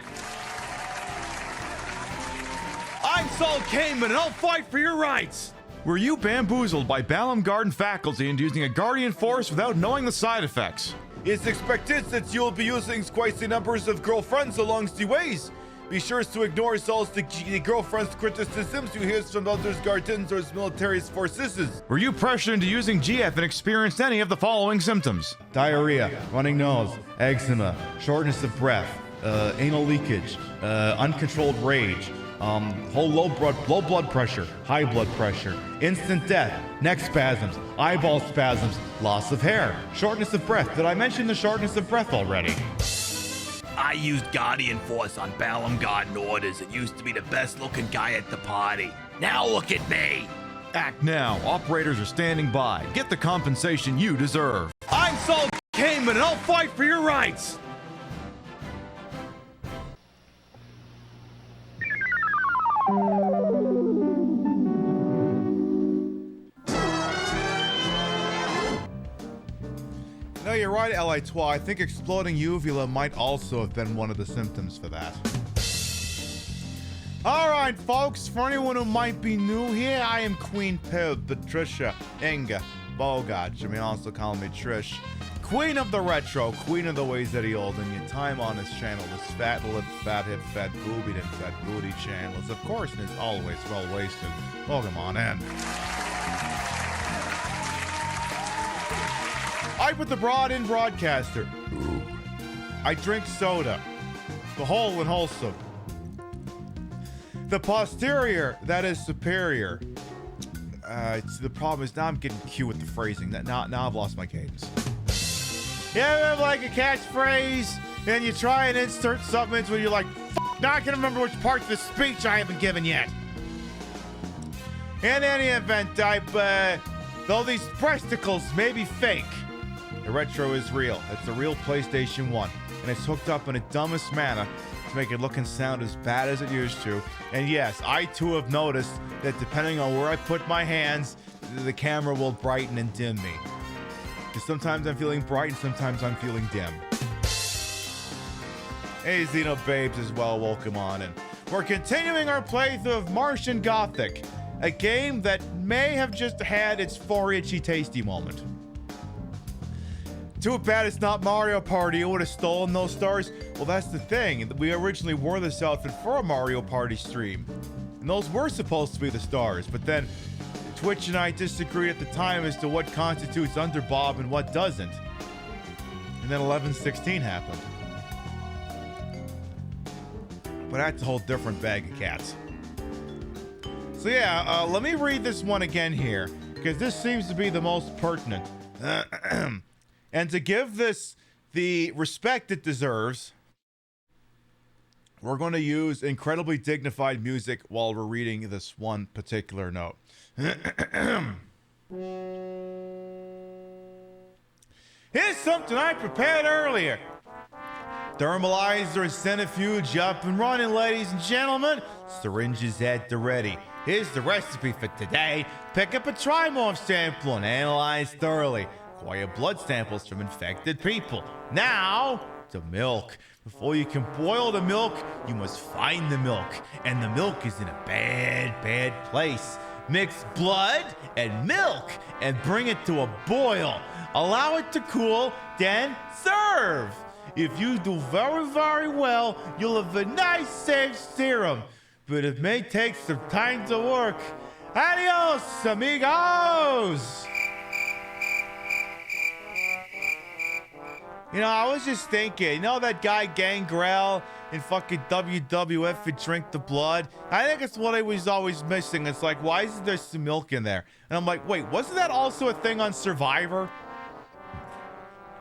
I'm Saul Kamen, and I'll fight for your rights. Were you bamboozled by Balam Garden faculty into using a Guardian Force without knowing the side effects? It's expected that you'll be using quite the numbers of girlfriends along the ways. Be sure to ignore all the girlfriend's criticisms you hear from others Guardians or military forces. Were you pressured into using GF and experienced any of the following symptoms? Diarrhea, running nose, eczema, shortness of breath, anal leakage, uncontrolled rage, low blood pressure, high blood pressure, instant death, neck spasms, eyeball spasms, loss of hair, shortness of breath. Did I mention the shortness of breath already? I used Guardian Force on Balam Garden orders and used to be the best looking guy at the party. Now look at me. Act now. Operators are standing by. Get the compensation you deserve. I'm Saul Kamen, and I'll fight for your rights. No, you're right, Li-Twa. I think exploding uvula might also have been one of the symptoms for that. Alright, folks, for anyone who might be new here, I am Queen Pib, Patricia, Inga, Bogach. You may also call me Trish. Queen of the retro, queen of the ways that he old, and your time on his channel, this fat lip, fat hip, fat boobied, and fat booty channel is, of course, and is always well wasted. Welcome on in. I put the broad in broadcaster. Ooh. I drink soda. The whole and wholesome. The posterior, that is superior. The problem is now I'm getting cute with the phrasing. Now I've lost my cadence. Yeah, you have like a catchphrase, and you try and insert something into it, you're like, now I can remember which parts of the speech I haven't given yet. In any event, though these breasticles may be fake, the retro is real. It's a real PlayStation 1, and it's hooked up in a dumbest manner to make it look and sound as bad as it used to. And yes, I too have noticed that depending on where I put my hands, the camera will brighten and dim me. Because sometimes I'm feeling bright and sometimes I'm feeling dim. Hey, Xeno Babes as well, welcome on in. We're continuing our playthrough of Martian Gothic, a game that may have just had its 4-itchy tasty moment. Too bad it's not Mario Party. It would have stolen those stars. Well, that's the thing. We originally wore this outfit for a Mario Party stream. And those were supposed to be the stars. But then Twitch and I disagreed at the time as to what constitutes underbob and what doesn't. And then 11/16 happened. But that's a whole different bag of cats. So yeah, let me read this one again here, because this seems to be the most pertinent. And to give this the respect it deserves, we're going to use incredibly dignified music while we're reading this one particular note. Here's something I prepared earlier. Thermalizer and centrifuge up and running, ladies and gentlemen. Syringes at the ready. Here's the recipe for today. Pick up a trimorph sample and analyze thoroughly. Acquire blood samples from infected people. Now, to milk. Before you can boil the milk, you must find the milk. And the milk is in a bad, bad place. Mix blood and milk and bring it to a boil. Allow it to cool, then serve. If you do very, very well, you'll have a nice, safe serum. But it may take some time to work. Adios, amigos! You know, I was just thinking, you know that guy Gangrel in fucking WWF would drink the blood? I think it's what I was always missing. It's like, why isn't there some milk in there? And I'm like, wait, wasn't that also a thing on Survivor?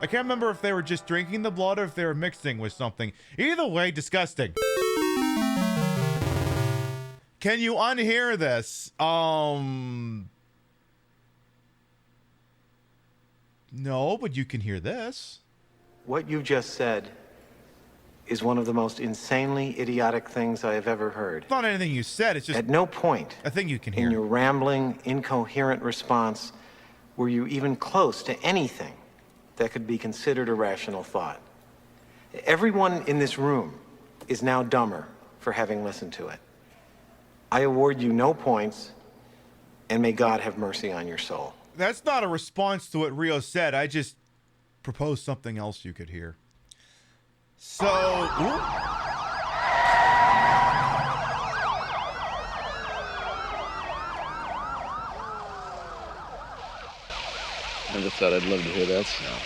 I can't remember if they were just drinking the blood or if they were mixing with something. Either way, disgusting. Can you unhear this? No, but you can hear this. What you just said is one of the most insanely idiotic things I have ever heard. It's not anything you said, it's just... At no point... I think you can hear. In your rambling, incoherent response, were you even close to anything that could be considered a rational thought. Everyone in this room is now dumber for having listened to it. I award you no points, and may God have mercy on your soul. That's not a response to what Rio said. I just proposed something else you could hear. So... I just thought I'd love to hear that sound.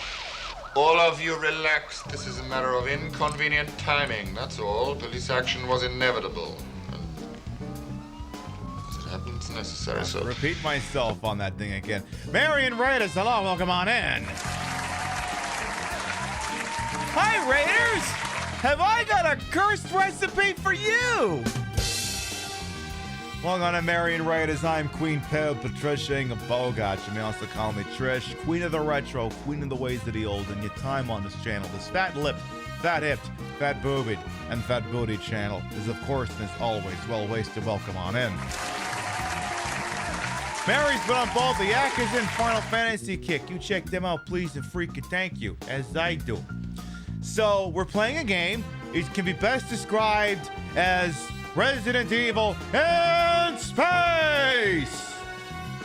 All of you relax. This is a matter of inconvenient timing, that's all. Police action was inevitable. As it happens, necessary, so... Repeat myself on that thing again. Marion Raiders, hello, welcome on in. Hi, Raiders! Have I got a cursed recipe for you? Welcome on in, Marion Raiders. I'm Queen Peb, Patricia Inga Bogart. You may also call me Trish, Queen of the Retro, Queen of the Ways of the Old, and your time on this channel, this fat-lipped, fat-hipped, fat-boobied, and fat-booty channel is, of course, and as always, well-wasted. Welcome on in. Mary's been on both the Yakuza and Final Fantasy kick. You check them out, please, and freaking thank you, as I do. So, we're playing a game. It can be best described as Resident Evil in space!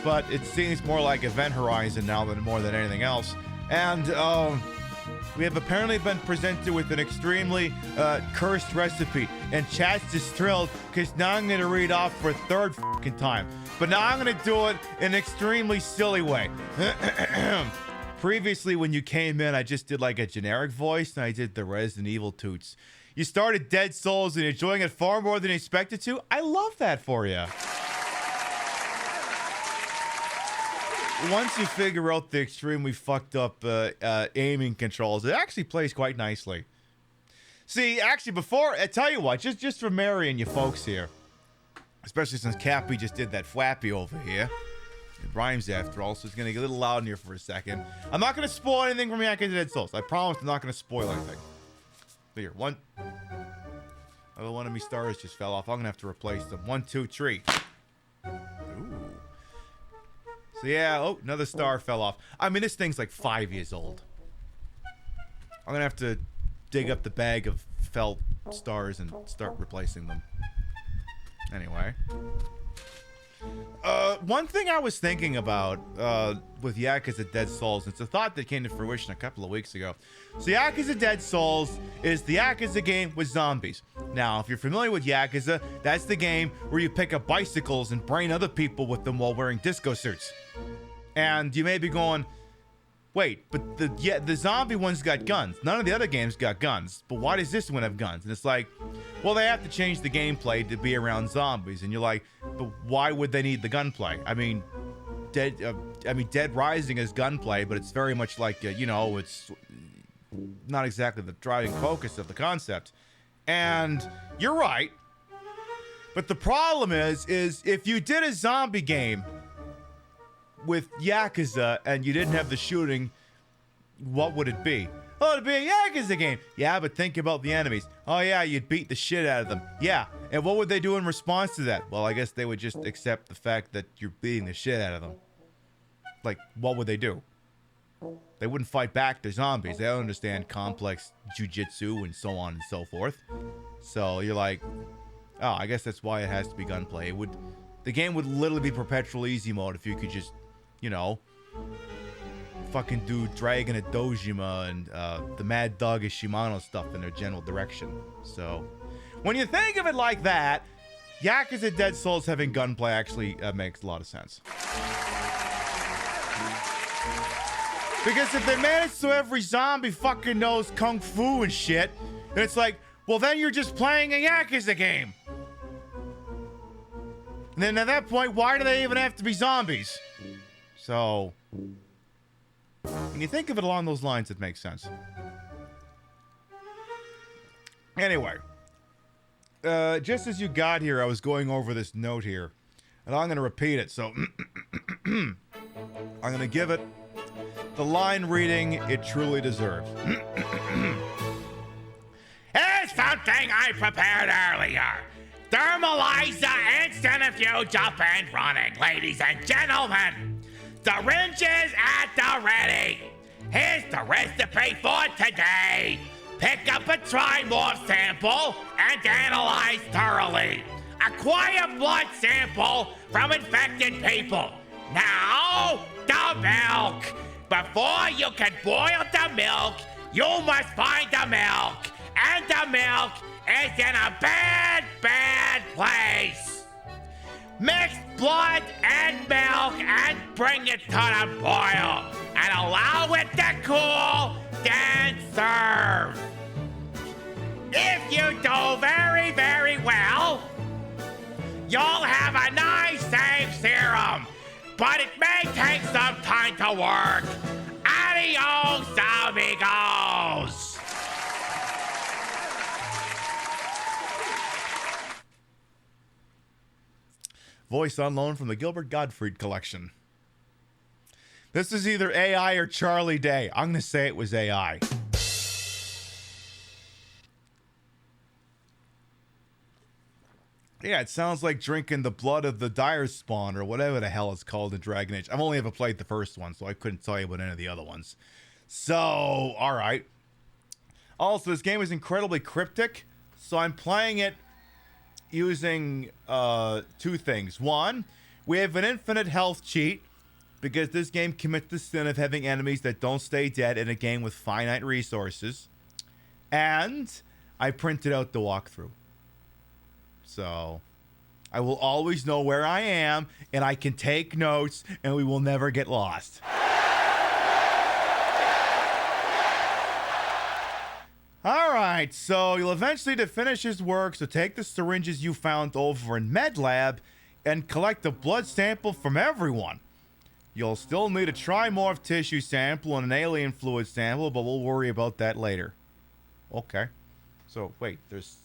But it seems more like Event Horizon now than more than anything else. And we have apparently been presented with an extremely cursed recipe. And chat's just thrilled because now I'm going to read off for a third fucking time. But now I'm going to do it in an extremely silly way. Previously, when you came in, I just did like a generic voice, and I did the Resident Evil toots. You started Dead Souls, and you're enjoying it far more than you expected to. I love that for you. Once you figure out the extremely fucked up aiming controls, it actually plays quite nicely. See, actually, before, I tell you what, just for Marion, you folks here, especially since Cappy just did that flappy over here. It rhymes after all, so it's going to get a little loud in here for a second. I'm not going to spoil anything from Yakuza Dead Souls. I promise I'm not going to spoil anything. Here, one. Another one of me stars just fell off. I'm going to have to replace them. 1, 2, 3. Ooh. So yeah, oh, another star fell off. I mean, this thing's like 5 years old. I'm going to have to dig up the bag of felt stars and start replacing them. Anyway. One thing I was thinking about with Yakuza Dead Souls, it's a thought that came to fruition a couple of weeks ago. So Yakuza Dead Souls is the Yakuza game with zombies. Now, if you're familiar with Yakuza, that's the game where you pick up bicycles and brain other people with them while wearing disco suits. And you may be going, wait, but the zombie one's got guns. None of the other games got guns. But why does this one have guns? And it's like, well, they have to change the gameplay to be around zombies. And you're like, but why would they need the gunplay? I mean, Dead Rising is gunplay, but it's very much like, it's not exactly the driving focus of the concept. And you're right. But the problem is if you did a zombie game with Yakuza and you didn't have the shooting, what would it be? Oh, it'd be a Yakuza game. Yeah, but think about the enemies. Oh yeah, you'd beat the shit out of them. Yeah, and what would they do in response to that? Well, I guess they would just accept the fact that you're beating the shit out of them. Like, what would they do? They wouldn't fight back. They're zombies. They don't understand complex jujitsu and so on and so forth. So you're like, oh, I guess that's why it has to be gunplay. The game would literally be perpetual easy mode if you could just, fucking do Dragon of Dojima and the Mad Dog is Shimano stuff in their general direction. So, when you think of it like that, Yakuza Dead Souls having gunplay actually makes a lot of sense. Because if they manage so every zombie fucking knows kung fu and shit, and it's like, well, then you're just playing a Yakuza game. And then at that point, why do they even have to be zombies? So, when you think of it along those lines, it makes sense. Anyway, just as you got here, I was going over this note here, and I'm going to repeat it. So, I'm going to give it the line reading it truly deserves. Here's something I prepared earlier. Thermalizer Instanifuge up and running, ladies and gentlemen. Syringes at the ready. Here's the recipe for today. Pick up a trimorph sample and analyze thoroughly. Acquire blood sample from infected people. Now, the milk. Before you can boil the milk, you must find the milk. And the milk is in a bad, bad place. Mix blood and milk and bring it to the boil. And allow it to cool, then serve. If you do very, very well, you'll have a nice, safe serum. But it may take some time to work. Adios, amigos. Voice on loan from the Gilbert Gottfried collection. This is either AI or Charlie Day. I'm going to say it was AI. Yeah, it sounds like drinking the blood of the dire spawn or whatever the hell it's called in Dragon Age. I've only ever played the first one, so I couldn't tell you about any of the other ones. So, alright. Also, this game is incredibly cryptic, so I'm playing it using two things. One, we have an infinite health cheat, because this game commits the sin of having enemies that don't stay dead in a game with finite resources. And I printed out the walkthrough. So I will always know where I am, and I can take notes, and we will never get lost. All right, so you'll eventually to finish his work, so take the syringes you found over in Med Lab and collect a blood sample from everyone. You'll still need a trimorph tissue sample and an alien fluid sample, but we'll worry about that later. Okay. So, wait, there's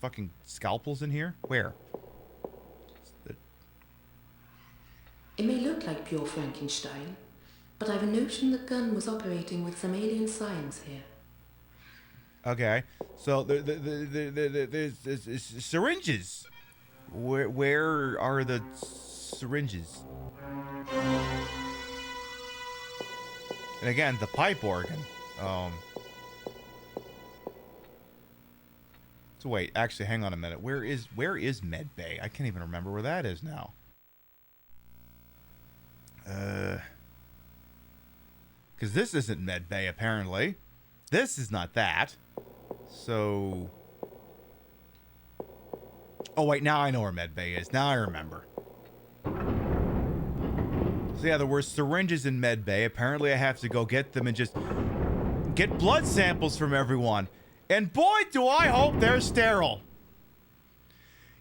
fucking scalpels in here? Where? It may look like pure Frankenstein, but I've a notion the gun was operating with some alien science here. Okay, so there's syringes. Where are the syringes? And again, the pipe organ. So wait, actually, hang on a minute. Where is Med Bay? I can't even remember where that is now. Because this isn't Med Bay, apparently. This is not that. So... Oh, wait, now I know where Med Bay is. Now I remember. So yeah, there were syringes in Med Bay. Apparently I have to go get them and just get blood samples from everyone. And boy, do I hope they're sterile.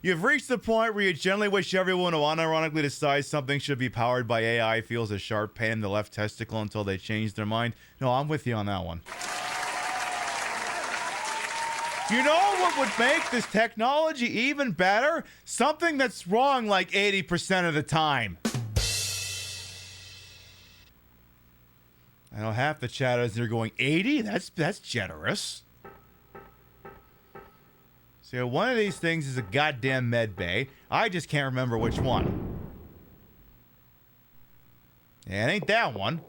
You've reached the point where you generally wish everyone who unironically decides something should be powered by AI feels a sharp pain in the left testicle until they change their mind. No, I'm with you on that one. You know what would make this technology even better? Something that's wrong like 80% of the time. I know half the chatters are going, 80? That's generous. So one of these things is a goddamn med bay. I just can't remember which one. Yeah, it ain't that one.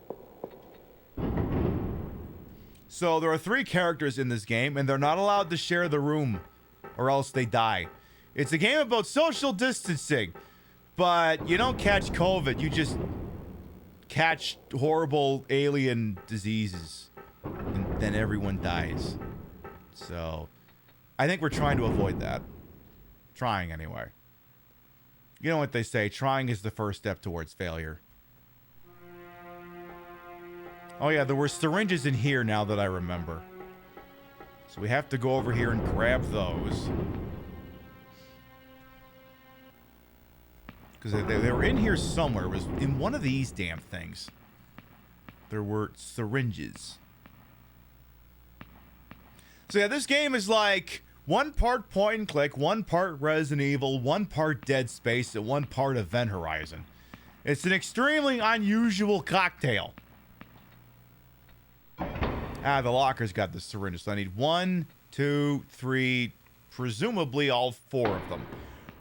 So there are 3 characters in this game, and they're not allowed to share the room, or else they die. It's a game about social distancing, but you don't catch COVID. You just catch horrible alien diseases, and then everyone dies. So I think we're trying to avoid that. Trying, anyway. You know what they say, trying is the first step towards failure. Oh yeah, there were syringes in here now that I remember. So we have to go over here and grab those. Because they were in here somewhere. It was in one of these damn things. There were syringes. So yeah, this game is like 1 part point and click, 1 part Resident Evil, 1 part Dead Space, and 1 part Event Horizon. It's an extremely unusual cocktail. Ah, the locker's got the syringes. So I need 1, 2, 3, presumably all 4 of them.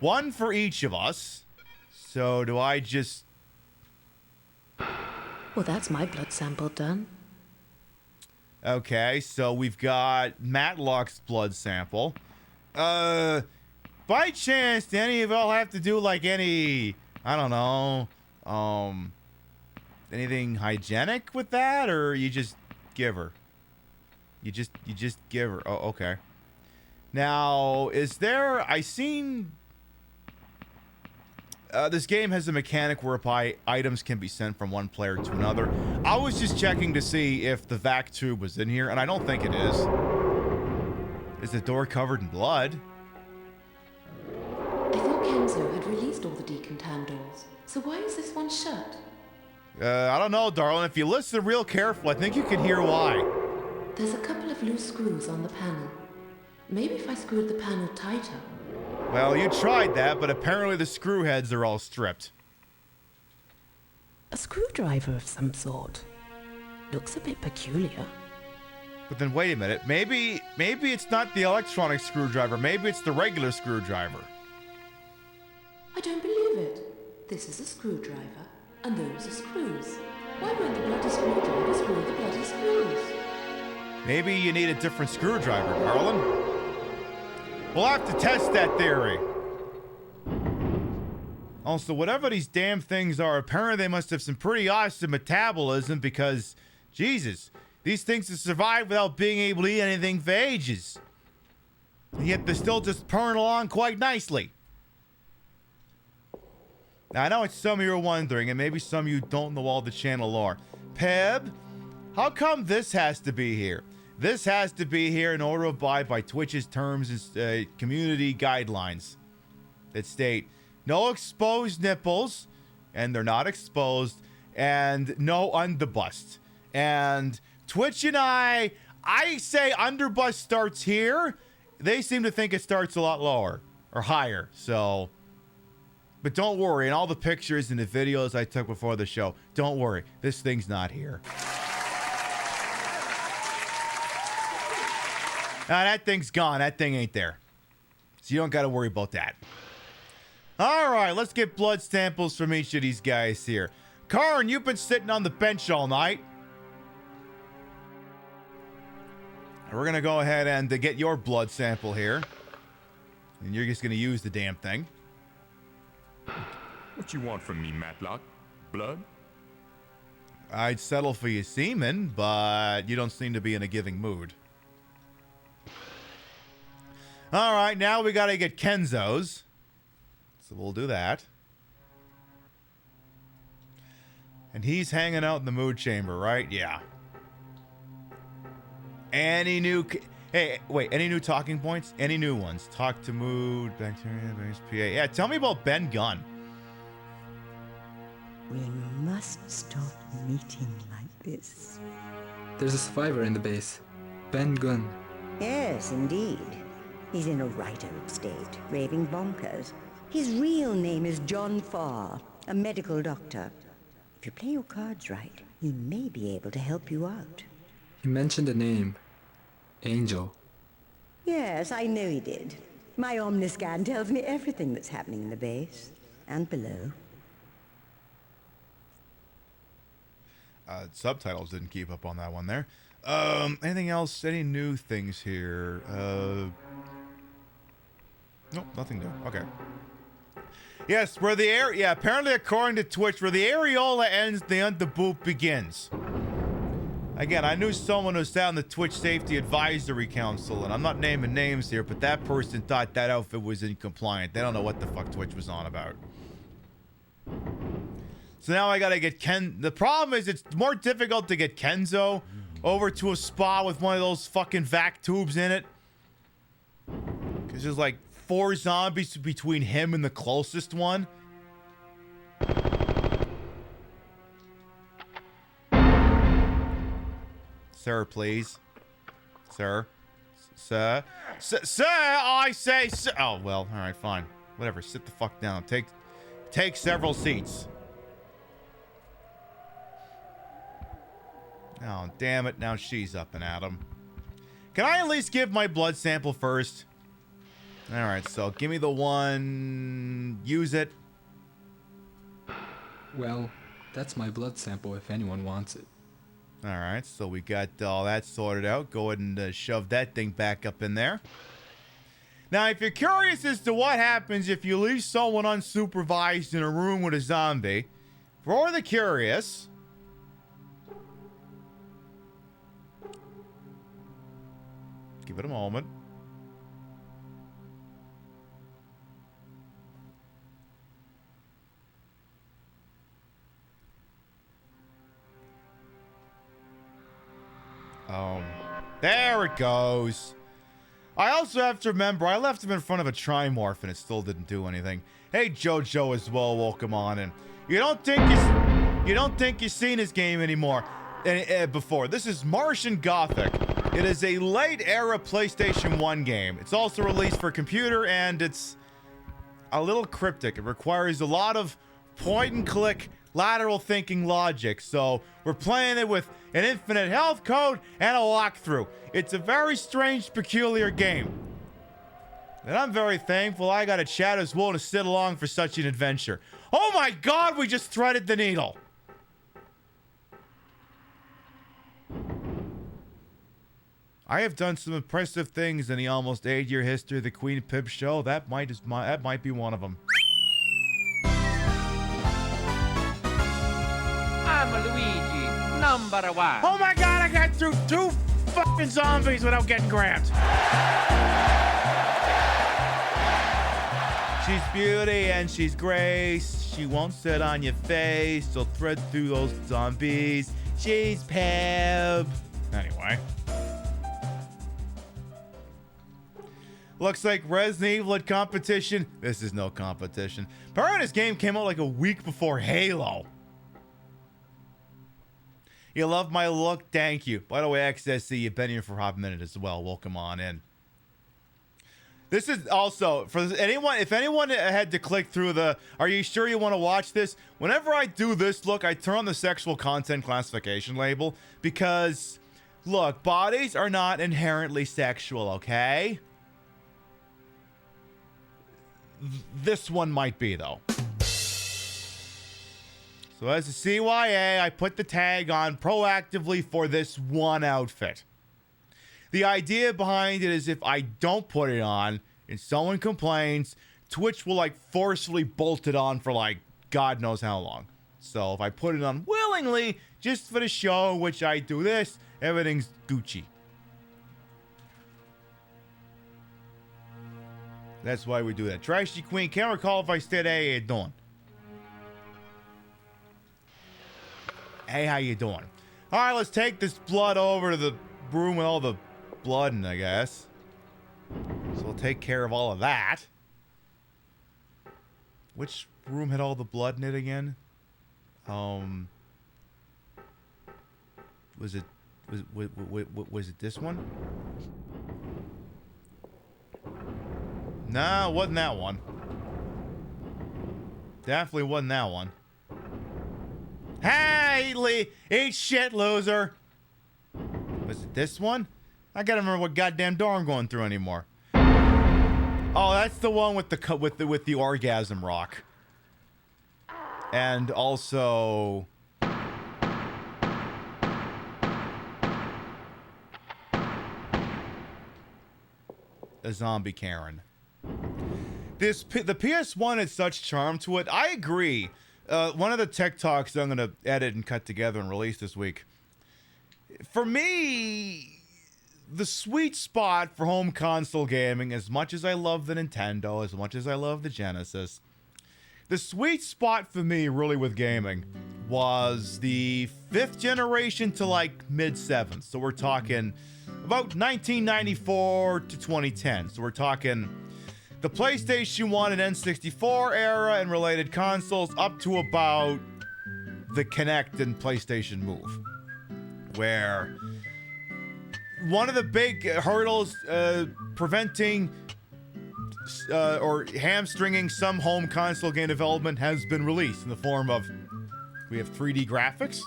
1 for each of us. So do I just... Well, that's my blood sample done. Okay, so we've got Matlock's blood sample. By chance, do any of y'all have to do like any... I don't know. Anything hygienic with that? Or you just give her? You just give her. Oh, okay. Now, is there... I seen... this game has a mechanic whereby items can be sent from one player to another. I was just checking to see if the vac tube was in here, and I don't think it is. Is the door covered in blood? I thought Kenzo had released all the decontam doors, so why is this one shut? I don't know, darling. If you listen real careful, I think you can hear why. There's a couple of loose screws on the panel. Maybe if I screwed the panel tighter. Well, you tried that, but apparently the screw heads are all stripped. A screwdriver of some sort. Looks a bit peculiar. But then wait a minute. Maybe it's not the electronic screwdriver. Maybe it's the regular screwdriver. I don't believe it. This is a screwdriver, and those are screws. Why won't the bloody screwdriver screw the bloody screws? Maybe you need a different screwdriver, darling. We'll have to test that theory. Also, whatever these damn things are, apparently they must have some pretty awesome metabolism because, Jesus, these things have survived without being able to eat anything for ages. And yet they're still just purring along quite nicely. Now, I know it's some of you are wondering, and maybe some of you don't know all the channel lore. Peb, how come this has to be here? This has to be here in order to abide by Twitch's terms and community guidelines that state no exposed nipples, and they're not exposed, and no underbust. And Twitch and I say underbust starts here. They seem to think it starts a lot lower or higher. So, but don't worry. In all the pictures and the videos I took before the show, don't worry. This thing's not here. Now, that thing's gone. That thing ain't there. So you don't got to worry about that. All right, let's get blood samples from each of these guys here. Karn, you've been sitting on the bench all night. We're going to go ahead and get your blood sample here. And you're just going to use the damn thing. What you want from me, Matlock? Blood? I'd settle for your semen, but you don't seem to be in a giving mood. All right, now we got to get Kenzo's. So we'll do that. And he's hanging out in the mood chamber, right? Yeah. Any new... Hey, wait, any new talking points? Any new ones? Talk to mood, bacteria, base PA. Yeah, tell me about Ben Gunn. We must stop meeting like this. There's a survivor in the base. Ben Gunn. Yes, indeed. He's in a right old state, raving bonkers. His real name is John Farr, a medical doctor. If you play your cards right, he may be able to help you out. He mentioned a name. Angel. Yes, I know he did. My Omniscan tells me everything that's happening in the base and below. Subtitles didn't keep up on that one there. Anything else? Any new things here? Nope, nothing new. Okay. Yes, where the air... Yeah, apparently according to Twitch, where the areola ends, the underboob begins. Again, I knew someone who sat on the Twitch Safety Advisory Council, and I'm not naming names here, but that person thought that outfit was incompliant. They don't know what the fuck Twitch was on about. So now I gotta get Ken... The problem is it's more difficult to get Kenzo over to a spa with one of those fucking vac tubes in it. Because there's like 4 zombies between him and the closest one. Sir, please. Sir. Sir. Sir, I say sir. Oh, well, all right, fine. Whatever, sit the fuck down. Take several seats. Oh, damn it. Now she's up and at him. Can I at least give my blood sample first? All right, so give me the one. Use it. Well, that's my blood sample if anyone wants it. All right, so we got all that sorted out. Go ahead and shove that thing back up in there. Now, if you're curious as to what happens if you leave someone unsupervised in a room with a zombie, for the curious... Give it a moment. There it goes. I also have to remember, I left him in front of a trimorph and it still didn't do anything. Hey, JoJo as well, welcome on in. You don't think you've seen his game anymore before. This is Martian Gothic. It is a late-era PlayStation 1 game. It's also released for computer, and it's a little cryptic. It requires a lot of point-and-click lateral thinking logic, so we're playing it with an infinite health code and a walkthrough. It's a very strange, peculiar game. And I'm very thankful I got a chat as well to sit along for such an adventure. Oh my god, we just threaded the needle! I have done some impressive things in the almost 8-year history of the Queen Pib show. That might be one of them. number one. Oh my god, I got through 2 fucking zombies without getting grabbed. She's beauty and she's grace. She won't sit on your face. She'll thread through those zombies. She's Peb. Anyway. Looks like Resident Evil had competition. This is no competition. Apparently this game came out like a week before Halo. You love my look? Thank you. By the way, XSC, you've been here for a hot minute as well. Welcome on in. This is also, for anyone, if anyone had to click through the, are you sure you want to watch this? Whenever I do this, look, I turn on the sexual content classification label because, look, bodies are not inherently sexual, okay? This one might be, though. So as a CYA, I put the tag on proactively for this one outfit. The idea behind it is if I don't put it on and someone complains, Twitch will like forcefully bolt it on for like God knows how long. So if I put it on willingly, just for the show, which I do this, everything's Gucci. That's why we do that. Trashy Queen, can't recall if I said, hey, how you doing? Hey, how you doing? All right, let's take this blood over to the room with all the blood in, I guess. So we'll take care of all of that. Which room had all the blood in it again? Was it this one? No, it wasn't that one. Definitely wasn't that one. Hey, Lee, eat shit, loser. Was it this one? I gotta remember what goddamn door I'm going through anymore. Oh, that's the one with the orgasm rock. And also a zombie Karen. The PS1 had such charm to it. I agree. One of the tech talks I'm gonna edit and cut together and release this week. For me, the sweet spot for home console gaming, as much as I love the Nintendo, as much as I love the Genesis, the sweet spot for me really with gaming was the 5th generation to like mid-7th. So we're talking about 1994 to 2010. So we're talking the PlayStation 1 and N64 era and related consoles up to about the Kinect and PlayStation Move, where one of the big hurdles preventing or hamstringing some home console game development has been released in the form of, we have 3D graphics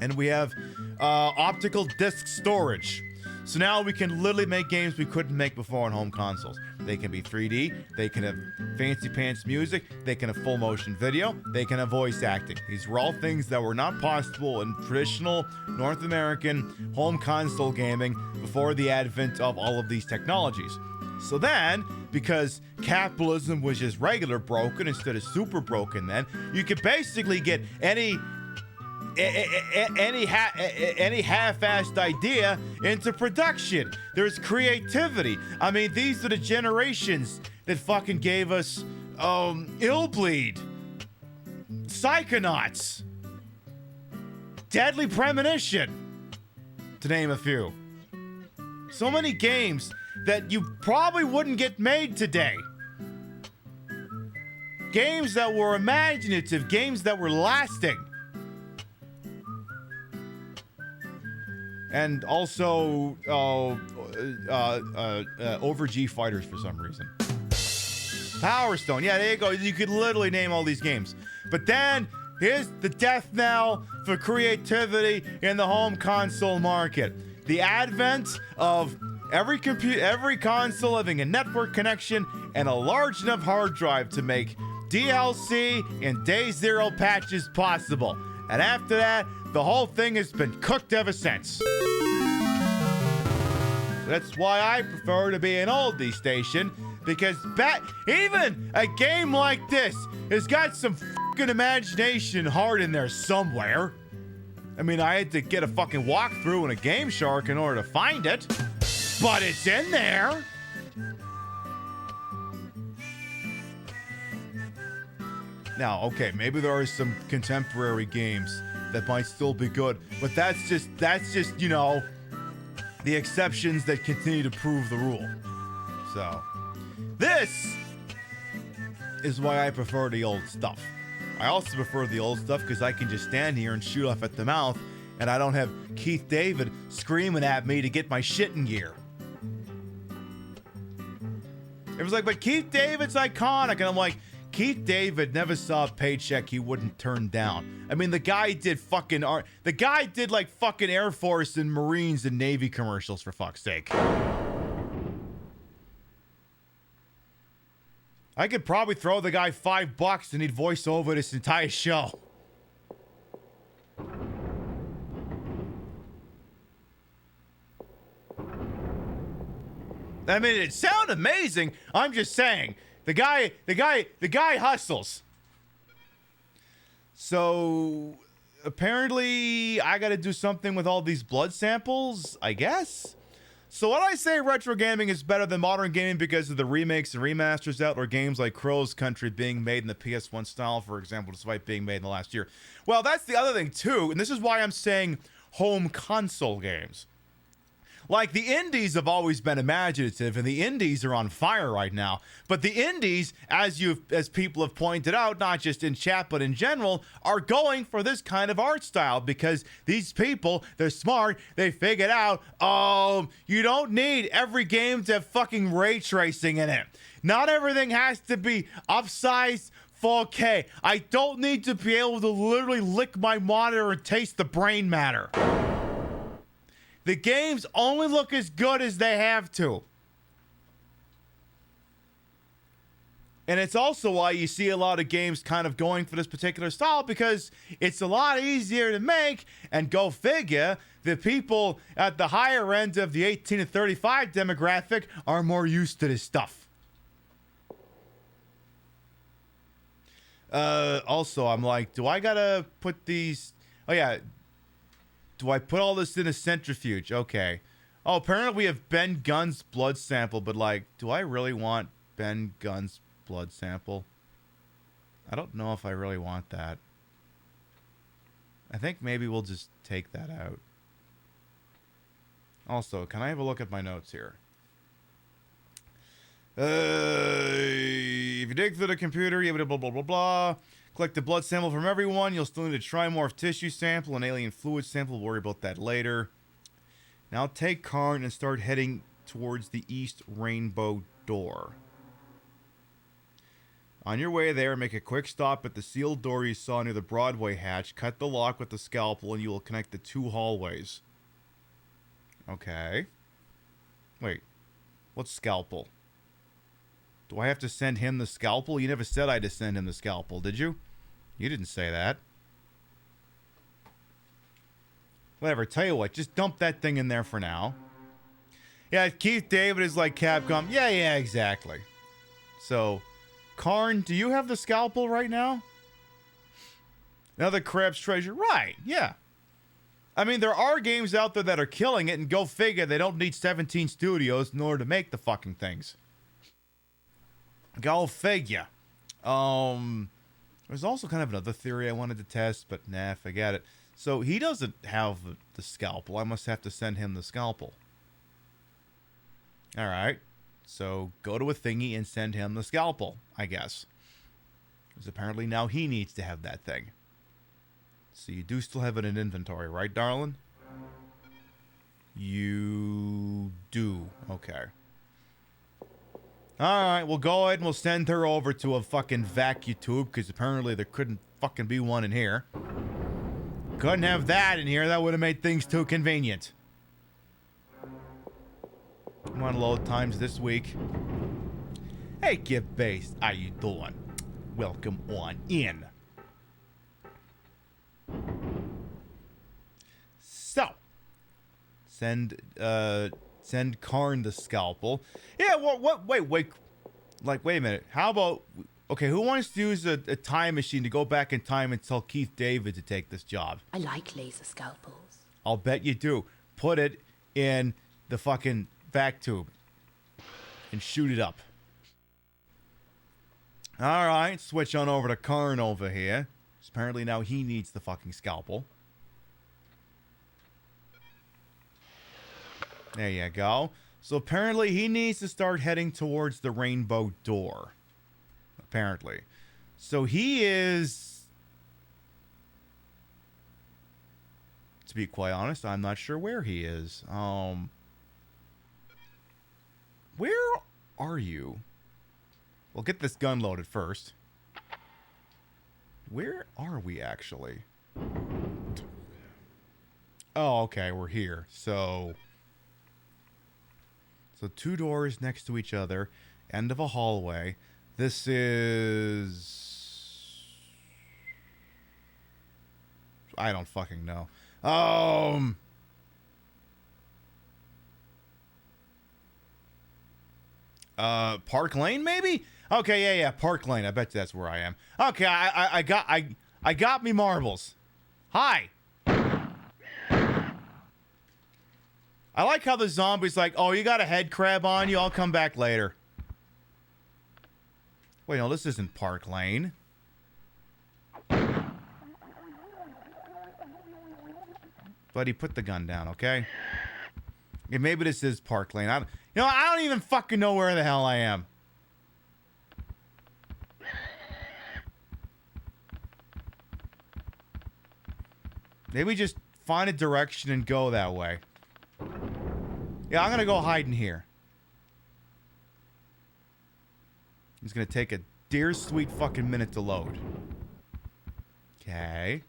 and we have optical disc storage. So now we can literally make games we couldn't make before on home consoles. They can be 3D, they can have fancy pants music, they can have full motion video, they can have voice acting. These were all things that were not possible in traditional North American home console gaming before the advent of all of these technologies. So then, because capitalism was just regular broken instead of super broken then, you could basically get any half-assed idea into production. There's creativity. I mean, these are the generations that fucking gave us Illbleed, Psychonauts, Deadly Premonition, to name a few. So many games that you probably wouldn't get made today. Games that were imaginative, games that were lasting. And also, over G fighters for some reason. Power Stone, yeah, there you go. You could literally name all these games. But then, here's the death knell for creativity in the home console market. The advent of every console having a network connection and a large enough hard drive to make DLC and Day Zero patches possible. And after that, the whole thing has been cooked ever since. That's why I prefer to be an oldie station, because even a game like this has got some fucking imagination and heart in there somewhere. I mean, I had to get a fucking walkthrough in a Game Shark in order to find it, but it's in there. Now, okay, maybe there are some contemporary games that might still be good, but that's just, you know, the exceptions that continue to prove the rule. So, this is why I prefer the old stuff. I also prefer the old stuff because I can just stand here and shoot off at the mouth, and I don't have Keith David screaming at me to get my shit in gear. It was like, but Keith David's iconic, and I'm like, Keith David never saw a paycheck he wouldn't turn down. I mean, the guy did fucking the guy did like fucking Air Force and Marines and Navy commercials, for fuck's sake. I could probably throw the guy $5 and he'd voice over this entire show. I mean, it sounds amazing. I'm just saying, the guy hustles. So apparently I got to do something with all these blood samples, I guess. So when I say retro gaming is better than modern gaming because of the remakes and remasters out, or games like Crow's Country being made in the PS1 style, for example, despite being made in the last year. Well, that's the other thing too, and this is why I'm saying home console games. Like, the indies have always been imaginative, and the indies are on fire right now. But the indies, as people have pointed out, not just in chat but in general, are going for this kind of art style because these people, they're smart, they figured out, you don't need every game to have fucking ray tracing in it. Not everything has to be upsized 4K. I don't need to be able to literally lick my monitor and taste the brain matter. The games only look as good as they have to. And it's also why you see a lot of games kind of going for this particular style, because it's a lot easier to make, and go figure, the people at the higher end of the 18 to 35 demographic are more used to this stuff. Also, I'm like, do I gotta put these... Oh, yeah. Do I put all this in a centrifuge? Okay. Oh, apparently we have Ben Gunn's blood sample, but like, do I really want Ben Gunn's blood sample? I don't know if I really want that. I think maybe we'll just take that out. Also, can I have a look at my notes here? If you dig through the computer, you blah, blah, blah, blah, blah. Collect the blood sample from everyone. You'll still need a trimorph tissue sample, an alien fluid sample. We'll worry about that later. Now take Karn and start heading towards the East Rainbow Door. On your way there, make a quick stop at the sealed door you saw near the Broadway hatch. Cut the lock with the scalpel and you will connect the two hallways. Okay. Wait. What's scalpel? Do I have to send him the scalpel? You never said I had to send him the scalpel, did you? You didn't say that. Whatever, tell you what, just dump that thing in there for now. Yeah, Keith David is like Capcom. Yeah, exactly. So, Karn, do you have the scalpel right now? Another Crab's Treasure. Right, yeah. I mean, there are games out there that are killing it, and go figure, they don't need 17 studios in order to make the fucking things. Go figure. There's also kind of another theory I wanted to test, but nah, forget it. So he doesn't have the scalpel. I must have to send him the scalpel. Alright. So go to a thingy and send him the scalpel, I guess. Because apparently now he needs to have that thing. So you do still have it in inventory, right, darling? You do. Okay. Alright, we'll go ahead and we'll send her over to a fucking vacuum tube, because apparently there couldn't fucking be one in here. Couldn't have that in here, that would have made things too convenient. Come on, load times this week. Hey, Gift Base, how you doing? Welcome on in. So, send Karn the scalpel. Yeah, wait, like, wait a minute. How about Okay, who wants to use a time machine to go back in time and tell Keith David to take this job? I like laser scalpels. I'll bet you do. Put it in the fucking vac tube and shoot it up. All right, switch on over to Karn over here. Apparently now he needs the fucking scalpel. There you go. So apparently he needs to start heading towards the rainbow door. Apparently. So he is... To be quite honest, I'm not sure where he is. Where are you? We'll get this gun loaded first. Where are we actually? Oh, okay, we're here. So 2 doors next to each other, end of a hallway. This is... I don't fucking know. Park Lane, maybe? Okay, yeah, Park Lane. I bet that's where I am. Okay, I got me marbles. Hi. I like how the zombie's like, oh, you got a head crab on you? I'll come back later. Wait, no, this isn't Park Lane. Buddy, put the gun down, okay? Yeah, maybe this is Park Lane. I don't even fucking know where the hell I am. Maybe just find a direction and go that way. Yeah, I'm gonna go hide in here. It's gonna take a dear sweet fucking minute to load. Okay.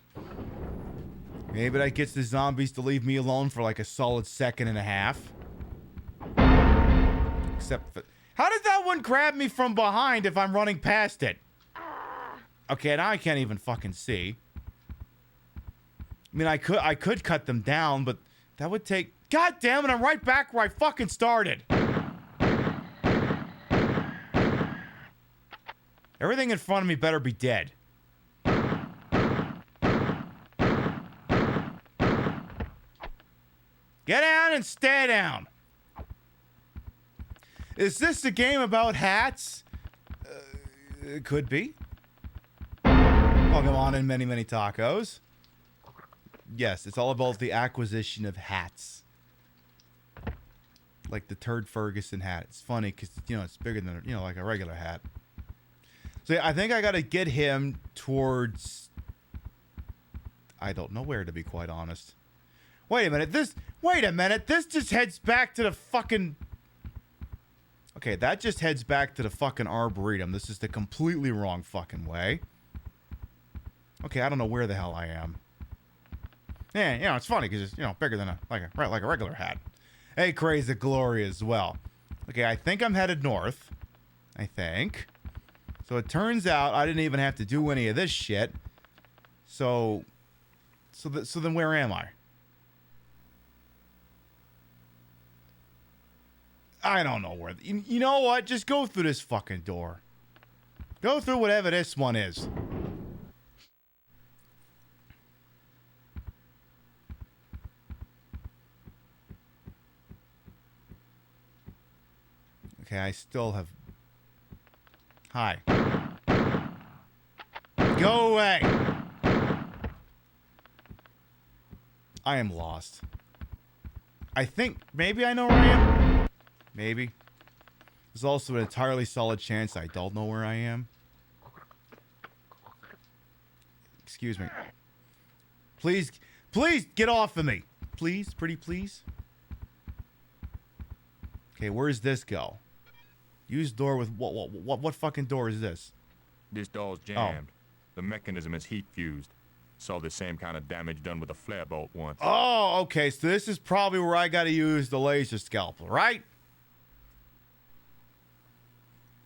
Maybe that gets the zombies to leave me alone for like a solid 1.5 seconds. Except for... How did that one grab me from behind if I'm running past it? Okay, now I can't even fucking see. I mean, I could cut them down, but that would take... God damn it, I'm right back where I fucking started. Everything in front of me better be dead. Get down and stay down. Is this a game about hats? It could be. Pokemon and many, many tacos. Yes, it's all about the acquisition of hats. Like the Turd Ferguson hat. It's funny because, it's bigger than, like a regular hat. So yeah, I think I got to get him towards... I don't know where, to be quite honest. Wait a minute, this just heads back to the fucking... Okay, that just heads back to the fucking Arboretum. This is the completely wrong fucking way. Okay, I don't know where the hell I am. Yeah, it's funny because it's, bigger than a regular hat. Hey, Crazy Glory as well. Okay, I think I'm headed north. I think. So it turns out I didn't even have to do any of this shit. So then where am I? I don't know where. You know what? Just go through this fucking door. Go through whatever this one is. Okay, I still have... Hi. Go away! I am lost. I think maybe I know where I am. Maybe. There's also an entirely solid chance I don't know where I am. Excuse me. Please get off of me. Please, pretty please. Okay, where does this go? Use door with what fucking door is this? This door's jammed. The mechanism is heat fused. Saw the same kind of damage done with a flare bolt once. Oh, okay. So this is probably where I got to use the laser scalpel, right?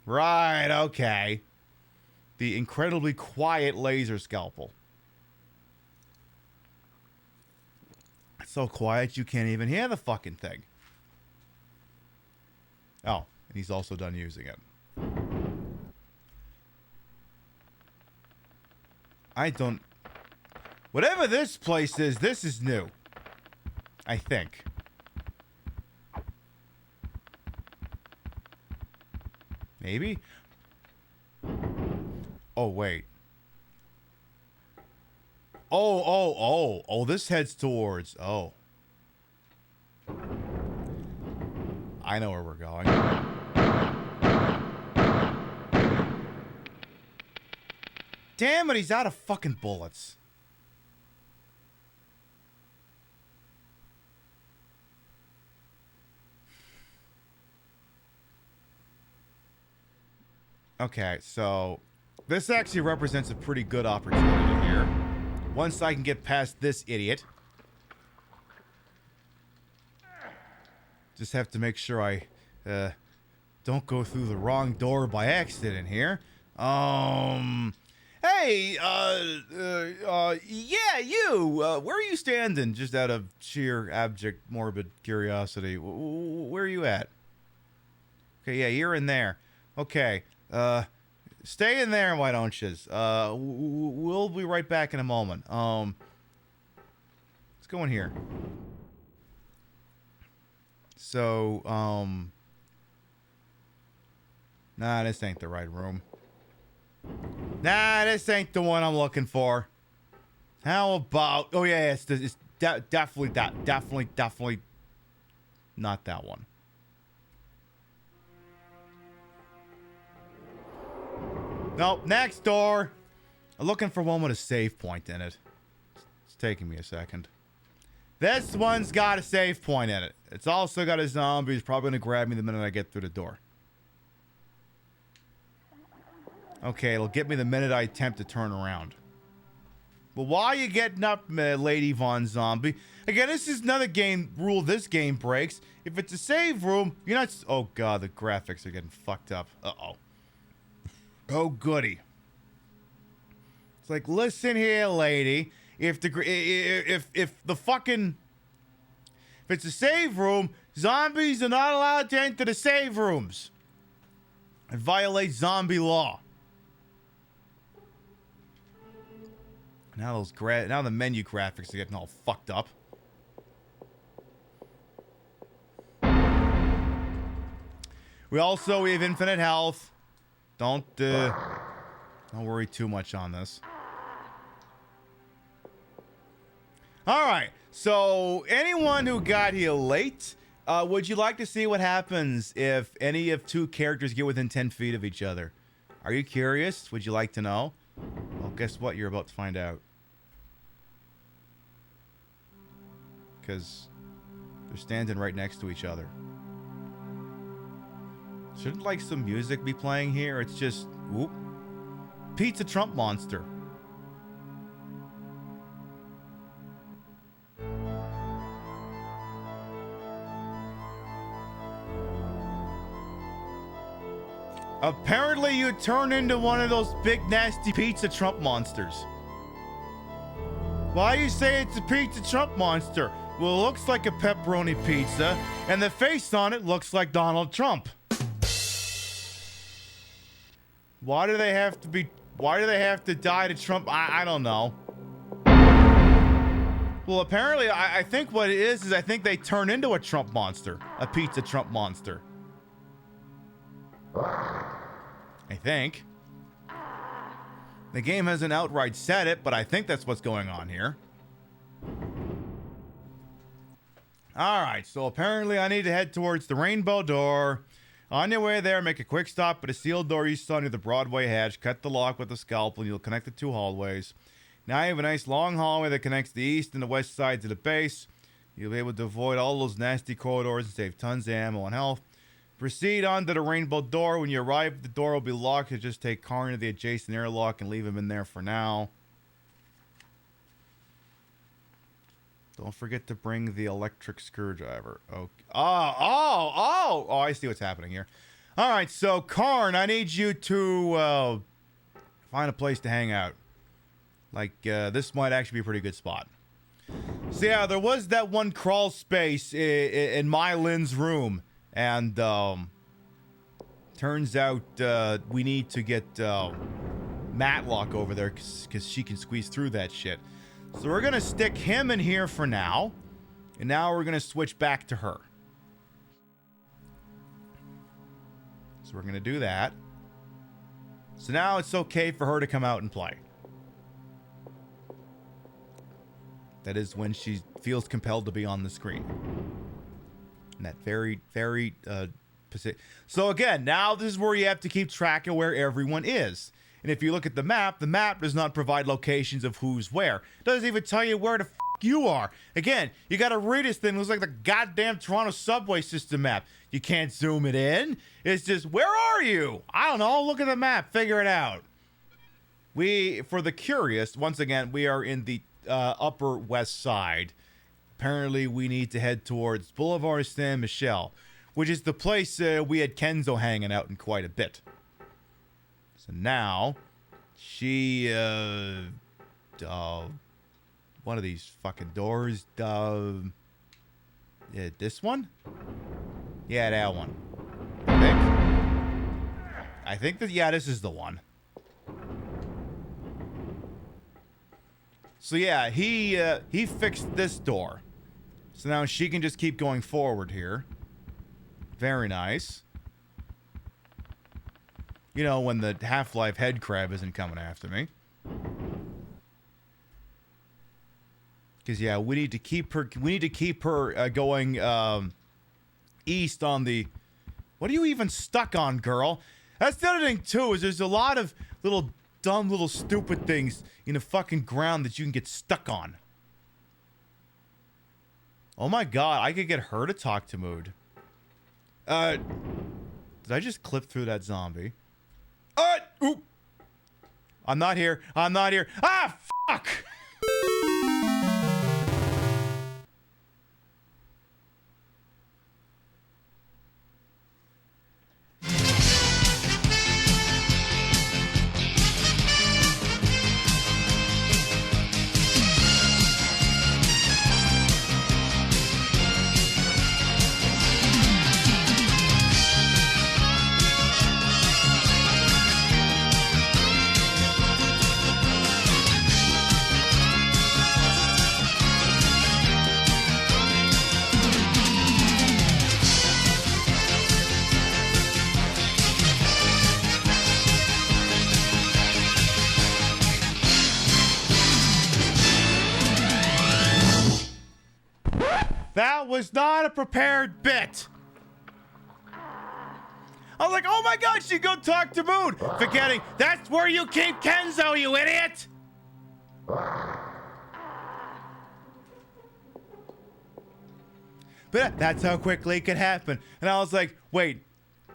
Right, okay. The incredibly quiet laser scalpel. It's so quiet you can't even hear the fucking thing. Oh, and he's also done using it. I don't... Whatever this place is, this is new. I think. Maybe? Oh, wait. Oh, this heads towards... Oh. I know where we're going. Damn it, he's out of fucking bullets. Okay, so this actually represents a pretty good opportunity here. Once I can get past this idiot. Just have to make sure I don't go through the wrong door by accident here. Hey, yeah, you, where are you standing? Just out of sheer abject morbid curiosity. Where are you at? Okay, yeah, you're in there. Okay, stay in there, why don't you? We'll be right back in a moment. Let's go in here. So, nah, this ain't the right room. Nah, this ain't the one I'm looking for. How about... Oh, yeah, it's definitely not that one. Nope, next door. I'm looking for one with a save point in it. It's taking me a second. This one's got a save point in it. It's also got a zombie who's probably going to grab me the minute I get through the door. Okay, it'll get me the minute I attempt to turn around. But why are you getting up, Lady Von Zombie? Again, this is another game rule this game breaks. If it's a save room, you're not... Oh, God, the graphics are getting fucked up. Uh-oh. Oh, goody. It's like, listen here, lady. If the fucking... If it's a save room, zombies are not allowed to enter the save rooms. It violates zombie law. Now now the menu graphics are getting all fucked up. We have infinite health. Don't worry too much on this. All right. So anyone who got here late, would you like to see what happens if any of two characters get within 10 feet of each other? Are you curious? Would you like to know? Well, guess what? You're about to find out. Because they're standing right next to each other. Shouldn't like some music be playing here? It's just, whoop. Pizza Trump Monster. Apparently you turn into one of those big nasty Pizza Trump monsters. Why you say it's a Pizza Trump monster? Well, it looks like a pepperoni pizza, and the face on it looks like Donald Trump. Why do they have to die to Trump? I don't know. Well, apparently, I think what it is I think they turn into a Trump monster. A Pizza Trump monster. I think. The game hasn't outright said it, but I think that's what's going on here. Alright, so apparently I need to head towards the rainbow door. On your way there, make a quick stop at a sealed door you saw near the Broadway hatch. Cut the lock with a scalpel and you'll connect the two hallways. Now you have a nice long hallway that connects the east and the west sides of the base. You'll be able to avoid all those nasty corridors and save tons of ammo and health. Proceed on to the rainbow door. When you arrive, the door will be locked. You just take Karn to the adjacent airlock and leave him in there for now. Don't forget to bring the electric screwdriver. Okay. Oh, I see what's happening here. All right, so Karn, I need you to find a place to hang out. Like, this might actually be a pretty good spot. So yeah, there was that one crawl space in Mylin's room. And, turns out, we need to get, Matlock over there because she can squeeze through that shit. So we're going to stick him in here for now. And now we're going to switch back to her. So we're going to do that. So now it's okay for her to come out and play. That is when she feels compelled to be on the screen. And that very, very... So again, now this is where you have to keep track of where everyone is. And if you look at the map does not provide locations of who's where. It doesn't even tell you where the you are. Again, you gotta read this thing. It looks like the goddamn Toronto subway system map. You can't zoom it in. It's just, where are you? I don't know. Look at the map. Figure it out. For the curious, once again, we are in the upper west side. Apparently, we need to head towards Boulevard Saint Michel, which is the place we had Kenzo hanging out in quite a bit. So now, she, one of these fucking doors, this one? Yeah, that one. I think that, yeah, this is the one. So yeah, he fixed this door. So now she can just keep going forward here. Very nice. You know, when the Half-Life head crab isn't coming after me. Because yeah, we need to keep her going east on the... What are you even stuck on, girl? That's the other thing too, is there's a lot of little dumb little stupid things in the fucking ground that you can get stuck on. Oh my god, I could get her to talk to Mood. Did I just clip through that zombie? Oop! I'm not here. Ah, fuck! That was not a prepared bit. I was like, oh my god, she go talk to Moon. Forgetting, that's where you keep Kenzo, you idiot. But that's how quickly it could happen. And I was like, wait,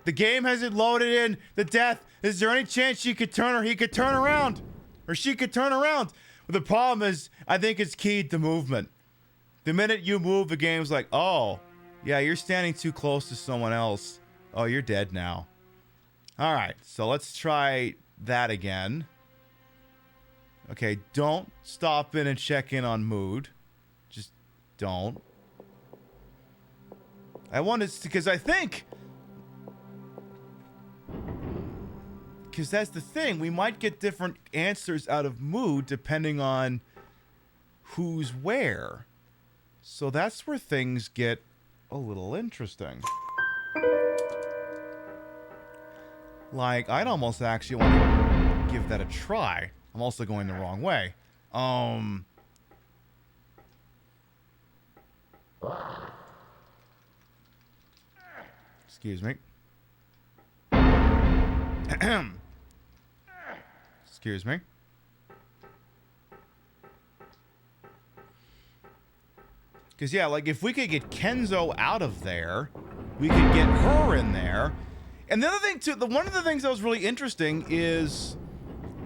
the game hasn't loaded in the death. Is there any chance he could turn around? Or she could turn around? But the problem is, I think it's keyed to movement. The minute you move, the game's like, oh, yeah, you're standing too close to someone else. Oh, you're dead now. All right, so let's try that again. Okay, don't stop in and check in on Mood. Just don't. I wanted to, because I think... Because that's the thing. We might get different answers out of Mood depending on who's where. So that's where things get a little interesting. Like, I'd almost actually want to give that a try. I'm also going the wrong way. Excuse me. Excuse me. Because, yeah, like, if we could get Kenzo out of there, we could get her in there. And the other thing, too, one of the things that was really interesting is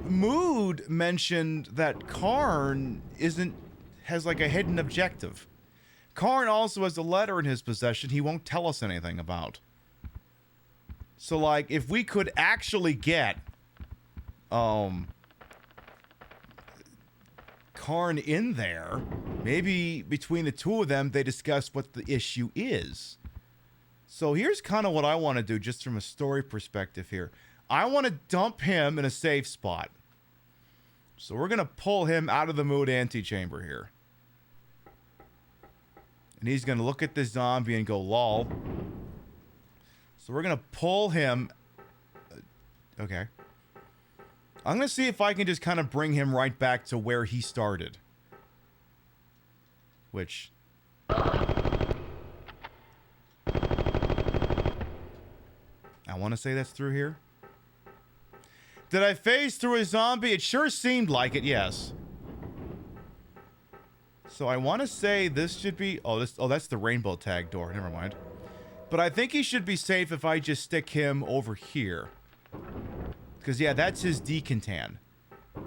Mood mentioned that Karn has, like, a hidden objective. Karn also has a letter in his possession he won't tell us anything about. So, like, if we could actually get, Karn in there, maybe between the two of them, they discuss what the issue is. So here's kind of what I want to do just from a story perspective here. I want to dump him in a safe spot. So we're going to pull him out of the mood antechamber here. And he's going to look at this zombie and go, lol. So we're going to pull him. Okay. I'm going to see if I can just kind of bring him right back to where he started. Which... I want to say that's through here. Did I phase through a zombie? It sure seemed like it, yes. So I want to say this should be... Oh, that's the rainbow tag door. Never mind. But I think he should be safe if I just stick him over here. Because, yeah, that's his decontan. So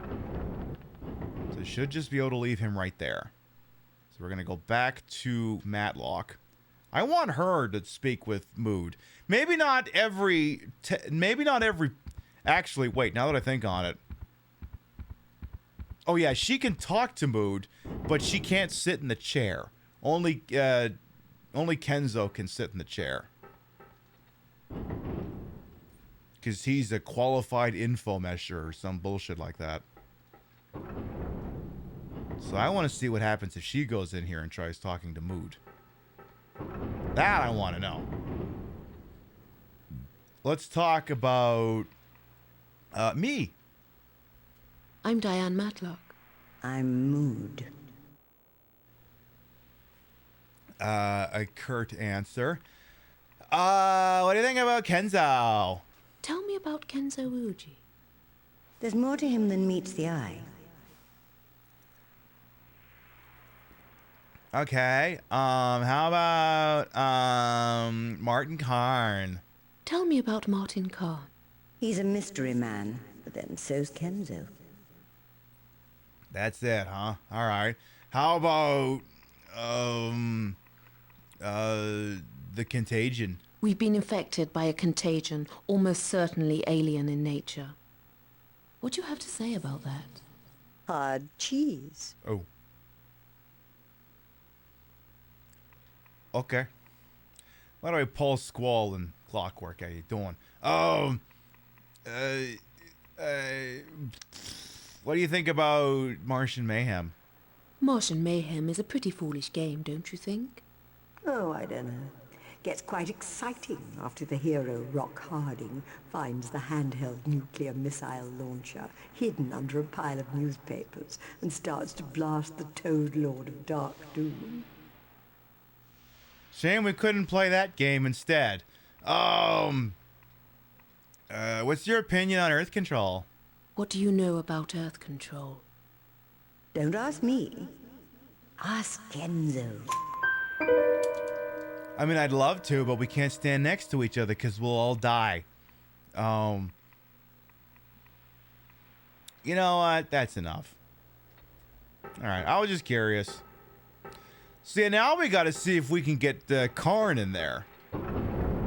I should just be able to leave him right there. So we're going to go back to Matlock. I want her to speak with Mood. Maybe not every... Actually, wait, now that I think on it. Oh, yeah, she can talk to Mood, but she can't sit in the chair. Only Kenzo can sit in the chair. Because he's a qualified info mesher or some bullshit like that. So I want to see what happens if she goes in here and tries talking to Mood. That I want to know. Let's talk about me. I'm Diane Matlock. I'm Mood. A curt answer. What do you think about Kenzo? Tell me about Kenzo Uji. There's more to him than meets the eye. Okay. How about Martin Karn? Tell me about Martin Karn. He's a mystery man, but then so's Kenzo. That's it, huh? All right. How about the contagion? We've been infected by a contagion, almost certainly alien in nature. What do you have to say about that? Hard cheese. Oh. Okay. Why do I pull Squall and Clockwork? How you doing? What do you think about Martian Mayhem? Martian Mayhem is a pretty foolish game, don't you think? Oh, I don't know. Gets quite exciting after the hero, Rock Harding, finds the handheld nuclear missile launcher hidden under a pile of newspapers and starts to blast the Toad Lord of Dark Doom. Shame we couldn't play that game instead. What's your opinion on Earth Control? What do you know about Earth Control? Don't ask me. Ask Kenzo. I mean, I'd love to, but we can't stand next to each other because we'll all die. You know what? That's enough. Alright, I was just curious. See, now we gotta see if we can get Karn in there.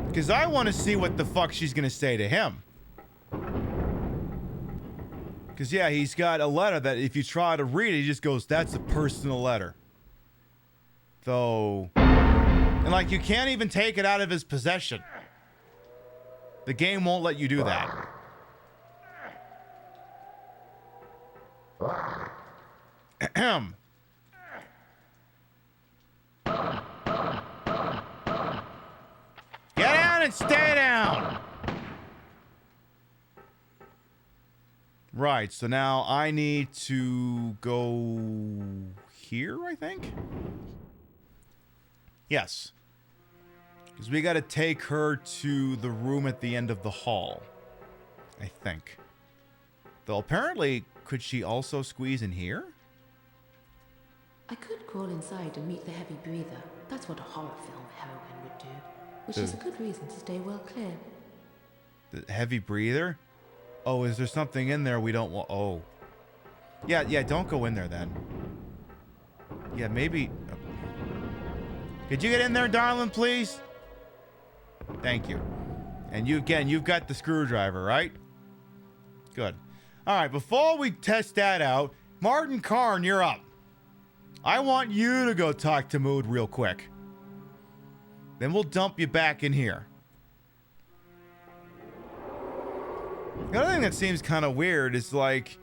Because I want to see what the fuck she's gonna say to him. Because, yeah, he's got a letter that if you try to read it, he just goes, that's a personal letter. Though... And, like, you can't even take it out of his possession. The game won't let you do that. Ahem. Get down and stay down! Right, so now I need to go here, I think? Yes. Because we gotta take her to the room at the end of the hall. I think. Though apparently, could she also squeeze in here? I could crawl inside and meet the heavy breather. That's what a horror film heroine would do. Which is a good reason to stay well clear. The heavy breather? Oh, is there something in there we don't want? Oh. Yeah, don't go in there then. Yeah, maybe... Could you get in there, darling, please? Thank you. And you, again, you've got the screwdriver, right? Good. Alright, before we test that out, Martin Karn, you're up. I want you to go talk to Mood real quick. Then we'll dump you back in here. The other thing that seems kind of weird is like,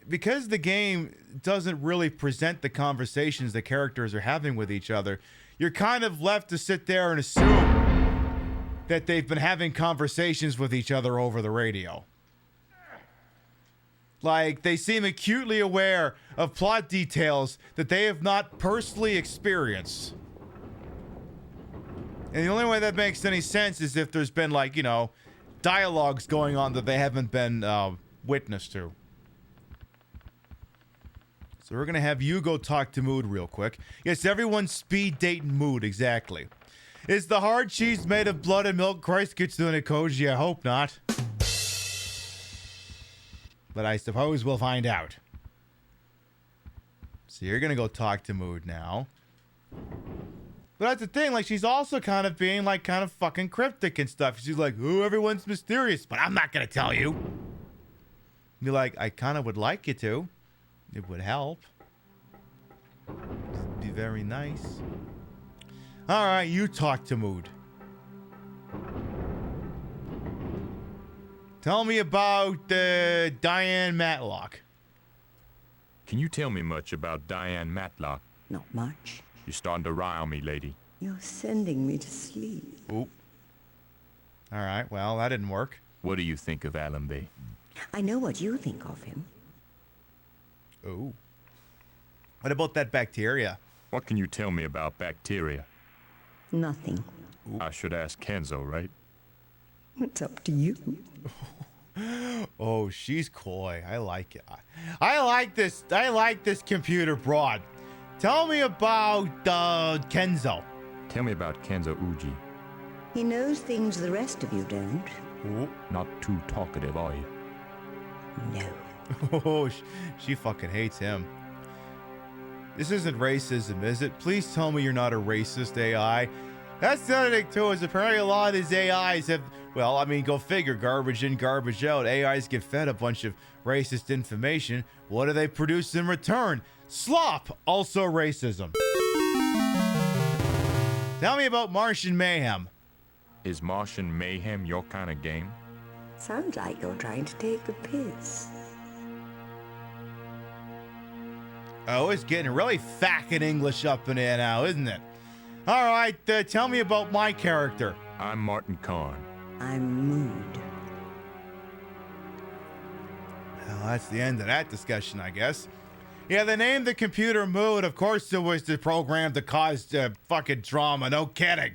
because the game doesn't really present the conversations the characters are having with each other, you're kind of left to sit there and assume that they've been having conversations with each other over the radio. Like, they seem acutely aware of plot details that they have not personally experienced. And the only way that makes any sense is if there's been, like, you know, dialogues going on that they haven't been witness to. So we're going to have you go talk to Mood real quick. Yes, everyone's speed dating Mood, exactly. Is the hard cheese made of blood and milk? Christ gets doing it, Koji. I hope not. But I suppose we'll find out. So you're going to go talk to Mood now. But that's the thing, like, she's also kind of being, like, kind of fucking cryptic and stuff. She's like, oh, everyone's mysterious, but I'm not going to tell you. Be like, I kind of would like you to. It would help. It'd be very nice. All right, you talk to Mood. Tell me about Diane Matlock. Can you tell me much about Diane Matlock? Not much. You're starting to rile me, lady. You're sending me to sleep. Oop. All right, well, that didn't work. What do you think of Allenby? I know what you think of him. Oh. What about that bacteria? What can you tell me about bacteria? Nothing. I should ask Kenzo, right? It's up to you. Oh, she's coy. I like it. I like this. I like this computer broad. Tell me about Kenzo. Tell me about Kenzo Uji. He knows things the rest of you don't. Ooh. Not too talkative, are you? No. Oh, she fucking hates him. This isn't racism, is it? Please tell me you're not a racist AI. That's the other thing, too, is apparently a lot of these AIs have, well, I mean, go figure, garbage in, garbage out. AIs get fed a bunch of racist information. What do they produce in return? Slop, also racism. Tell me about Martian Mayhem. Is Martian Mayhem your kind of game? Sounds like you're trying to take a piss. Oh, it's getting really fucking English up in here now, isn't it? All right, tell me about my character. I'm Martin Karn. I'm Mood. Well, that's the end of that discussion, I guess. Yeah, they named the computer Mood. Of course, it was the program to cause fucking drama. No kidding.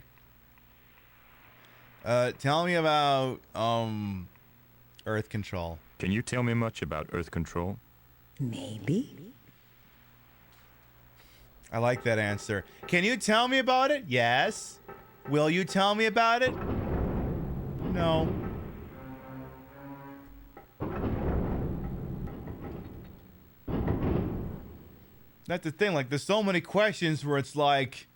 Tell me about Earth Control. Can you tell me much about Earth Control? Maybe. I like that answer. Can you tell me about it? Yes. Will you tell me about it? No. That's the thing, like, there's so many questions where it's like,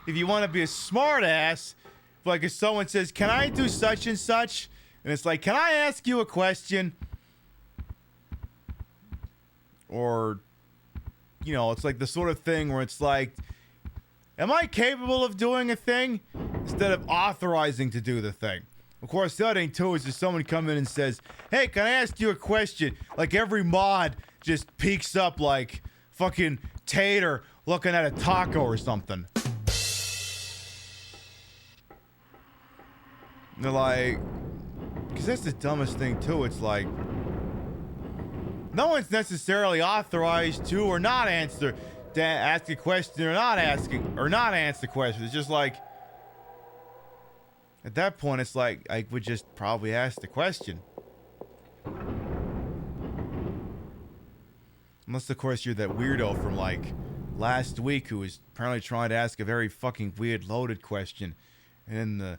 if you want to be a smart ass, like if someone says, can I do such and such? And it's like, can I ask you a question? Or, you know, it's like the sort of thing where it's like, am I capable of doing a thing? Instead of authorizing to do the thing. Of course, the other thing, too, is if someone comes in and says, hey, can I ask you a question? Like, every mod just peeks up like fucking Tater looking at a taco or something. They're like, because that's the dumbest thing, too. It's like, no one's necessarily authorized to or not ask a question or not answer the question. It's just like, at that point, it's like, I would just probably ask the question. Unless, of course, you're that weirdo from, like, last week who was apparently trying to ask a very fucking weird loaded question. And then the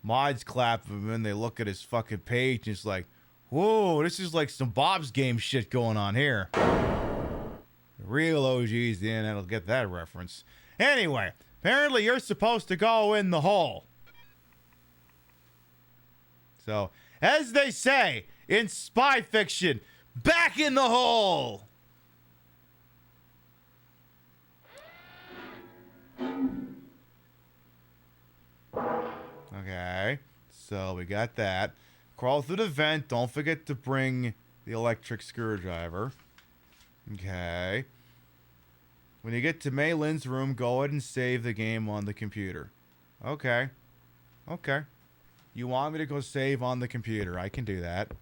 mods clap him and they look at his fucking page and it's like, whoa, this is like some Bob's Game shit going on here. The real OGs, the internet will get that reference. Anyway, apparently you're supposed to go in the hole. So, as they say in spy fiction, back in the hole! Okay, so we got that. Crawl through the vent. Don't forget to bring the electric screwdriver. Okay. When you get to Maylin's room, go ahead and save the game on the computer. Okay. Okay. You want me to go save on the computer? I can do that.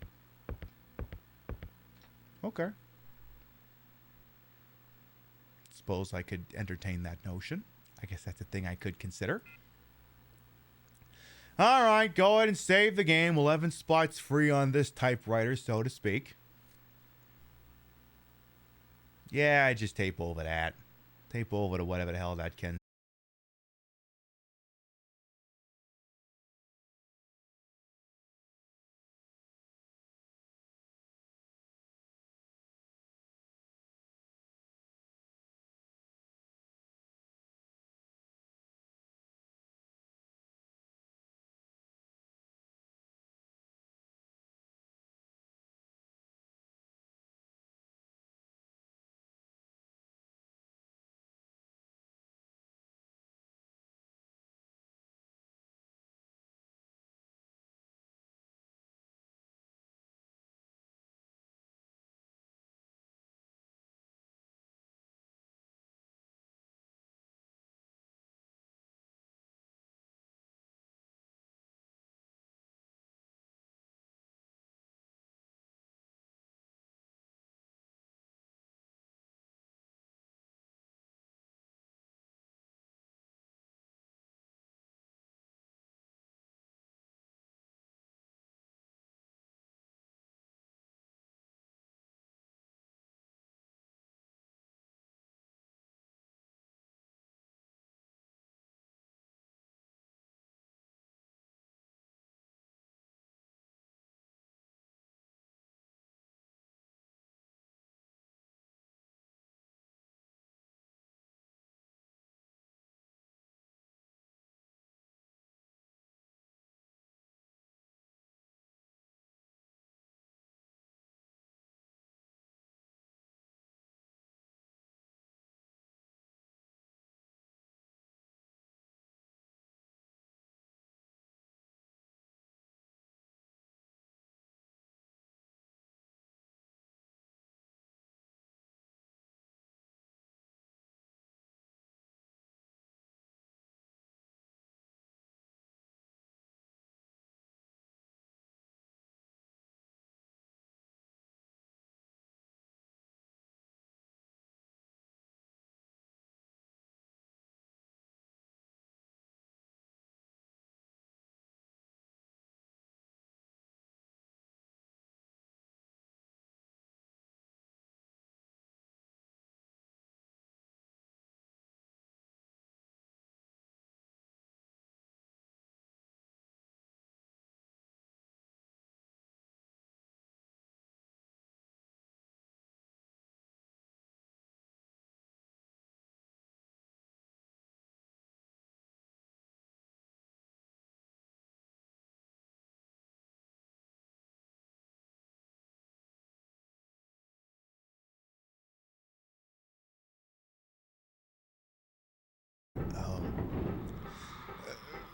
Okay. Suppose I could entertain that notion. I guess that's a thing I could consider. Alright, go ahead and save the game. 11 spots free on this typewriter, so to speak. Yeah, I just tape over that. Tape over to whatever the hell that can.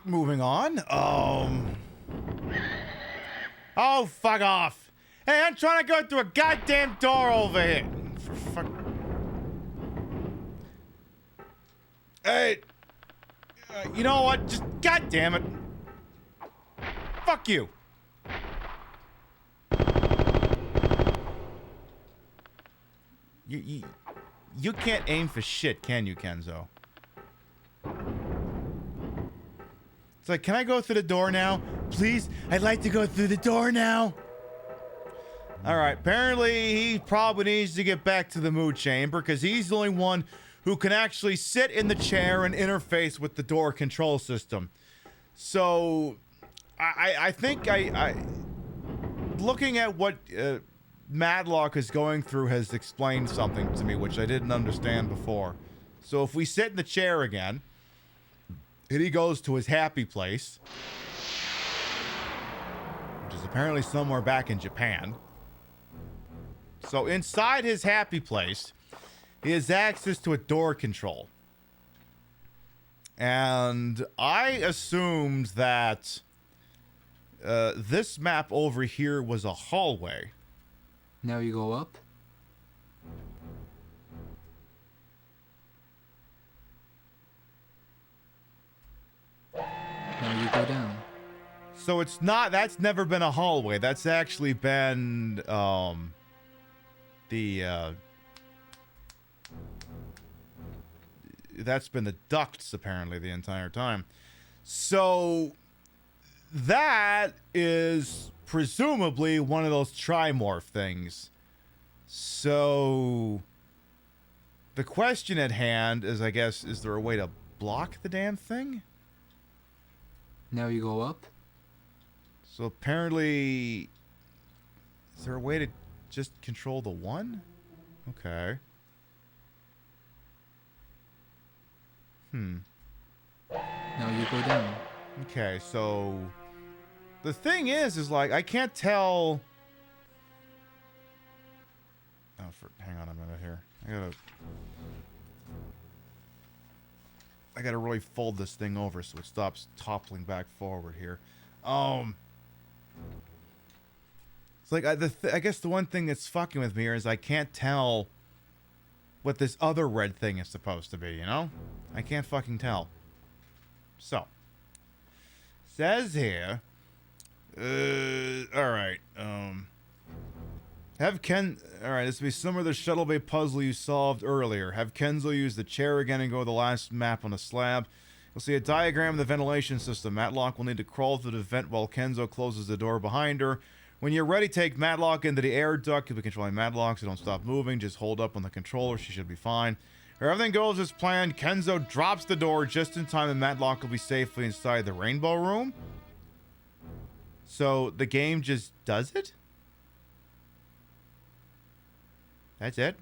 Moving on. Oh, fuck off. Hey, I'm trying to go through a goddamn door over here. For fuck. Hey. You know what? Just goddamn it. Fuck you. You can't aim for shit, can you, Kenzo? It's like, can I go through the door now? Please? I'd like to go through the door now. Alright, apparently he probably needs to get back to the mood chamber because he's the only one who can actually sit in the chair and interface with the door control system. So, I think looking at what Madlock is going through has explained something to me which I didn't understand before. So if we sit in the chair again, and he goes to his happy place, which is apparently somewhere back in Japan. So inside his happy place, he has access to a door control. And I assumed that this map over here was a hallway. Now you go up? Now you go down. So it's not, that's never been a hallway. That's actually been, that's been the ducts, apparently, the entire time. So that is presumably one of those trimorph things. So the question at hand is, I guess, is there a way to block the damn thing? Now you go up. So apparently, is there a way to just control the one? Okay. Now you go down. Okay, so the thing is like, I can't tell. Oh, hang on a minute here. I gotta really fold this thing over so it stops toppling back forward here. It's like I guess the one thing that's fucking with me here is I can't tell what this other red thing is supposed to be, you know? I can't fucking tell. So, says here, alright, alright, this will be similar to the shuttle bay puzzle you solved earlier. Have Kenzo use the chair again and go to the last map on the slab. You'll see a diagram of the ventilation system. Matlock will need to crawl through the vent while Kenzo closes the door behind her. When you're ready, take Matlock into the air duct. You'll be controlling Matlock, so don't stop moving. Just hold up on the controller. She should be fine. If everything goes as planned, Kenzo drops the door just in time and Matlock will be safely inside the rainbow room. So the game just does it? That's it?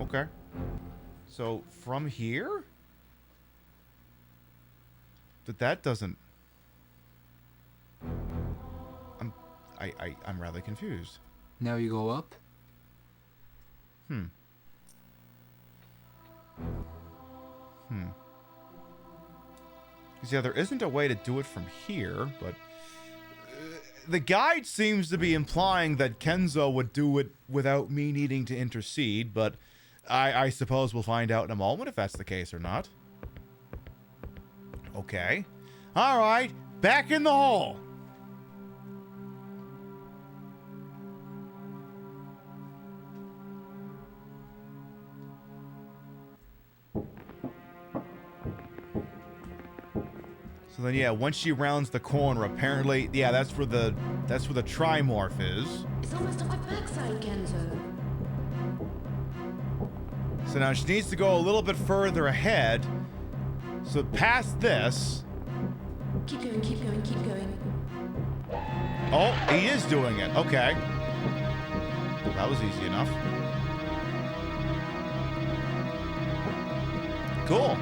Okay. So from here? But that doesn't... I'm rather confused. Now you go up. Yeah, there isn't a way to do it from here, but the guide seems to be implying that Kenzo would do it without me needing to intercede, but I suppose we'll find out in a moment if that's the case or not. Okay. All right, back in the hole. So then, yeah, once she rounds the corner, apparently, yeah, that's where the trimorph is. It's almost on my backside, Kenzo. So now she needs to go a little bit further ahead. So past this. Keep going, keep going, keep going. Oh, he is doing it. Okay. That was easy enough. Cool.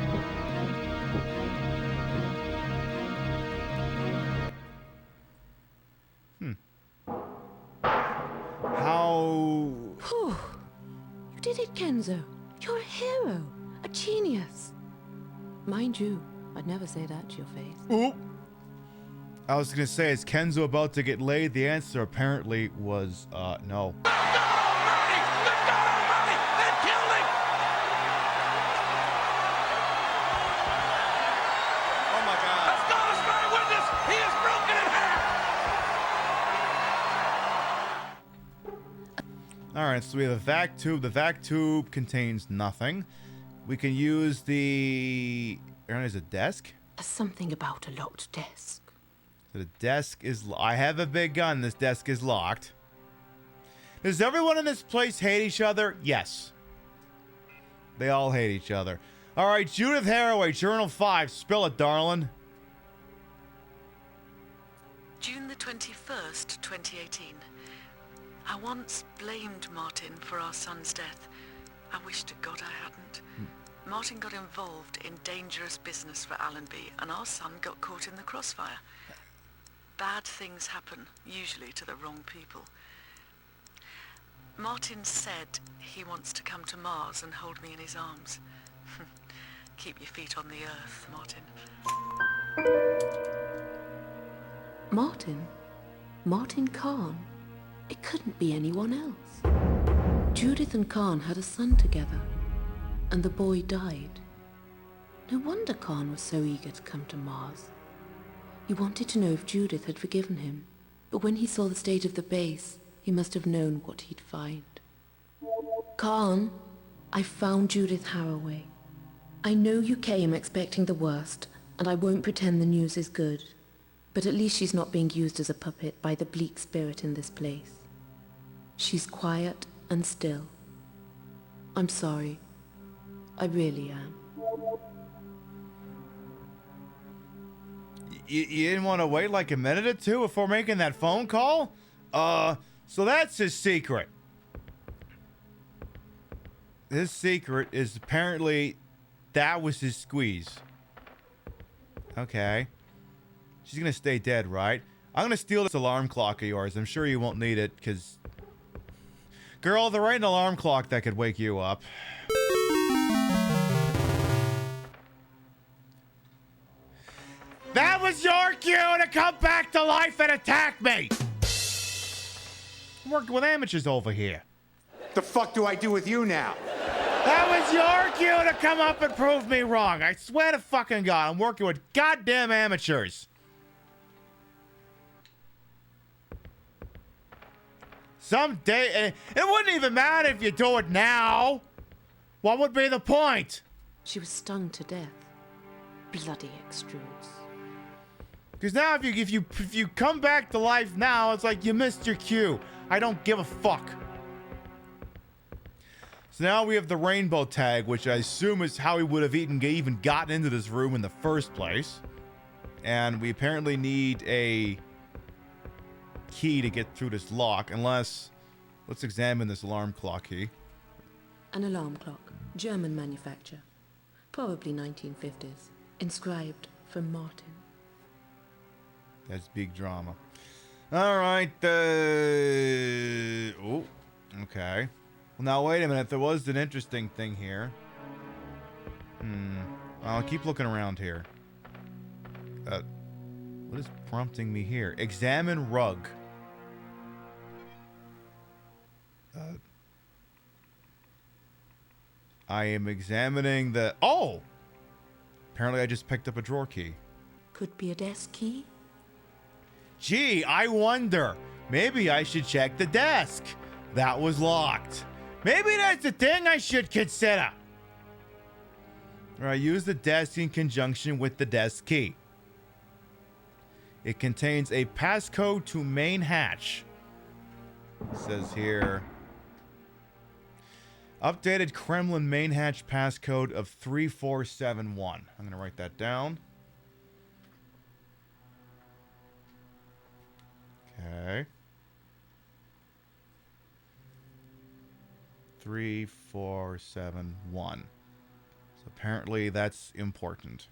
How... Whew. You did it, Kenzo. You're a hero. A genius. Mind you, I'd never say that to your face. Ooh. I was gonna say, is Kenzo about to get laid? The answer apparently was, no. Alright, so we have a vac tube. The vac tube contains nothing. We can use the... Is it a desk? There's something about a locked desk. So the desk is... I have a big gun. This desk is locked. Does everyone in this place hate each other? Yes. They all hate each other. Alright, Judith Haraway, Journal 5. Spill it, darling. June the 21st, 2018. I once blamed Martin for our son's death. I wish to God I hadn't. Martin got involved in dangerous business for Allenby, and our son got caught in the crossfire. Bad things happen, usually to the wrong people. Martin said he wants to come to Mars and hold me in his arms. Keep your feet on the earth, Martin. Martin? Martin Khan? It couldn't be anyone else. Judith and Khan had a son together, and the boy died. No wonder Khan was so eager to come to Mars. He wanted to know if Judith had forgiven him, but when he saw the state of the base, he must have known what he'd find. Khan, I found Judith Haraway. I know you came expecting the worst, and I won't pretend the news is good, but at least she's not being used as a puppet by the bleak spirit in this place. She's quiet and still. I'm sorry. I really am. You didn't want to wait like a minute or two before making that phone call? So that's his secret. His secret is apparently that was his squeeze. Okay. She's gonna stay dead, right? I'm gonna steal this alarm clock of yours. I'm sure you won't need it, because... Girl, there ain't an alarm clock that could wake you up. That was your cue to come back to life and attack me! I'm working with amateurs over here. The fuck do I do with you now? That was your cue to come up and prove me wrong. I swear to fucking God, I'm working with goddamn amateurs. Someday, it wouldn't even matter if you do it now. What would be the point? She was stung to death. Bloody extrudes. Because now if you come back to life now, it's like you missed your cue. I don't give a fuck. So now we have the rainbow tag, which I assume is how he would have even gotten into this room in the first place. And we apparently need a key to get through this lock, unless... Let's examine this alarm clock key. An alarm clock. German manufacture. Probably 1950s. Inscribed from Martian. That's big drama. All right. Oh, okay. Well, now, wait a minute. There was an interesting thing here. I'll keep looking around here. What is prompting me here? Examine rug. I am examining the... Oh! Apparently I just picked up a drawer key. Could be a desk key? Gee, I wonder. Maybe I should check the desk. That was locked. Maybe that's the thing I should consider. All right, use the desk in conjunction with the desk key. It contains a passcode to main hatch. It says here... Updated Kremlin main hatch passcode of 3471. I'm going to write that down. Okay. 3471. So apparently that's important.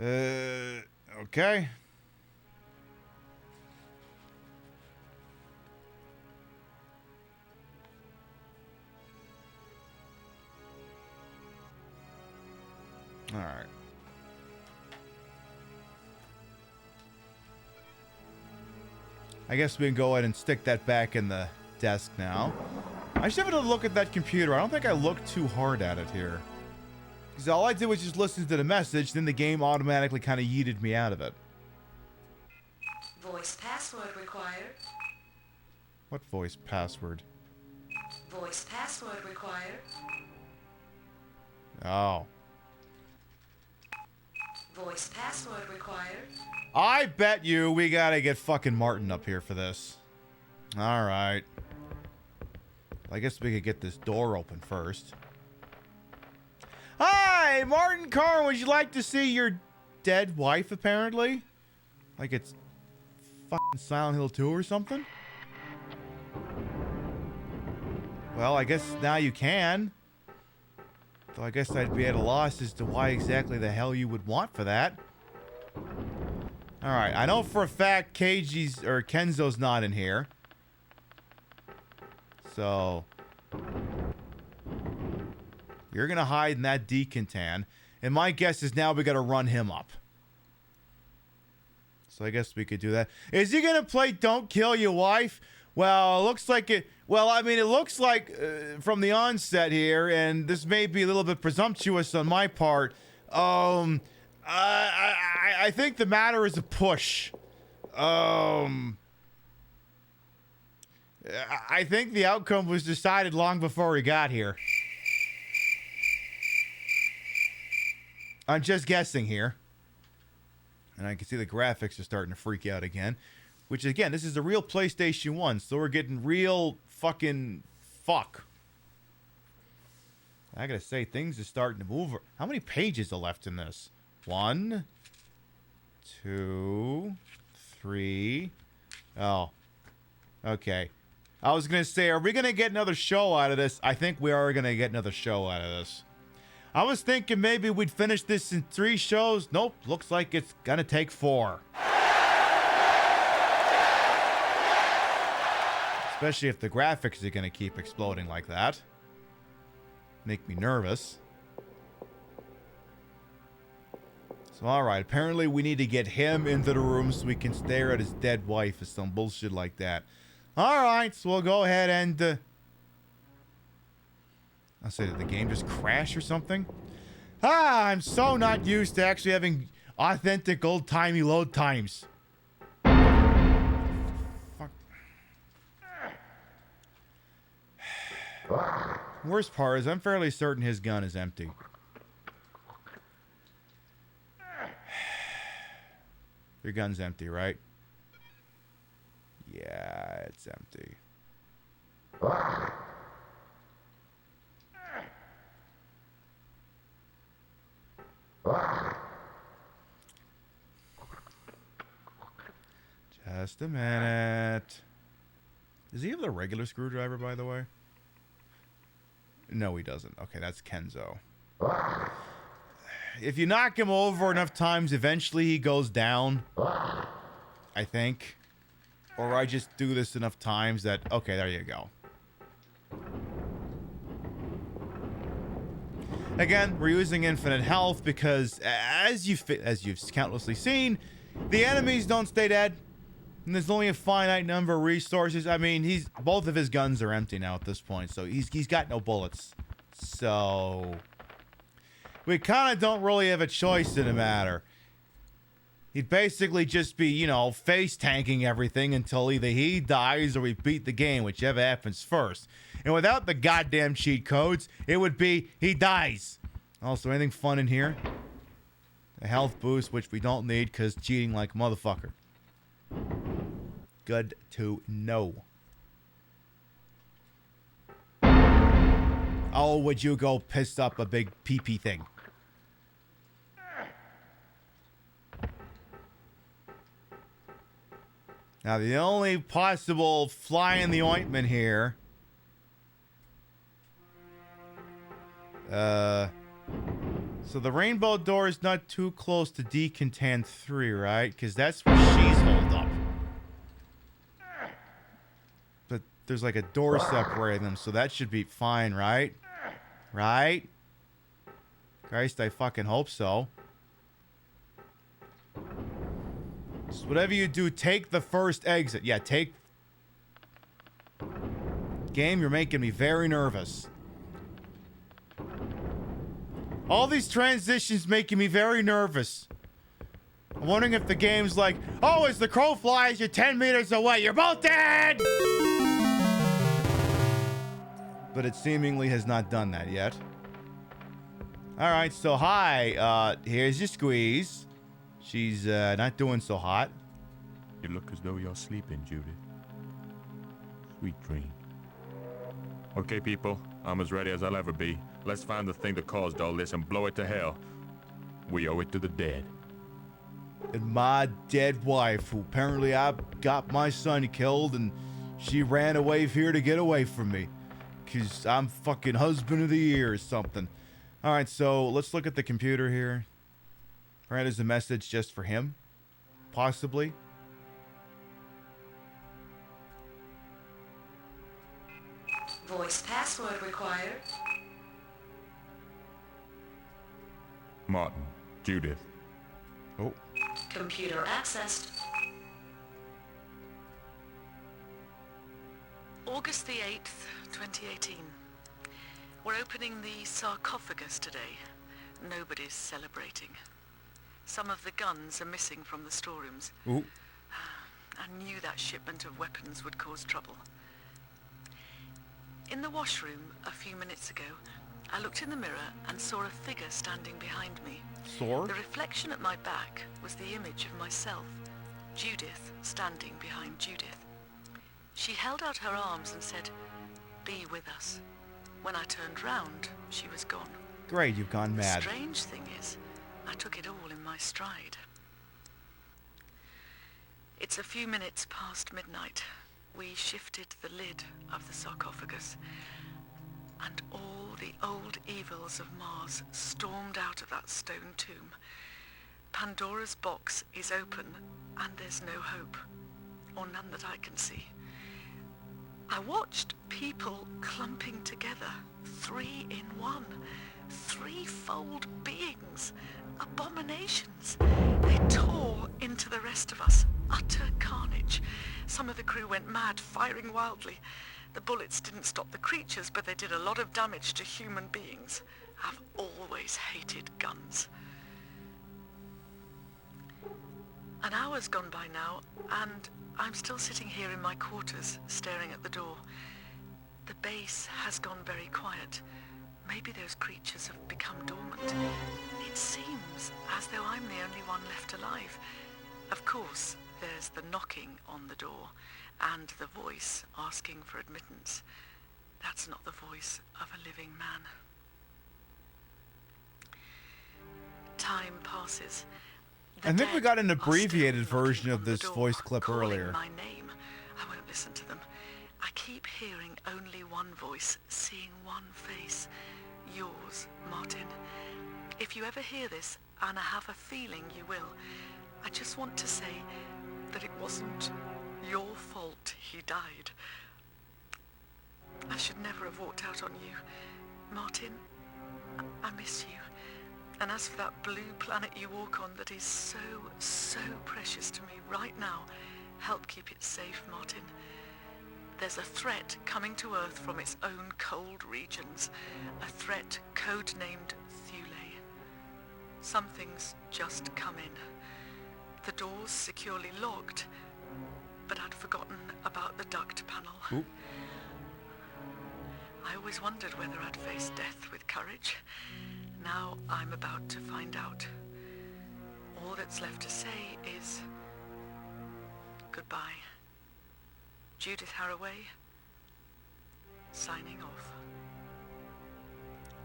Okay. All right. I guess we can go ahead and stick that back in the desk now. I should have a look at that computer. I don't think I looked too hard at it here. Because all I did was just listen to the message, then the game automatically kind of yeeted me out of it. Voice password required. What voice password? Voice password required. Oh. Voice password required. I bet you we gotta get fucking Martin up here for this. Alright. I guess we could get this door open first. Hi, Martin Carr, would you like to see your dead wife, apparently? Like it's fucking Silent Hill 2 or something? Well, I guess now you can. Though I guess I'd be at a loss as to why exactly the hell you would want for that. Alright, I know for a fact Kenzo's not in here. So... You're gonna hide in that decontan. And my guess is now we gotta run him up. So I guess we could do that. Is he gonna play Don't Kill Your Wife? Well, it looks like it... Well, I mean, it looks like from the onset here, and this may be a little bit presumptuous on my part, I think the matter is a push. I think the outcome was decided long before we got here. I'm just guessing here. And I can see the graphics are starting to freak out again. Which, again, this is a real PlayStation 1, so we're getting real fucking fuck. I gotta say, things are starting to move. How many pages are left in this? 1, 2, 3. Oh. Okay. I was gonna say, are we gonna get another show out of this? I think we are gonna get another show out of this. I was thinking maybe we'd finish this in 3 shows. Nope, looks like it's gonna take 4. Especially if the graphics are gonna keep exploding like that. Make me nervous. So alright, apparently we need to get him into the room so we can stare at his dead wife or some bullshit like that. Alright, so we'll go ahead and... I'll say, did the game just crash or something? Ah, I'm so not used to actually having authentic old-timey load times. Fuck. Worst part is I'm fairly certain his gun is empty. Your gun's empty, right? Yeah, it's empty. Just a minute. Does he have the regular screwdriver, by the way? No, he doesn't. Okay, that's Kenzo. If you knock him over enough times, eventually he goes down. I think. Or I just do this enough times that... Okay, there you go. Again, we're using infinite health because, as you've countlessly seen, the enemies don't stay dead. And there's only a finite number of resources. I mean, both of his guns are empty now at this point, so he's got no bullets. So... we kind of don't really have a choice in the matter. He'd basically just be, you know, face tanking everything until either he dies or we beat the game, whichever happens first. And without the goddamn cheat codes, it would be he dies. Also, anything fun in here? A health boost, which we don't need because cheating like a motherfucker. Good to know. Oh, would you go piss up a big pee-pee thing? Now, the only possible fly in the ointment here... So the rainbow door is not too close to Decontan 3, right? Because that's where she's holed up. But there's like a door separating them, so that should be fine, right? Right? Christ, I fucking hope so. Just whatever you do, take the first exit. Yeah, take... Game, you're making me very nervous. All these transitions making me very nervous. I'm wondering if the game's like, oh, as the crow flies, you're 10 meters away. You're both dead! But it seemingly has not done that yet. Alright, so hi. Here's your squeeze. She's not doing so hot. You look as though you're sleeping, Judith. Sweet dream. Okay, people. I'm as ready as I'll ever be. Let's find the thing that caused all this and blow it to hell. We owe it to the dead. And my dead wife, who apparently I got my son killed, and she ran away here to get away from me. Because I'm fucking husband of the year or something. Alright, so let's look at the computer here. Alright, there's a message just for him. Possibly. Voice password required. Martin, Judith. Oh. Computer accessed. August the 8th, 2018. We're opening the sarcophagus today. nobody's celebrating. Some of the guns are missing from the storerooms. Ooh. I knew that shipment of weapons would cause trouble. In the washroom a few minutes ago, I looked in the mirror and saw a figure standing behind me. Sword? The reflection at my back was the image of myself, Judith, standing behind Judith. She held out her arms and said, "Be with us." When I turned round, she was gone. Great, you've gone mad. The strange thing is, I took it all in my stride. It's a few minutes past midnight. We shifted the lid of the sarcophagus, and all the old evils of Mars stormed out of that stone tomb. Pandora's box is open, and there's no hope, or none that I can see. I watched people clumping together, 3 in 1, 3-fold beings, abominations. They tore into the rest of us, utter carnage. Some of the crew went mad, firing wildly. The bullets didn't stop the creatures, but they did a lot of damage to human beings. I've always hated guns. An hour's gone by now, and I'm still sitting here in my quarters, staring at the door. The base has gone very quiet. Maybe those creatures have become dormant. It seems as though I'm the only one left alive. Of course, there's the knocking on the door, and the voice asking for admittance. That's not the voice of a living man. Time passes. I think we got an abbreviated version of this voice clip earlier. My name. I won't listen to them. I keep hearing only one voice, seeing one face. Yours, Martin. If you ever hear this, and I have a feeling you will, I just want to say that it wasn't your fault he died. I should never have walked out on you. Martin, I miss you. And as for that blue planet you walk on that is so, so precious to me right now, help keep it safe, Martin. There's a threat coming to Earth from its own cold regions, a threat codenamed Thule. Something's just come in. The door's securely locked, but I'd forgotten about the duct panel. Ooh. I always wondered whether I'd face death with courage. Now I'm about to find out. All that's left to say is goodbye. Judith Haraway, signing off.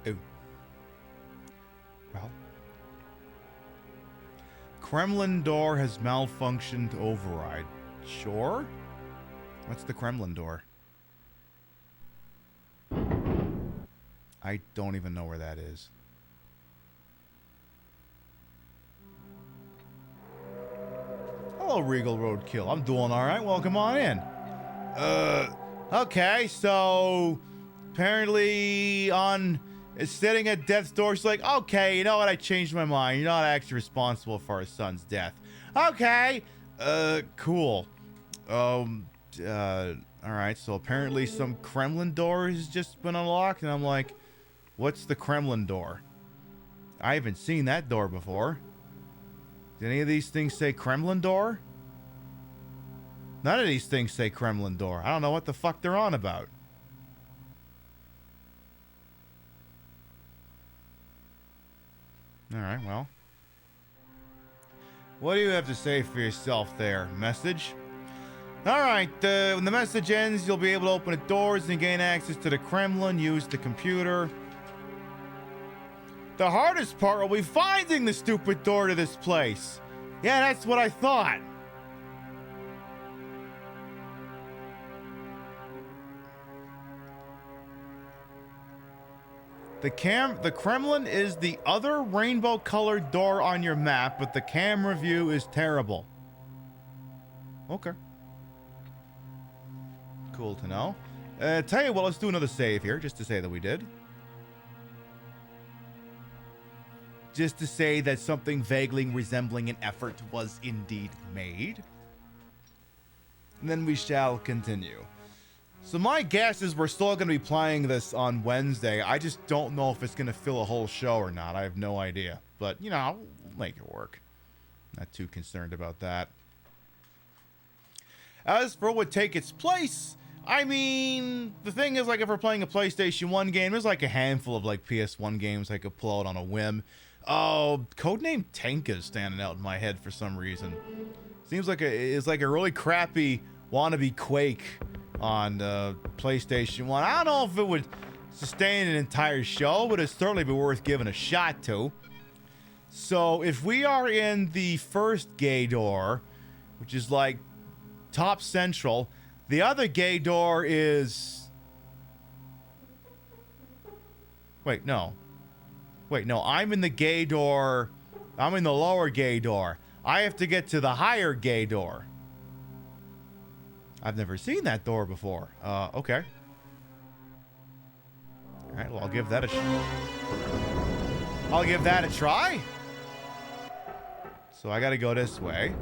Ooh. Well. Kremlin door has malfunctioned override. Sure? What's the Kremlin door? I don't even know where that is. Hello, Regal Roadkill. I'm doing alright. Welcome on in. Okay, so apparently sitting at death's door, she's like, okay, you know what? I changed my mind. You're not actually responsible for our son's death. Okay. Cool. Alright, so apparently some Kremlin door has just been unlocked, and I'm like, what's the Kremlin door? I haven't seen that door before. Did any of these things say Kremlin door? None of these things say Kremlin door. I don't know what the fuck they're on about. Alright, well. What do you have to say for yourself there, message? Alright, when the message ends, you'll be able to open the doors and gain access to the Kremlin, use the computer. The hardest part will be finding the stupid door to this place. Yeah, that's what I thought. The Kremlin is the other rainbow-colored door on your map, but the camera view is terrible. Okay. Cool to know. Tell you what, let's do another save here, just to say that we did. Just to say that something vaguely resembling an effort was indeed made. And then we shall continue. So my guess is we're still going to be playing this on Wednesday. I just don't know if it's going to fill a whole show or not. I have no idea. But, you know, we'll make it work. Not too concerned about that. As for what would take its place, I mean, the thing is, like, if we're playing a PlayStation 1 game, there's like a handful of, like, PS1 games I could pull out on a whim. Oh, Codename Tenka is standing out in my head for some reason. Seems like it's like a really crappy wannabe Quake on PlayStation 1. I don't know if it would sustain an entire show, but it'd certainly be worth giving a shot to. So if we are in the first gay door, which is like top central, the other gay door is... Wait, no, I'm in the gay door. I'm in the lower gay door. I have to get to the higher gay door. I've never seen that door before. Okay. All right, well, I'll give that a try. So I gotta go this way.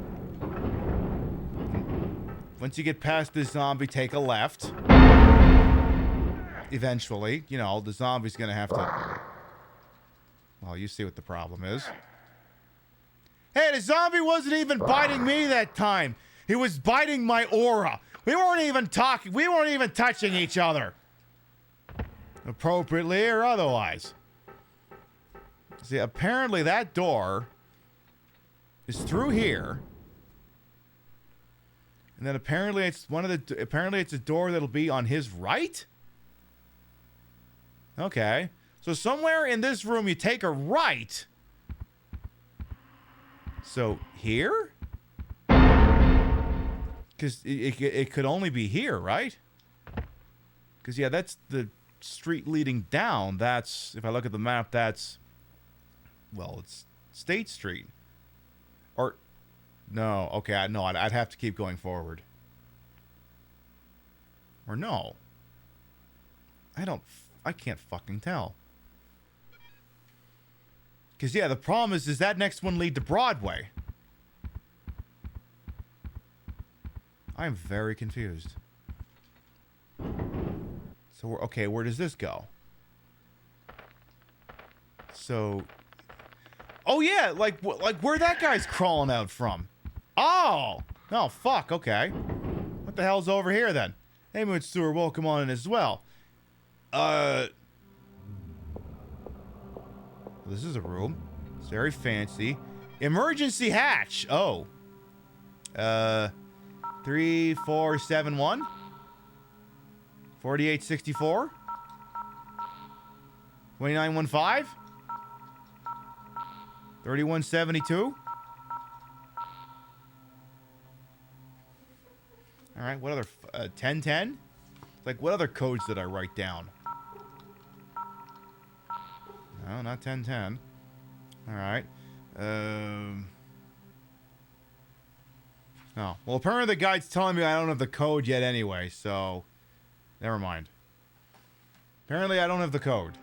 Once you get past this zombie, take a left. Eventually, you know, the zombie's gonna have to... Well, you see what the problem is. Hey, the zombie wasn't even biting me that time. He was biting my aura. We weren't even talking. We weren't even touching each other. Appropriately or otherwise. See, apparently that door is through here. And then apparently it's apparently it's a door that'll be on his right? Okay. So somewhere in this room you take a right. So here? Because it could only be here, right? Because, yeah, that's the street leading down. That's, if I look at the map, that's, well, it's State Street. Or, no, okay, no, I'd have to keep going forward. Or no. I can't fucking tell. Because, yeah, the problem is, does that next one lead to Broadway? I'm very confused. So, okay, where does this go? So... Oh, yeah, like where that guy's crawling out from. Oh! Oh, fuck, okay. What the hell's over here, then? Hey, Moon Stewart, welcome on in as well. This is a room. It's very fancy. Emergency hatch. Oh. 3471 4864 2915 3172. All right, what other 1010? Like, what other codes did I write down? No, not 1010. All right. Oh, well, apparently the guide's telling me I don't have the code yet anyway, so never mind. Apparently I don't have the code.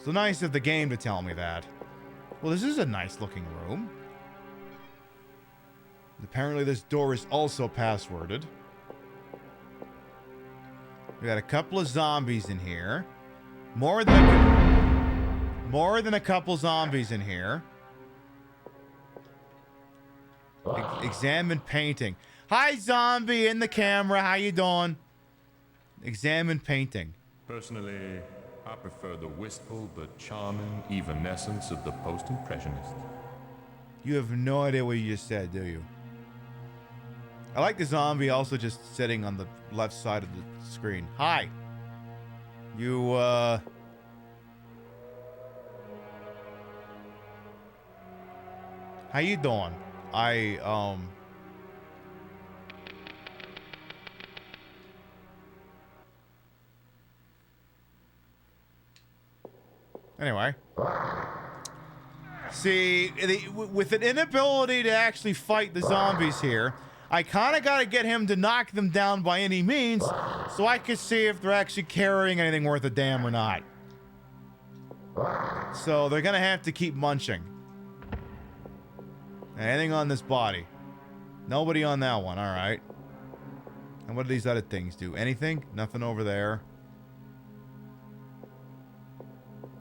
So nice of the game to tell me that. Well, this is a nice looking room. Apparently this door is also passworded. We got a couple of zombies in here. More than a couple zombies in here. Examine painting. Hi, zombie in the camera. How you doing? Examine painting. Personally, I prefer the wistful but charming evanescence of the post-impressionist. You have no idea what you just said, do you? I like the zombie also just sitting on the left side of the screen. Hi. You, how you doing? Anyway. See, with an inability to actually fight the zombies here, I kind of got to get him to knock them down by any means so I can see if they're actually carrying anything worth a damn or not. So they're going to have to keep munching. Anything on this body? Nobody on that one, all right. And what do these other things do? Anything? Nothing over there.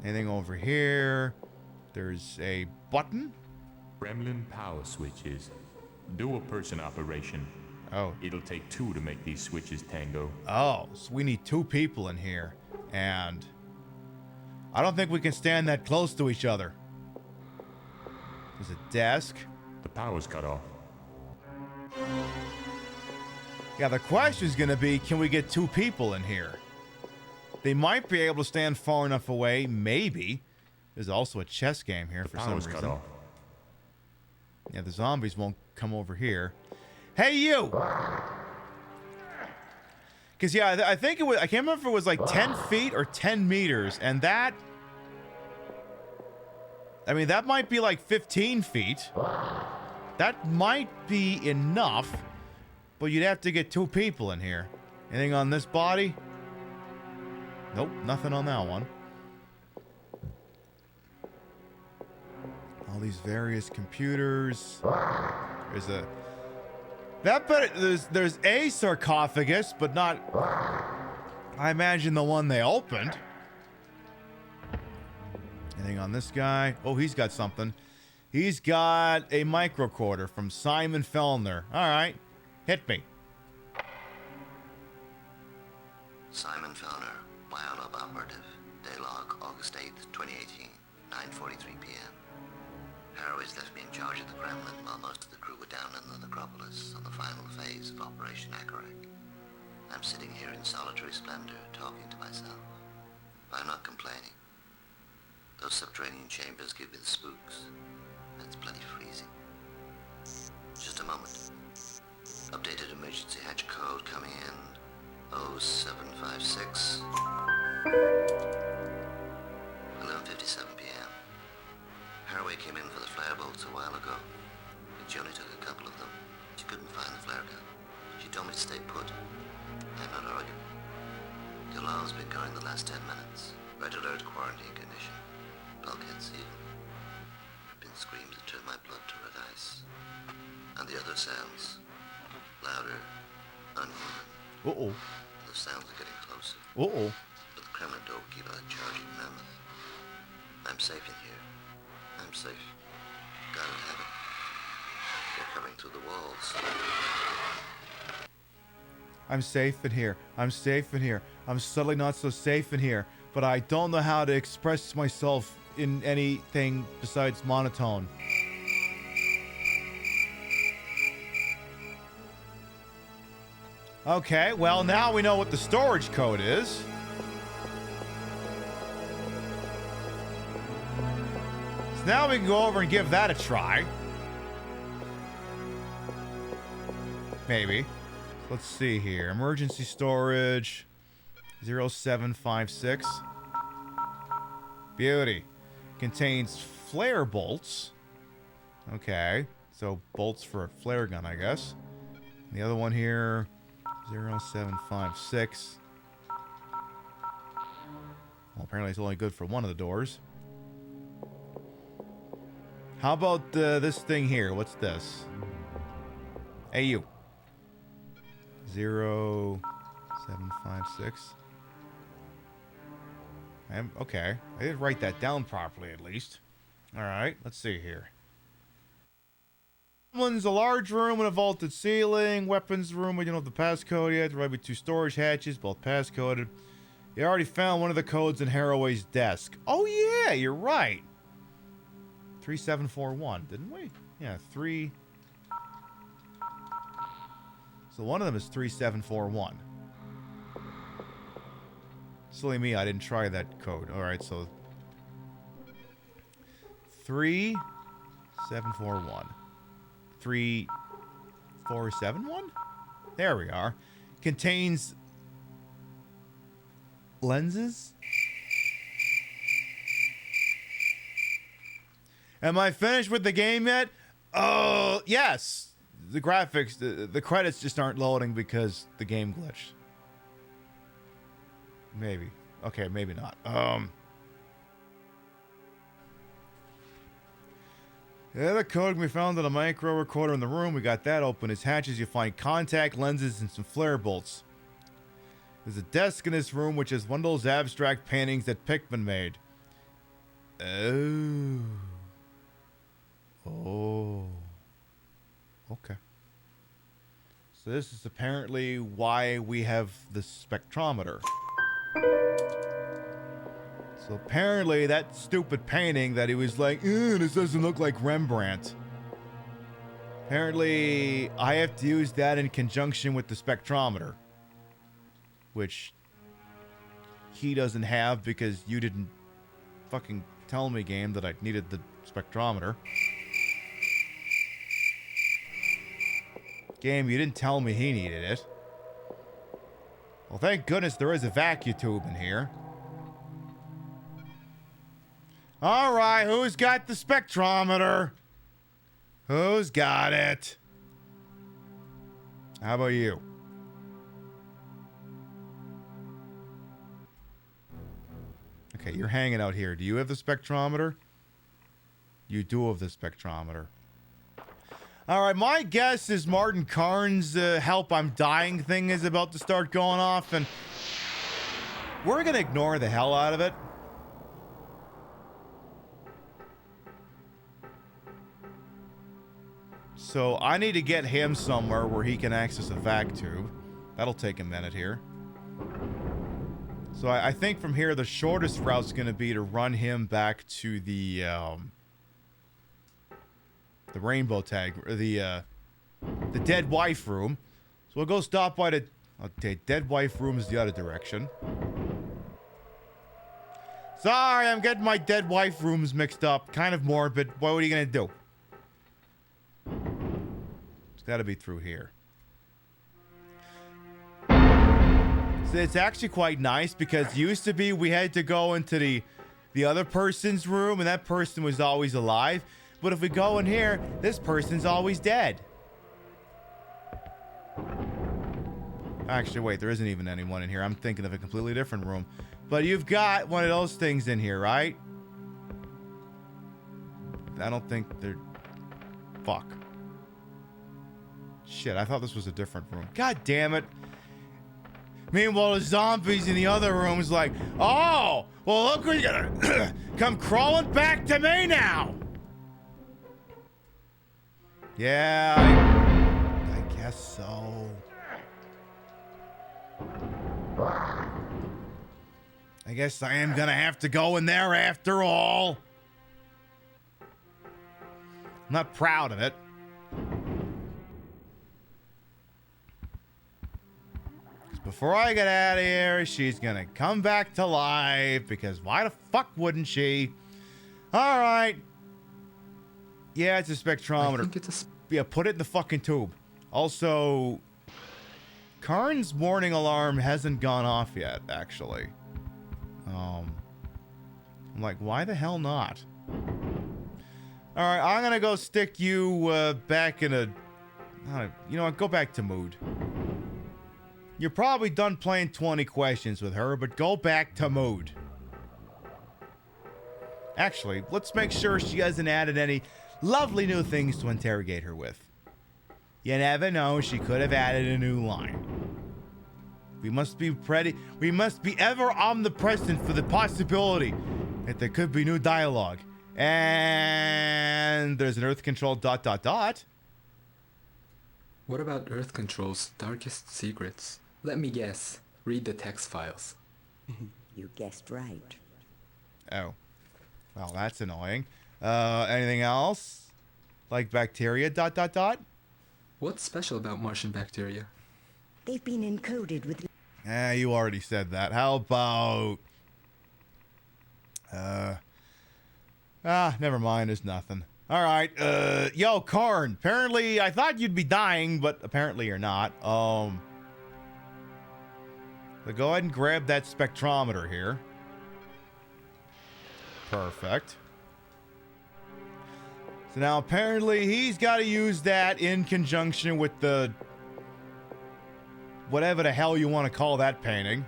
Anything over here? There's a button. Gremlin power switches. Dual person operation. Oh. It'll take 2 to make these switches tango. Oh, so we need 2 people in here. And I don't think we can stand that close to each other. There's a desk. The power's cut off. Yeah, the question's gonna be, can we get 2 people in here? They might be able to stand far enough away, maybe. There's also a chess game here for some reason. Cut off. Yeah, the zombies won't come over here. Hey, you! Because, yeah, I think it was, I can't remember if it was like 10 feet or 10 meters, and that, I mean, that might be like 15 feet. That might be enough, but you'd have to get 2 people in here. Anything on this body? Nope, nothing on that one. All these various computers. There's a... There's a sarcophagus, but not... I imagine the one they opened. Anything on this guy? Oh, he's got something. He's got a microcorder from Simon Fellner. All right, hit me. Simon Fellner, Biolab Operative. Daylog, August 8th, 2018, 9:43 p.m. Haraway's left me in charge of the Kremlin while most of the crew were down in the necropolis on the final phase of Operation Akarak. I'm sitting here in solitary splendor, talking to myself. I'm not complaining. Those subterranean chambers give me the spooks. It's bloody freezing. Just a moment. Updated emergency hatch code coming in. 0756. 11:57 p.m. Haraway came in for the flare bolts a while ago. She only took a couple of them. She couldn't find the flare gun. She told me to stay put. I'm not arguing. The alarm's been going the last 10 minutes. Red alert quarantine condition. Bulkhead sealed. Been screams that turn my blood to red ice. And the other sounds. Louder. Unhuman. Uh-oh. The sounds are getting closer. Uh-oh. But the Kremlin don't keep on charging mammoth. I'm safe in here. I'm safe. God in heaven. They're coming through the walls. I'm safe in here. I'm safe in here. I'm subtly not so safe in here. But I don't know how to express myself in anything besides monotone. Okay, well, now we know what the storage code is. So now we can go over and give that a try. Maybe. Let's see here. Emergency storage 0756. Beauty. Contains flare bolts. Okay. So bolts for a flare gun, I guess. And the other one here 0756. Well, apparently it's only good for one of the doors. How about this thing here? What's this? Hey, you. 0756. Okay. I did write that down properly, at least. All right. Let's see here. One's a large room with a vaulted ceiling. Weapons room. We don't have the passcode yet. There might be 2 storage hatches, both passcoded. You already found one of the codes in Haraway's desk. Oh, yeah. You're right. 3741, didn't we? Yeah, 3. So one of them is 3741. Silly me, I didn't try that code. All right, so 3741. 3471? There we are. Contains lenses. Am I finished with the game yet? Oh, yes. The graphics, the credits just aren't loading because the game glitched. Maybe. Okay, maybe not. Yeah, the code can be found in a micro recorder in the room. We got that open. As hatches, you find contact lenses and some flare bolts. There's a desk in this room, which is one of those abstract paintings that Pikmin made. Oh. Oh. Okay. So this is apparently why we have the spectrometer. So apparently that stupid painting that he was like, this doesn't look like Rembrandt. Apparently I have to use that in conjunction with the spectrometer. Which he doesn't have because you didn't fucking tell me, game, that I needed the spectrometer. Game, you didn't tell me he needed it. Well, thank goodness there is a vacuum tube in here. Alright, who's got the spectrometer? Who's got it? How about you? Okay, you're hanging out here. Do you have the spectrometer? You do have the spectrometer. Alright, my guess is Martin Karn's help I'm dying thing is about to start going off, and we're gonna ignore the hell out of it. So I need to get him somewhere where he can access a vac tube. That'll take a minute here. So I think from here the shortest route's going to be to run him back to the rainbow tag, or the dead wife room. So we'll go stop by the dead wife room is the other direction. Sorry, I'm getting my dead wife rooms mixed up. Kind of morbid. What are you gonna do? It's got to be through here. So it's actually quite nice because used to be we had to go into the other person's room and that person was always alive. But if we go in here, this person's always dead. Actually, wait, there isn't even anyone in here. I'm thinking of a completely different room. But you've got one of those things in here, right? I don't think they're... Fuck. Shit, I thought this was a different room. God damn it. Meanwhile, the zombies in the other room's like, oh, well, look who's gonna come crawling back to me now. Yeah, I guess so. I guess I am gonna have to go in there after all. I'm not proud of it. Before I get out of here, she's gonna come back to life, because why the fuck wouldn't she? Alright. Yeah, it's a spectrometer. I think it's a... Yeah, put it in the fucking tube. Also, Karn's warning alarm hasn't gone off yet, actually. I'm like, why the hell not? Alright, I'm gonna go stick you back in a... you know what, go back to mood. You're probably done playing 20 questions with her, but go back to mood. Actually, let's make sure she hasn't added any lovely new things to interrogate her with. You never know, she could have added a new line. We must be ready. We must be ever omnipresent for the possibility that there could be new dialogue. And there's an Earth control ... What about Earth Control's darkest secrets? Let me guess. Read the text files. You guessed right. Oh. Well, that's annoying. Anything else? Like bacteria ... What's special about Martian bacteria? They've been encoded with... You already said that. How about... never mind. There's nothing. All right. Yo, Karn. Apparently, I thought you'd be dying, but apparently you're not. So go ahead and grab that spectrometer here. Perfect. So now apparently he's got to use that in conjunction with the... whatever the hell you want to call that painting.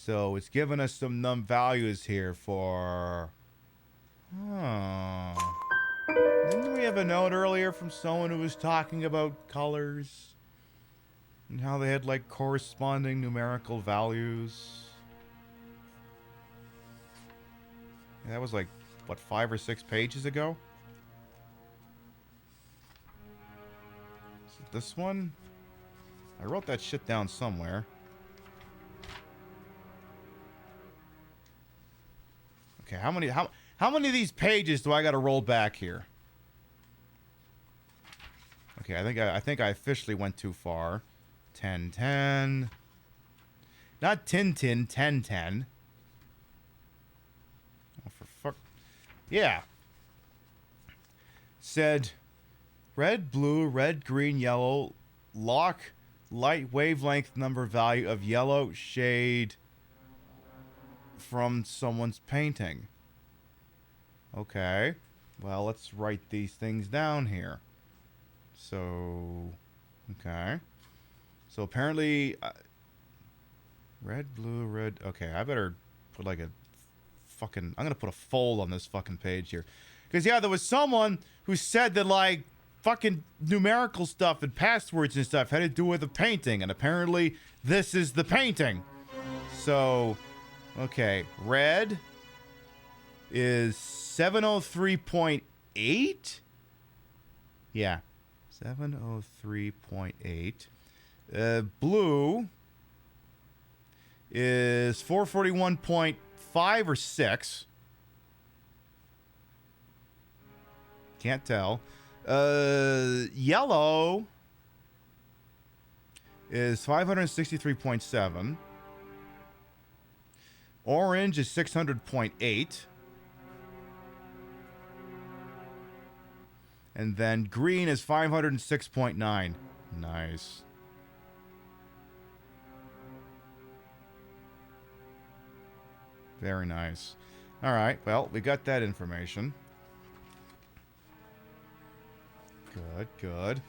So it's giving us some num values here for... Oh. Didn't we have a note earlier from someone who was talking about colors? And how they had, like, corresponding numerical values? Yeah, that was, like, what, 5 or 6 pages ago? Is it this one? I wrote that shit down somewhere. Okay, how many of these pages do I got to roll back here? Okay, I think I officially went too far. 1010. Not Tintin, 1010. Oh, for fuck. Yeah. Said red, blue, red, green, yellow, lock, light wavelength number value of yellow shade from someone's painting. Okay. Well, let's write these things down here. So, okay. So apparently, red, blue, red. Okay, I better put like a fucking... I'm going to put a fold on this fucking page here. Because, yeah, there was someone who said that, like, fucking numerical stuff and passwords and stuff had to do with a painting. And apparently, this is the painting. So, okay. Red is 703.8? Yeah. 703.8. Blue is 441.5 or 6. Can't tell. Yellow is 563.7. Orange is 600.8. And then green is 506.9. Nice. Very nice. All right. Well, we got that information. Good, good.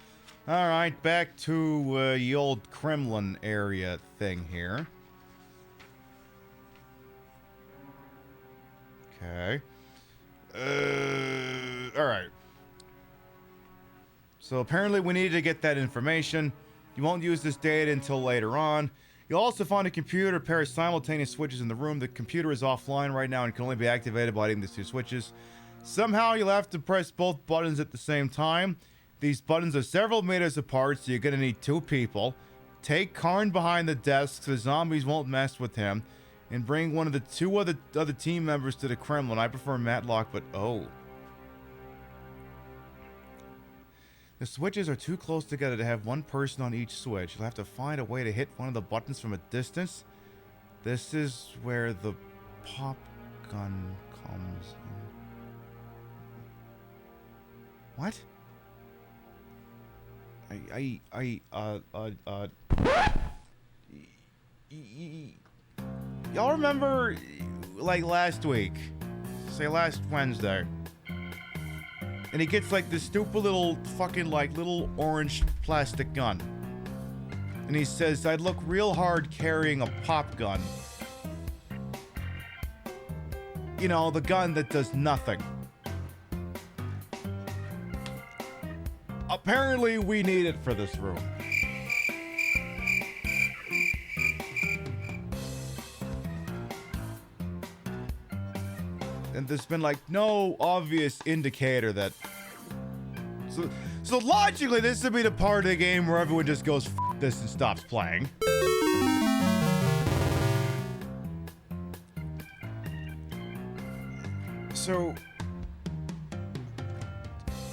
All right. Back to the old Kremlin area thing here. Okay. All right. So apparently we needed to get that information. You won't use this data until later on. You'll also find a computer, a pair of simultaneous switches in the room. The computer is offline right now and can only be activated by hitting the 2 switches. Somehow you'll have to press both buttons at the same time. These buttons are several meters apart, so you're going to need 2 people. Take Karn behind the desk so the zombies won't mess with him. And bring one of the 2 other team members to the Kremlin. I prefer Matlock, but oh. The switches are too close together to have one person on each switch. You'll have to find a way to hit one of the buttons from a distance. This is where the pop gun comes in. What? Y'all remember, like, last week? Say last Wednesday. And he gets, like, this stupid little fucking, like, little orange plastic gun. And he says, I'd look real hard carrying a pop gun. You know, the gun that does nothing. Apparently, we need it for this room. And there's been, like, no obvious indicator that... So logically, this would be the part of the game where everyone just goes, F this and stops playing. So...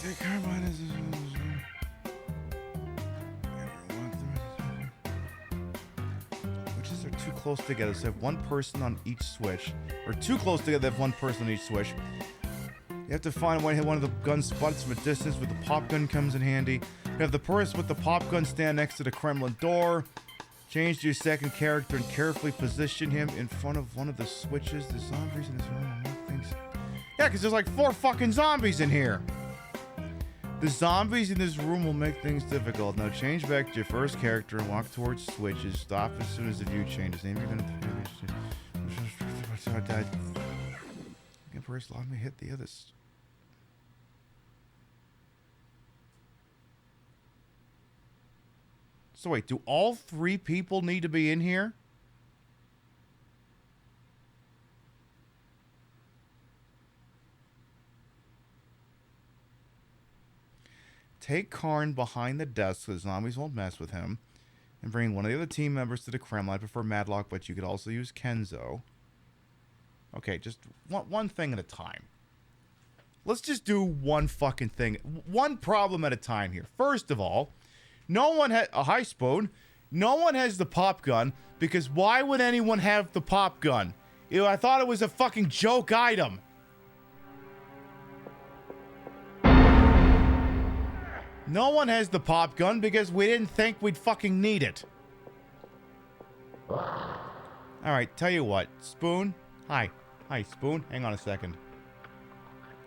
Take carbine as... Switches are too close together, so have one person on each switch. Or too close together, they have one person on each switch. You have to find a way to hit one of the gun spots from a distance where the pop gun comes in handy. You have the person with the pop gun stand next to the Kremlin door. Change to your second character and carefully position him in front of one of the switches. The zombies in this room unlock things. Yeah, because there's like 4 fucking zombies in here. The zombies in this room will make things difficult. Now change back to your first character and walk towards switches. Stop as soon as the view changes. Name you're gonna first, let me hit the others. So wait, do all 3 people need to be in here? Take Karn behind the desk so the zombies won't mess with him. And bring one of the other team members to the Kremlin. I prefer Madlock, but you could also use Kenzo. Okay, just one thing at a time. Let's just do one fucking thing. One problem at a time here. First of all, no one has a high spoon. No one has the pop gun, because why would anyone have the pop gun? Ew, I thought it was a fucking joke item. No one has the pop gun because we didn't think we'd fucking need it. Alright, tell you what. Spoon? Hi. Hi, Spoon. Hang on a second.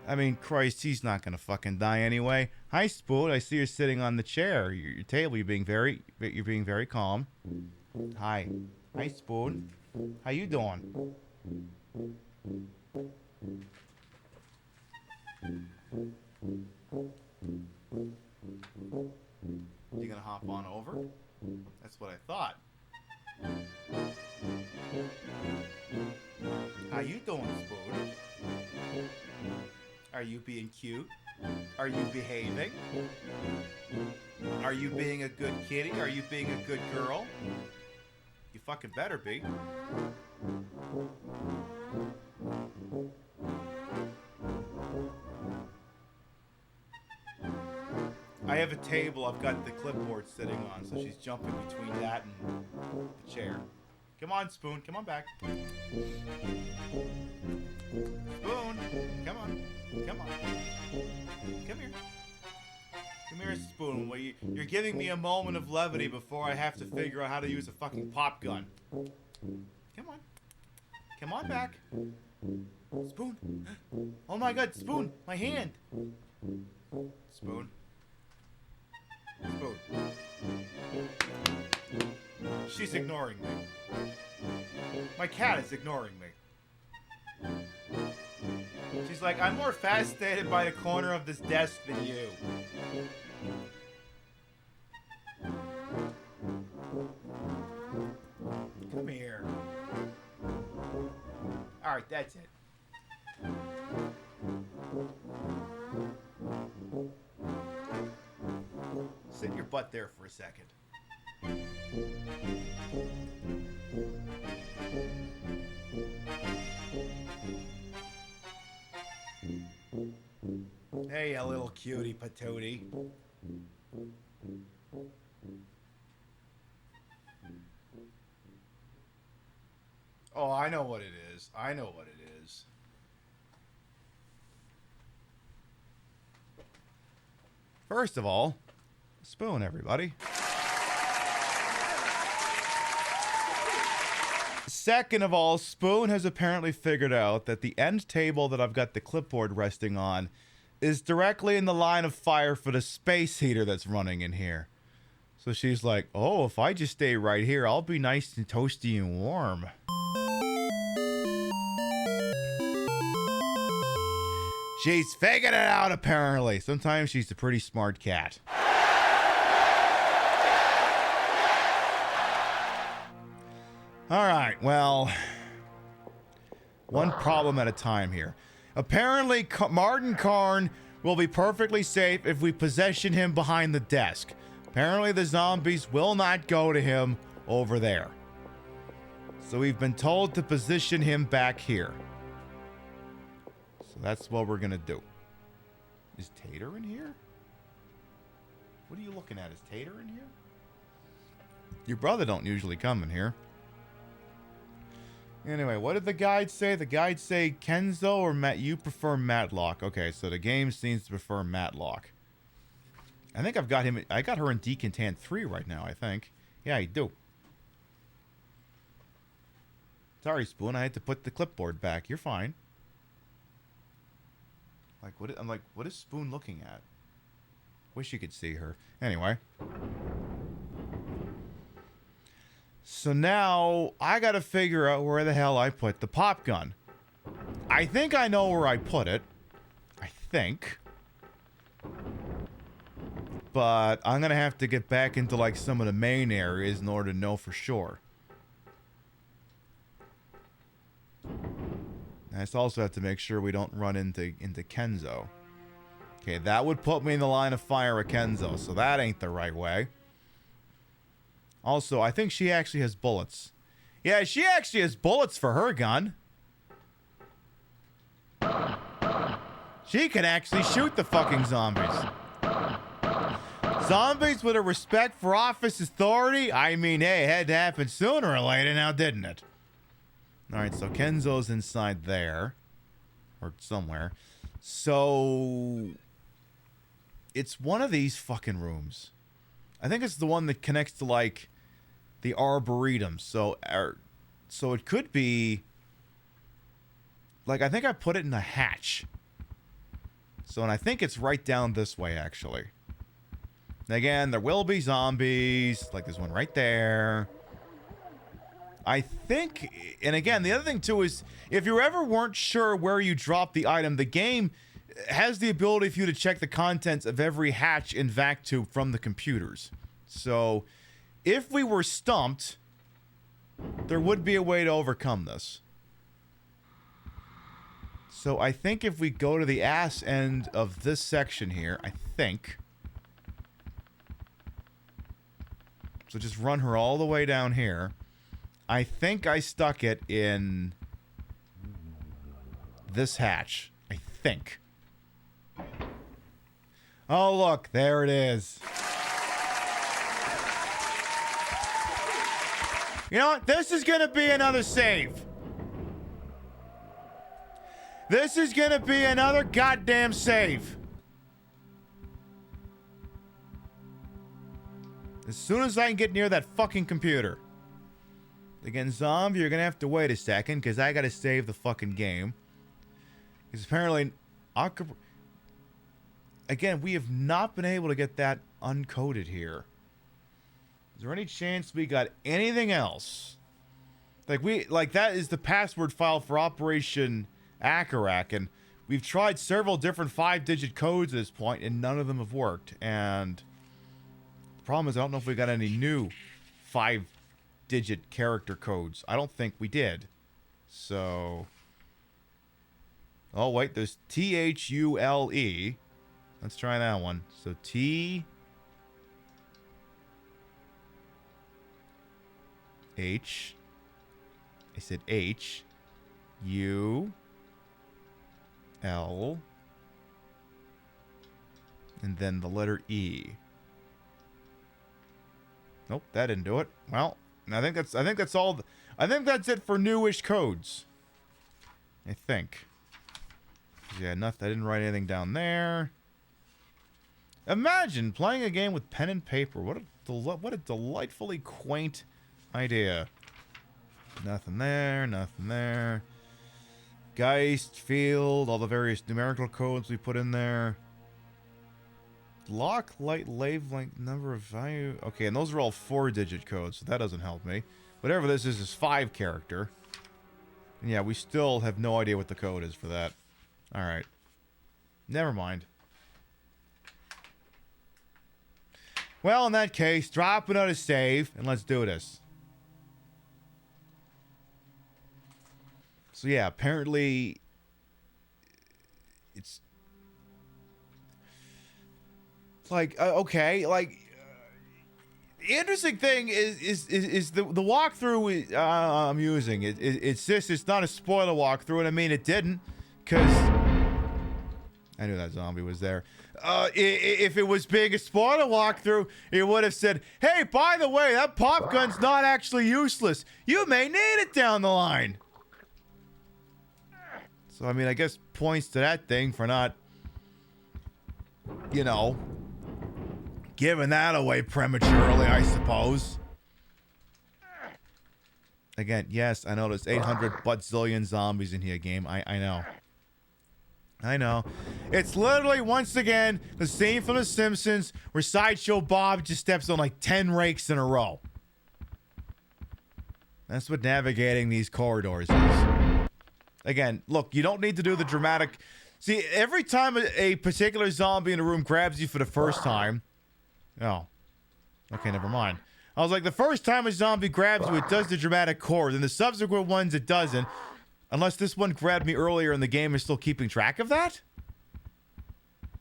I mean, Christ, he's not gonna fucking die anyway. Hi, Spoon. I see you're sitting on the chair. Your table. You're being very calm. Hi. Hi, Spoon. How you doing? You gonna hop on over? That's what I thought. How you doing, Spoon? Are you being cute? Are you behaving? Are you being a good kitty? Are you being a good girl? You fucking better be. I have a table I've got the clipboard sitting on, so she's jumping between that and the chair. Come on, Spoon. Come on back. Spoon. Come on. Come on. Come here. Come here, Spoon. Well, you're giving me a moment of levity before I have to figure out how to use a fucking pop gun. Come on. Come on back. Spoon. Oh my god, Spoon. My hand. Spoon. Spoon. She's ignoring me. My cat is ignoring me. She's like, I'm more fascinated by the corner of this desk than you. Come here. Alright, that's it. Sit your butt there for a second. Hey, a little cutie patootie. Oh, I know what it is. I know what it is. First of all, Spoon, everybody. Second of all, Spoon has apparently figured out that the end table that I've got the clipboard resting on is directly in the line of fire for the space heater that's running in here. So she's like, oh, if I just stay right here, I'll be nice and toasty and warm. She's figured it out, apparently. Sometimes she's a pretty smart cat. Alright, well, one problem at a time here. Apparently, Martin Karn will be perfectly safe if we possession him behind the desk. Apparently, the zombies will not go to him over there. So we've been told to position him back here. So that's what we're gonna do. Is Tater in here? What are you looking at? Is Tater in here? Your brother don't usually come in here. Anyway, what did the guide say? The guide say Kenzo or Matt? You prefer Matlock. Okay, so the game seems to prefer Matlock. I think I've got him. I got her in Decontant 3 right now, I think. Yeah, I do. Sorry, Spoon. I had to put the clipboard back. You're fine. Like, what? I'm like, what is Spoon looking at? Wish you could see her. Anyway. So now I gotta figure out where the hell I put the pop gun. I think I know where I put it. I think. But I'm gonna have to get back into like some of the main areas in order to know for sure. I just also have to make sure we don't run into Kenzo. Okay, that would put me in the line of fire of Kenzo, so that ain't the right way. Also, I think she actually has bullets. Yeah, she actually has bullets for her gun. She can actually shoot the fucking zombies. Zombies with a respect for office authority? I mean, hey, it had to happen sooner or later now, didn't it? Alright, so Kenzo's inside there. Or somewhere. So... it's one of these fucking rooms. I think it's the one that connects to, like, the Arboretum. So it could be... like, I think I put it in a hatch. So, and I think it's right down this way, actually. And again, there will be zombies. Like, there's one right there. I think... and again, the other thing, too, is... if you ever weren't sure where you dropped the item, the game has the ability for you to check the contents of every hatch in VacTube from the computers. So, if we were stumped, there would be a way to overcome this. So, I think if we go to the ass end of this section here, I think... so just run her all the way down here. I think I stuck it in this hatch. I think. Oh, look. There it is. You know what? This is going to be another save. This is going to be another goddamn save. As soon as I can get near that fucking computer. Again, zombie, you're going to have to wait a second because I got to save the fucking game. Because apparently... again, we have not been able to get that uncoded here. Is there any chance we got anything else? Like that is the password file for Operation Akarak, and we've tried several different 5-digit codes at this point, and none of them have worked. And the problem is I don't know if we got any new 5-digit character codes. I don't think we did. So... oh, wait, there's T-H-U-L-E. Let's try that one. So T... H... I said H... U... L... and then the letter E. Nope, that didn't do it. Well, I think that's all. I think that's it for newish codes. I think. Yeah, nothing. I didn't write anything down there. Imagine playing a game with pen and paper. What a delightfully quaint idea. Nothing there. Nothing there. Geist, field, all the various numerical codes we put in there. Lock, light, wavelength, number of value. Okay, and those are all 4-digit codes, so that doesn't help me. Whatever this is 5 character. And yeah, we still have no idea what the code is for that. Alright. Never mind. Well, in that case, drop another save, and let's do this. So yeah, apparently... it's... like, okay, like... the interesting thing is the walkthrough I'm using. It's just, it's not a spoiler walkthrough, and I mean it didn't, because... I knew that zombie was there. If it was being a spoiler walkthrough, it would have said, hey, by the way, that pop gun's not actually useless. You may need it down the line. So, I mean, I guess points to that thing for not, you know, giving that away prematurely, I suppose. Again, yes, I know there's 800 but zillion zombies in here, game. I know. I know. It's literally, once again, the scene from The Simpsons where Sideshow Bob just steps on like 10 rakes in a row. That's what navigating these corridors is. Again, look, you don't need to do the dramatic... See, every time a particular zombie in a room grabs you for the first time... Oh. Okay, never mind. I was like, the first time a zombie grabs you, it does the dramatic chord. And the subsequent ones, it doesn't. Unless this one grabbed me earlier and the game is still keeping track of that?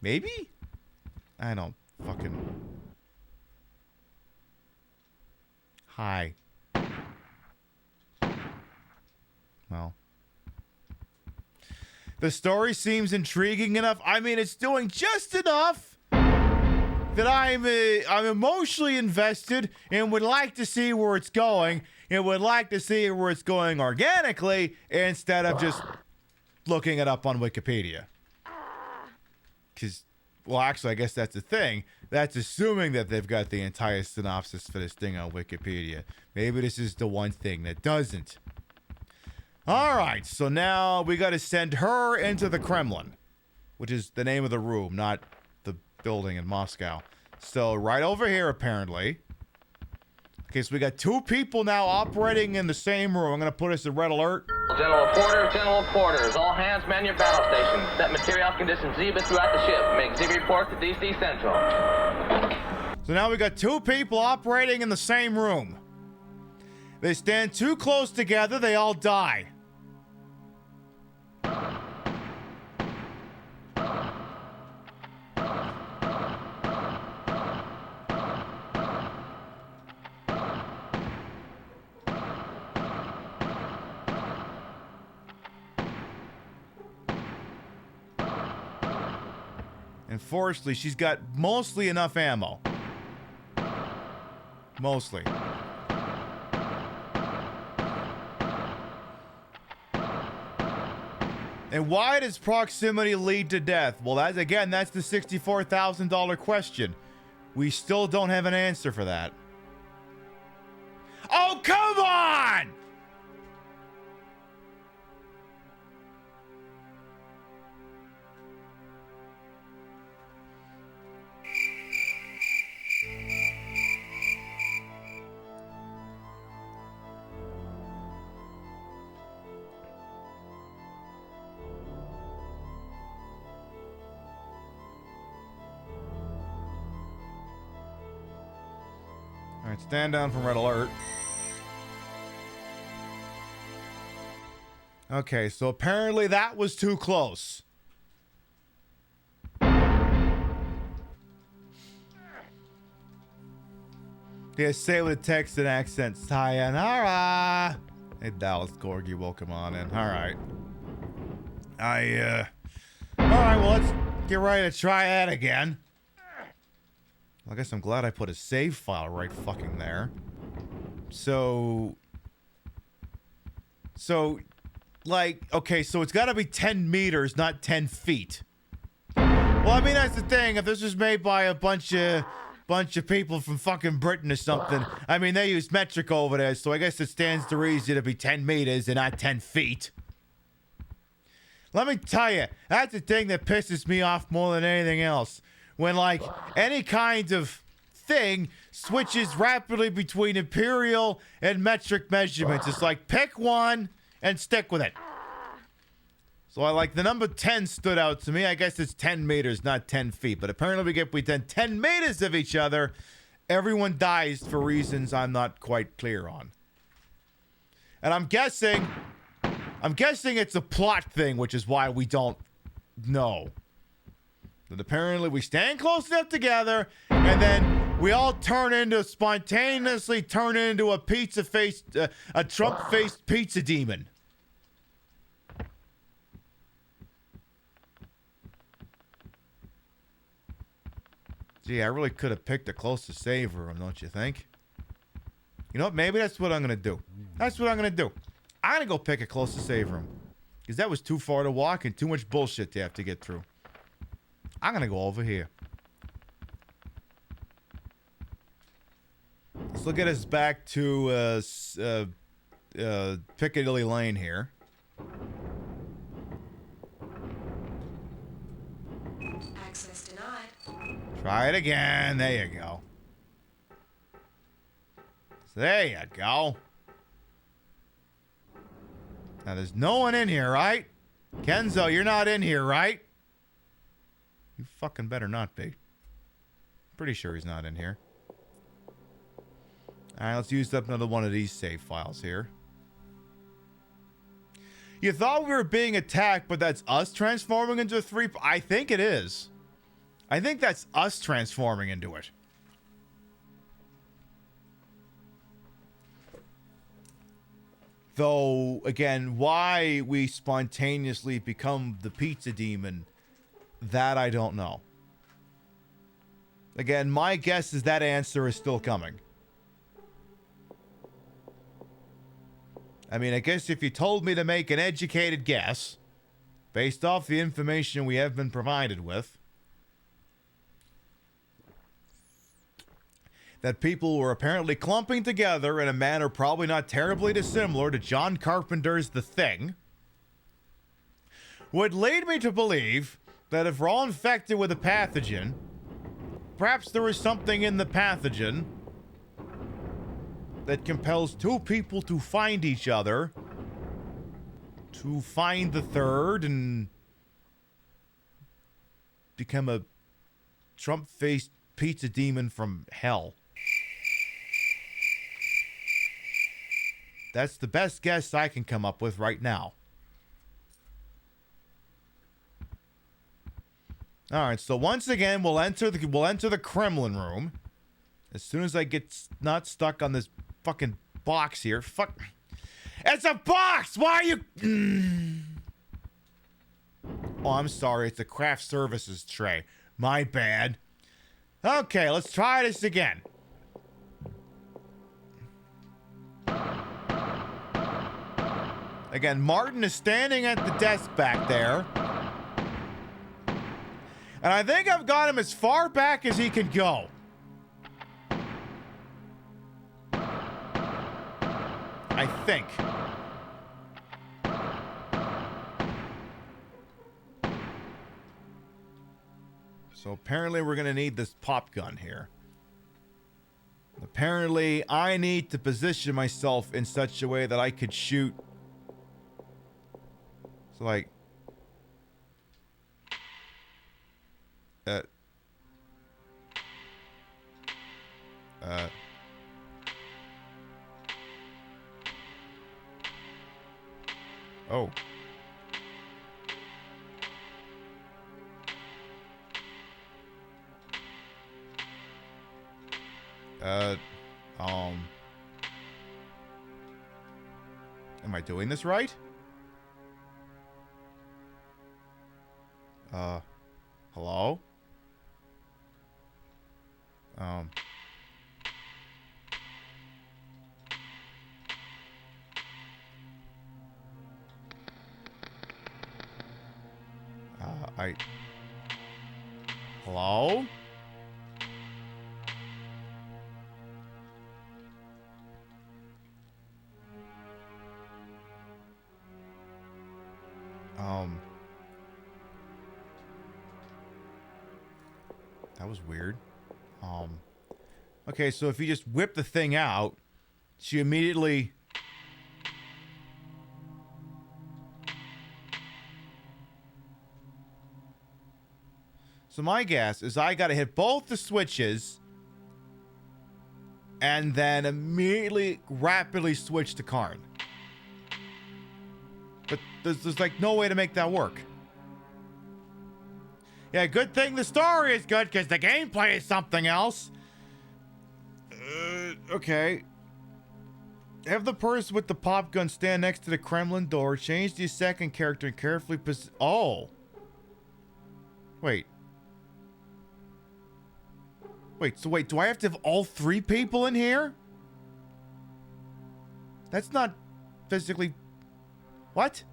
Maybe? I don't fucking... Hi. Well... The story seems intriguing enough. I mean, it's doing just enough that I'm emotionally invested and would like to see where it's going and would like to see where it's going organically instead of just looking it up on Wikipedia. Because, well, actually, I guess that's the thing. That's assuming that they've got the entire synopsis for this thing on Wikipedia. Maybe this is the one thing that doesn't. All right, so now we got to send her into the Kremlin, which is the name of the room, not the building in Moscow. So right over here, apparently. Okay, so we got 2 people now operating in the same room. I'm going to put us in red alert. General quarters. All hands man your battle stations. Set material conditions Zebra throughout the ship. Make Zebra report to DC Central. So now we got 2 people operating in the same room. They stand too close together, they all die. And fortunately, she's got mostly enough ammo. Mostly. And why does proximity lead to death? Well, that's the $64,000 question. We still don't have an answer for that. Oh, come on! Alright, stand down from red alert. Okay, so apparently that was too close. Yeah, say with a text and accent. Sayonara. Hey, Dallas Corgi, welcome on in. Alright. Alright, well, let's get ready to try that again. I guess I'm glad I put a save file right fucking there. So, like, okay, so it's got to be 10 meters, not 10 feet. Well, I mean, that's the thing. If this was made by a bunch of people from fucking Britain or something, I mean, they use metric over there, so I guess it stands to reason to be 10 meters and not 10 feet. Let me tell you, that's the thing that pisses me off more than anything else. When, like, any kind of thing switches rapidly between imperial and metric measurements. It's like, pick one and stick with it. So I like the number 10 stood out to me. I guess it's 10 meters, not 10 feet. But apparently we get within 10 meters of each other, everyone dies for reasons I'm not quite clear on. And I'm guessing it's a plot thing, which is why we don't know. But apparently we stand close enough together, and then we all spontaneously turn into a a Trump-faced pizza demon. Gee, I really could have picked a closest save room, don't you think? You know what? Maybe that's what I'm going to do. I'm going to go pick a closest save room. Because that was too far to walk and too much bullshit to have to get through. I'm going to go over here. Let's look at us back to Piccadilly Lane here. Try it again. There you go. There you go. Now, there's no one in here, right? Kenzo, you're not in here, right? You fucking better not be. Pretty sure he's not in here. Alright, let's use up another one of these save files here. You thought we were being attacked, but that's us transforming into a 3... I think it is. I think that's us transforming into it. Though, again, why we spontaneously become the pizza demon, that I don't know. Again, my guess is that answer is still coming. I mean, I guess if you told me to make an educated guess, based off the information we have been provided with, that people were apparently clumping together in a manner probably not terribly dissimilar to John Carpenter's The Thing, would lead me to believe that if we're all infected with a pathogen, perhaps there is something in the pathogen that compels two people to find each other, to find the third, and become a Trump-faced pizza demon from hell. That's the best guess I can come up with right now. All right, so once again, we'll enter the Kremlin room as soon as I get not stuck on this fucking box here. Fuck, it's a box. Why are you? Oh, I'm sorry. It's a craft services tray. My bad. Okay, let's try this again. Again, Martin is standing at the desk back there. And I think I've got him as far back as he can go. I think. So apparently we're going to need this pop gun here. Apparently I need to position myself in such a way that I could shoot. So like... Oh. Am I doing this right? Hello? Hello? That was weird. Okay, so if you just whip the thing out, she immediately... So my guess is I gotta hit both the switches and then immediately rapidly switch to Karn. But there's like no way to make that work. Yeah, good thing the story is good because the gameplay is something else. Okay. Have the person with the pop gun stand next to the Kremlin door. Change the second character and carefully Oh. Wait. Wait, do I have to have all three people in here? That's not physically... What?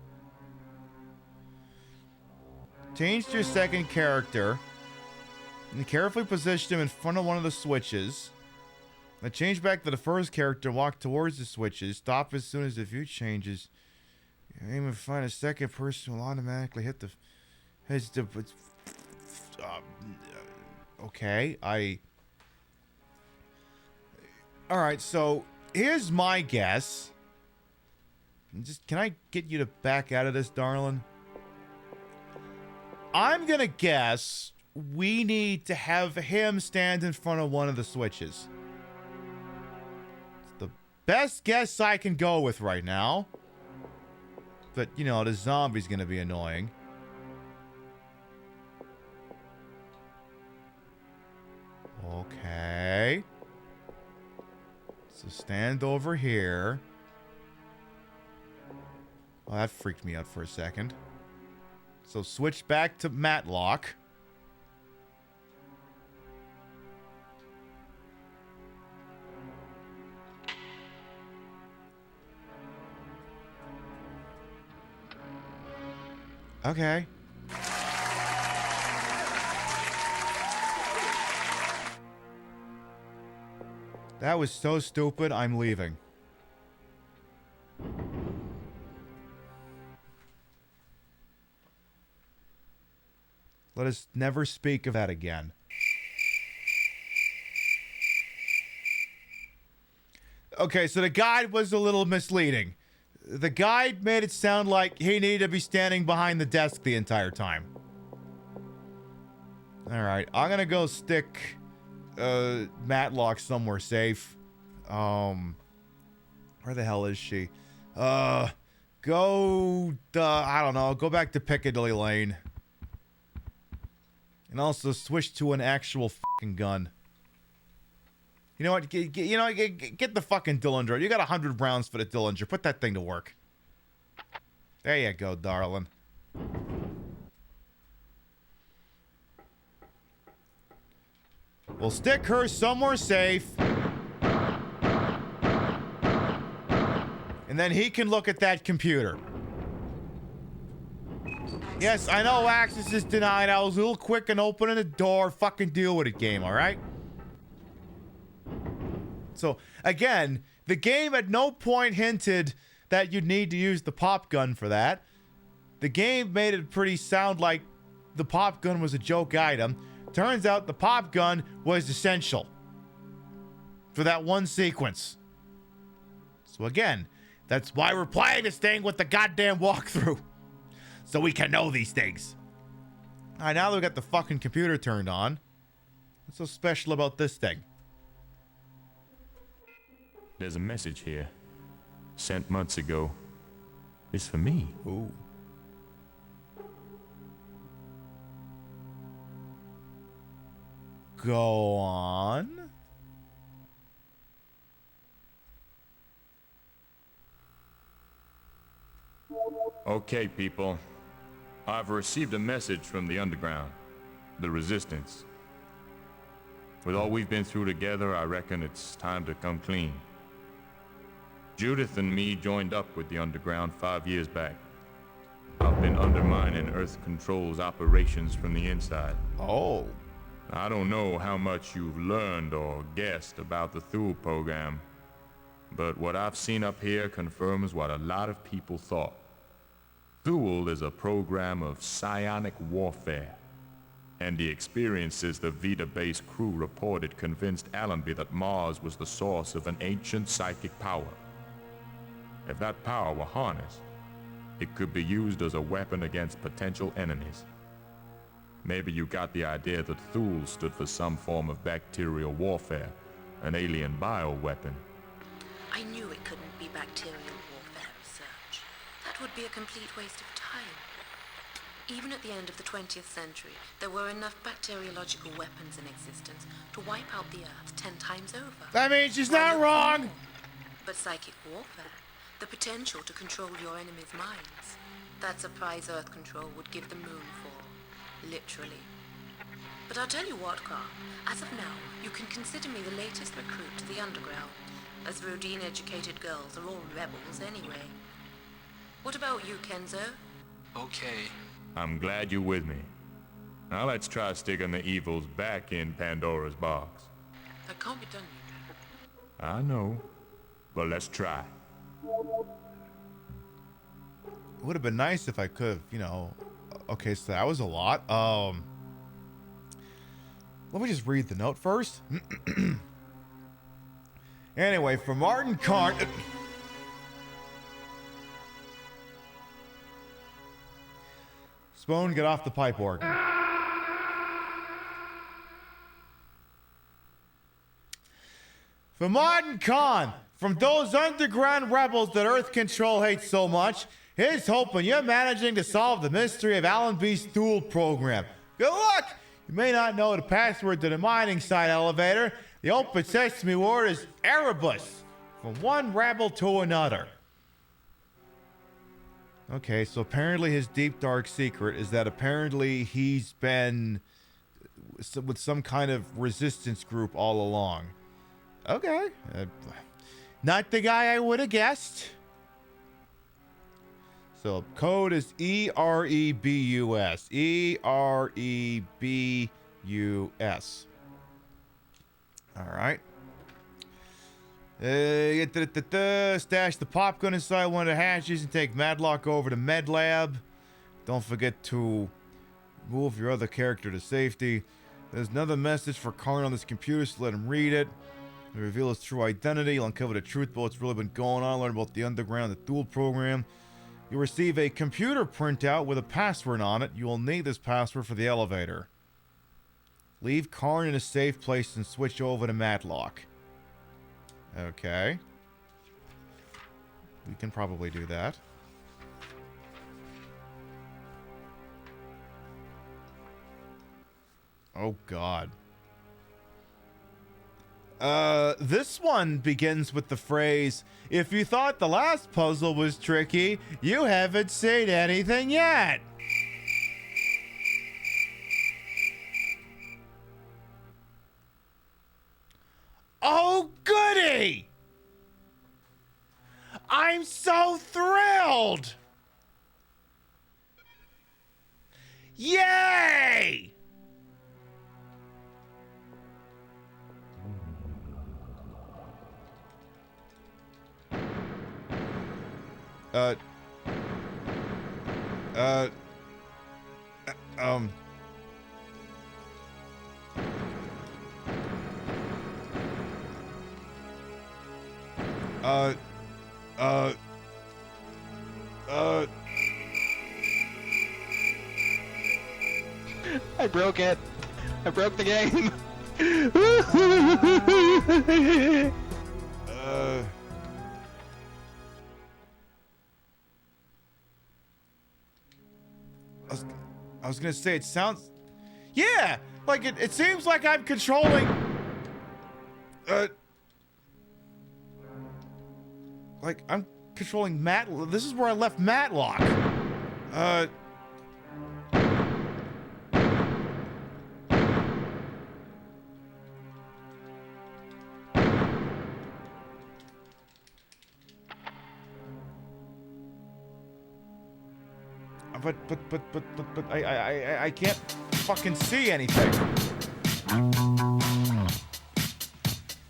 Change to your second character and carefully position him in front of one of the switches. Now change back to the first character, walk towards the switches, stop as soon as the view changes. Aim and find a second person will automatically hit the... Okay, Alright, so here's my guess. Can I get you to back out of this, darling? I'm gonna guess we need to have him stand in front of one of the switches. It's the best guess I can go with right now. But, you know, the zombie's gonna be annoying. Okay. So stand over here. Well, that freaked me out for a second. So switch back to Matlock. Okay. That was so stupid, I'm leaving. Let us never speak of that again. Okay, so the guide was a little misleading. The guide made it sound like he needed to be standing behind the desk the entire time. Alright, I'm gonna go stick Matlock somewhere safe. Where the hell is she? I don't know, go back to Piccadilly Lane. And also switch to an actual fucking gun. You know what? Get the fucking Dillinger. You got 100 rounds for the Dillinger. Put that thing to work. There you go, darling. We'll stick her somewhere safe. And then he can look at that computer. Yes, I know access is denied. I was a little quick in opening the door. Fucking deal with it, game, alright? So, again, the game at no point hinted that you'd need to use the pop gun for that. The game made it pretty sound like the pop gun was a joke item. Turns out the pop gun was essential for that one sequence. So again, that's why we're playing this thing with the goddamn walkthrough. So we can know these things. Alright, now that we got the fucking computer turned on. What's so special about this thing? There's a message here. Sent months ago. It's for me. Ooh. Go on. Okay, people. I've received a message from the Underground. The Resistance. With all we've been through together, I reckon it's time to come clean. Judith and me joined up with the Underground 5 years back. I've been undermining Earth Control's operations from the inside. Oh. I don't know how much you've learned or guessed about the Thule program, but what I've seen up here confirms what a lot of people thought. Thule is a program of psionic warfare, and the experiences the Vita-based crew reported convinced Allenby that Mars was the source of an ancient psychic power. If that power were harnessed, it could be used as a weapon against potential enemies. Maybe you got the idea that Thule stood for some form of bacterial warfare, an alien bioweapon. I knew it couldn't be bacterial warfare research. That would be a complete waste of time. Even at the end of the 20th century, there were enough bacteriological weapons in existence to wipe out the Earth 10 times over. That means she's not wrong! But psychic warfare, the potential to control your enemy's minds, that's a prize Earth Control would give the moon for. Literally. But I'll tell you what, Carl. As of now, you can consider me the latest recruit to the Underground, as Rodine-educated girls are all rebels anyway. What about you, Kenzo? Okay. I'm glad you're with me. Now let's try sticking the evils back in Pandora's box. That can't be done, you know. I know, but let's try. It would have been nice if I could have, you know... Okay, so that was a lot. Let me just read the note first. Anyway, from Martin Karn. Spoon, get off the pipe organ. From Martin Khan, from those underground rebels that Earth Control hates so much, here's hoping you're managing to solve the mystery of Allenby's Thule program. Good luck! You may not know the password to the mining site elevator. The open sesame word is Erebus, from one rebel to another. Okay, so apparently his deep dark secret is that apparently he's been with some kind of resistance group all along. Okay. Not the guy I would have guessed. So code is EREBUS. EREBUS. All right. Stash the popgun inside one of the hatches and take Madlock over to Med Lab. Don't forget to move your other character to safety. There's another message for Karn on this computer, so let him read it. It'll reveal his true identity. You'll uncover the truth about what's really been going on. Learn about the underground, the Thule program. You'll receive a computer printout with a password on it. You will need this password for the elevator. Leave Karn in a safe place and switch over to Matlock. Okay. We can probably do that. Oh, God. This one begins with the phrase, if you thought the last puzzle was tricky, you haven't seen anything yet. Oh, goody! I'm so thrilled! Yay! I broke it. I broke the game. I was gonna say it sounds, yeah, like it seems like I'm controlling, like I'm controlling Matt. This is where I left Matlock. But I can't fucking see anything.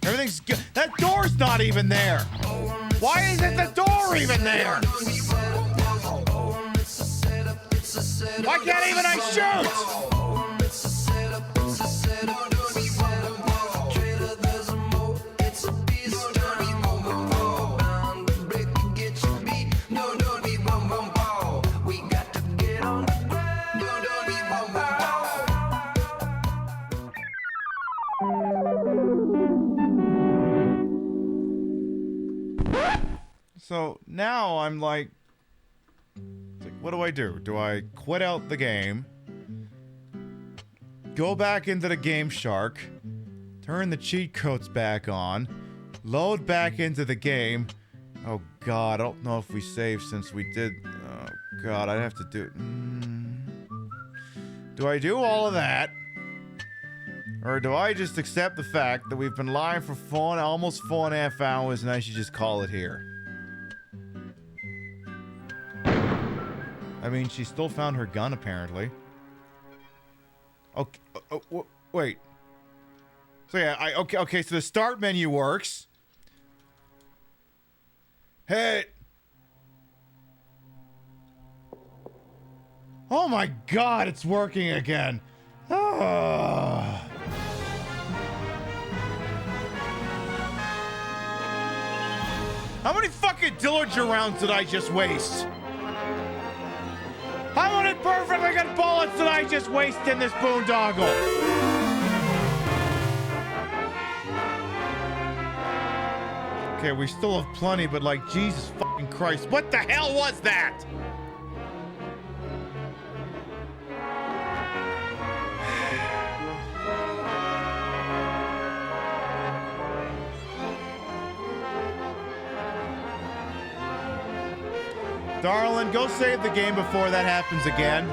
Everything's good. That door's not even there. Why isn't the door even there? Why can't even I shoot? So now I'm like, what do I do? Do I quit out the game, go back into the Game Shark, turn the cheat codes back on, load back into the game? Oh God, I don't know if we saved since we did. Oh God, I'd have to do. Do I do all of that? Or do I just accept the fact that we've been live for almost 4.5 hours and I should just call it here? I mean, she still found her gun, apparently. Okay, wait. So yeah, okay, so the start menu works. Hey! Oh my God, it's working again. Oh. fucking Dillinger rounds did I just waste? How many perfectly good bullets did I just waste in this boondoggle? Okay, we still have plenty, but like, Jesus fucking Christ, what the hell was that? Darling, go save the game before that happens again.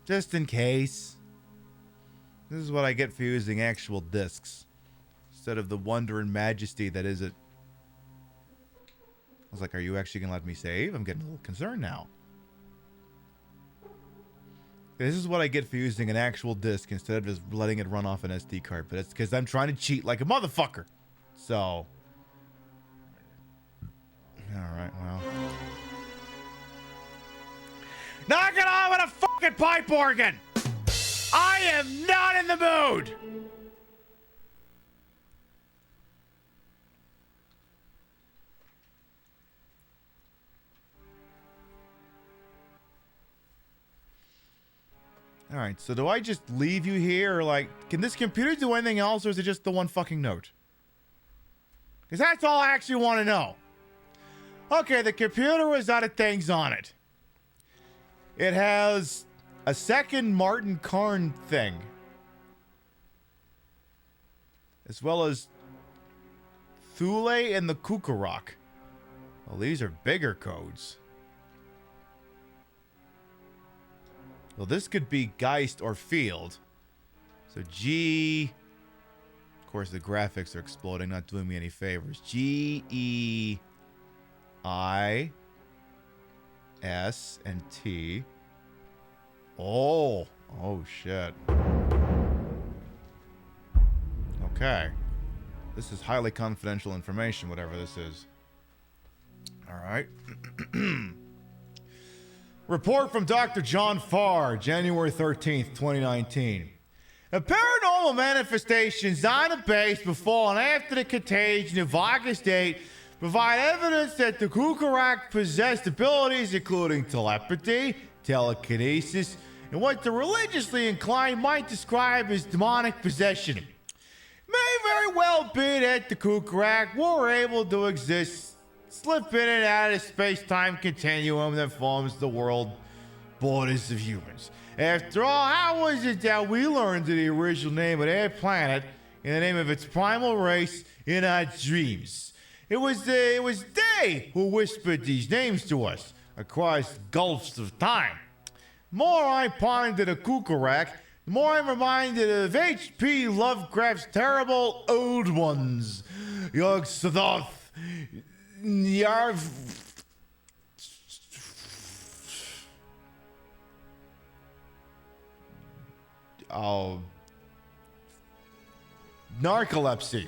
Just in case. This is what I get for using actual discs instead of the wonder and majesty that is it. I was like, are you actually gonna let me save? I'm getting a little concerned now. This is what I get for using an actual disc instead of just letting it run off an SD card. But it's because I'm trying to cheat like a motherfucker. So. Alright, well. Knock it on with a fucking pipe organ! I am not in the mood! All right, so do I just leave you here, or like, can this computer do anything else, or is it just the one fucking note? Because that's all I actually want to know. Okay, the computer was out of things on it. It has a second Martin Karn thing, as well as Thule and the Kukarok. Well, these are bigger codes. Well, this could be Geist or Field. So G... Of course, the graphics are exploding, not doing me any favors. G-E-I-S and T. Oh. Oh, shit. Okay. This is highly confidential information, whatever this is. All right. Report from Dr. John Farr, January 13th, 2019. A paranormal manifestations on the base before and after the contagion of August 8 provide evidence that the Kukarak possessed abilities including telepathy, telekinesis, and what the religiously inclined might describe as demonic possession. May very well be that the Kukarak were able to exist, slip in and out of the space-time continuum that forms the world borders of humans. After all, how was it that we learned the original name of their planet in the name of its primal race in our dreams? It was they who whispered these names to us across gulfs of time. The more I ponder the Kukarak, the more I'm reminded of H.P. Lovecraft's terrible Old Ones. Yog-Sothoth, Yarv... Oh... Narcolepsy.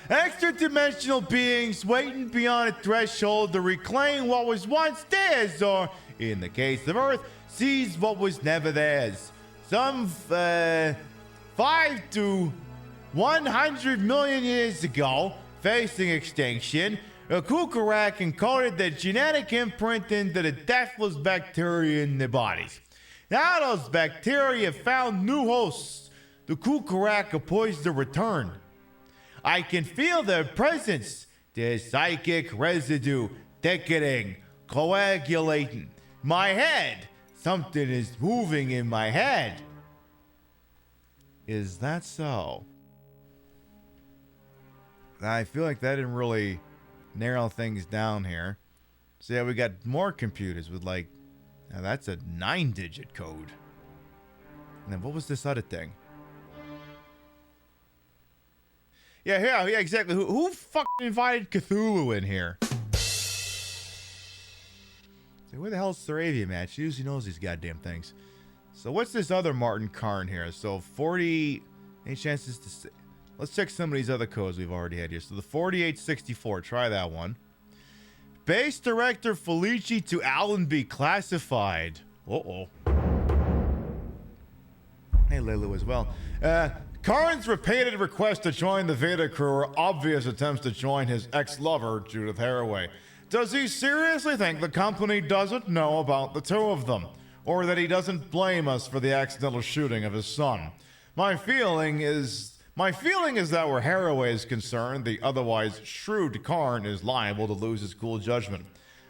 Extra-dimensional beings waiting beyond a threshold to reclaim what was once theirs, or, in the case of Earth, seize what was never theirs. Some 5 to 100 million years ago, facing extinction, a Kukarak encoded their genetic imprint into the deathless bacteria in their bodies. Now those bacteria found new hosts. The Kukarak are poised to return. I can feel their presence, their psychic residue thickening, coagulating. My head, something is moving in my head. Is that so? I feel like that didn't really narrow things down here. So yeah, we got more computers with like, now that's a 9-digit code. And then what was this other thing? Yeah, exactly. Who fucking invited Cthulhu in here? So where the hell's Saravia, man? She usually knows these goddamn things. So what's this other Martin Karn here? So 40... Any chances to... Let's check some of these other codes we've already had here. So the 4864, try that one. Base Director Felici to Allenby classified. Uh-oh. Hey, Lulu as well. Karn's repeated requests to join the Veda crew are obvious attempts to join his ex-lover, Judith Haraway. Does he seriously think the company doesn't know about the two of them? Or that he doesn't blame us for the accidental shooting of his son? My feeling is that where Haraway is concerned, the otherwise shrewd Karn is liable to lose his cool judgment.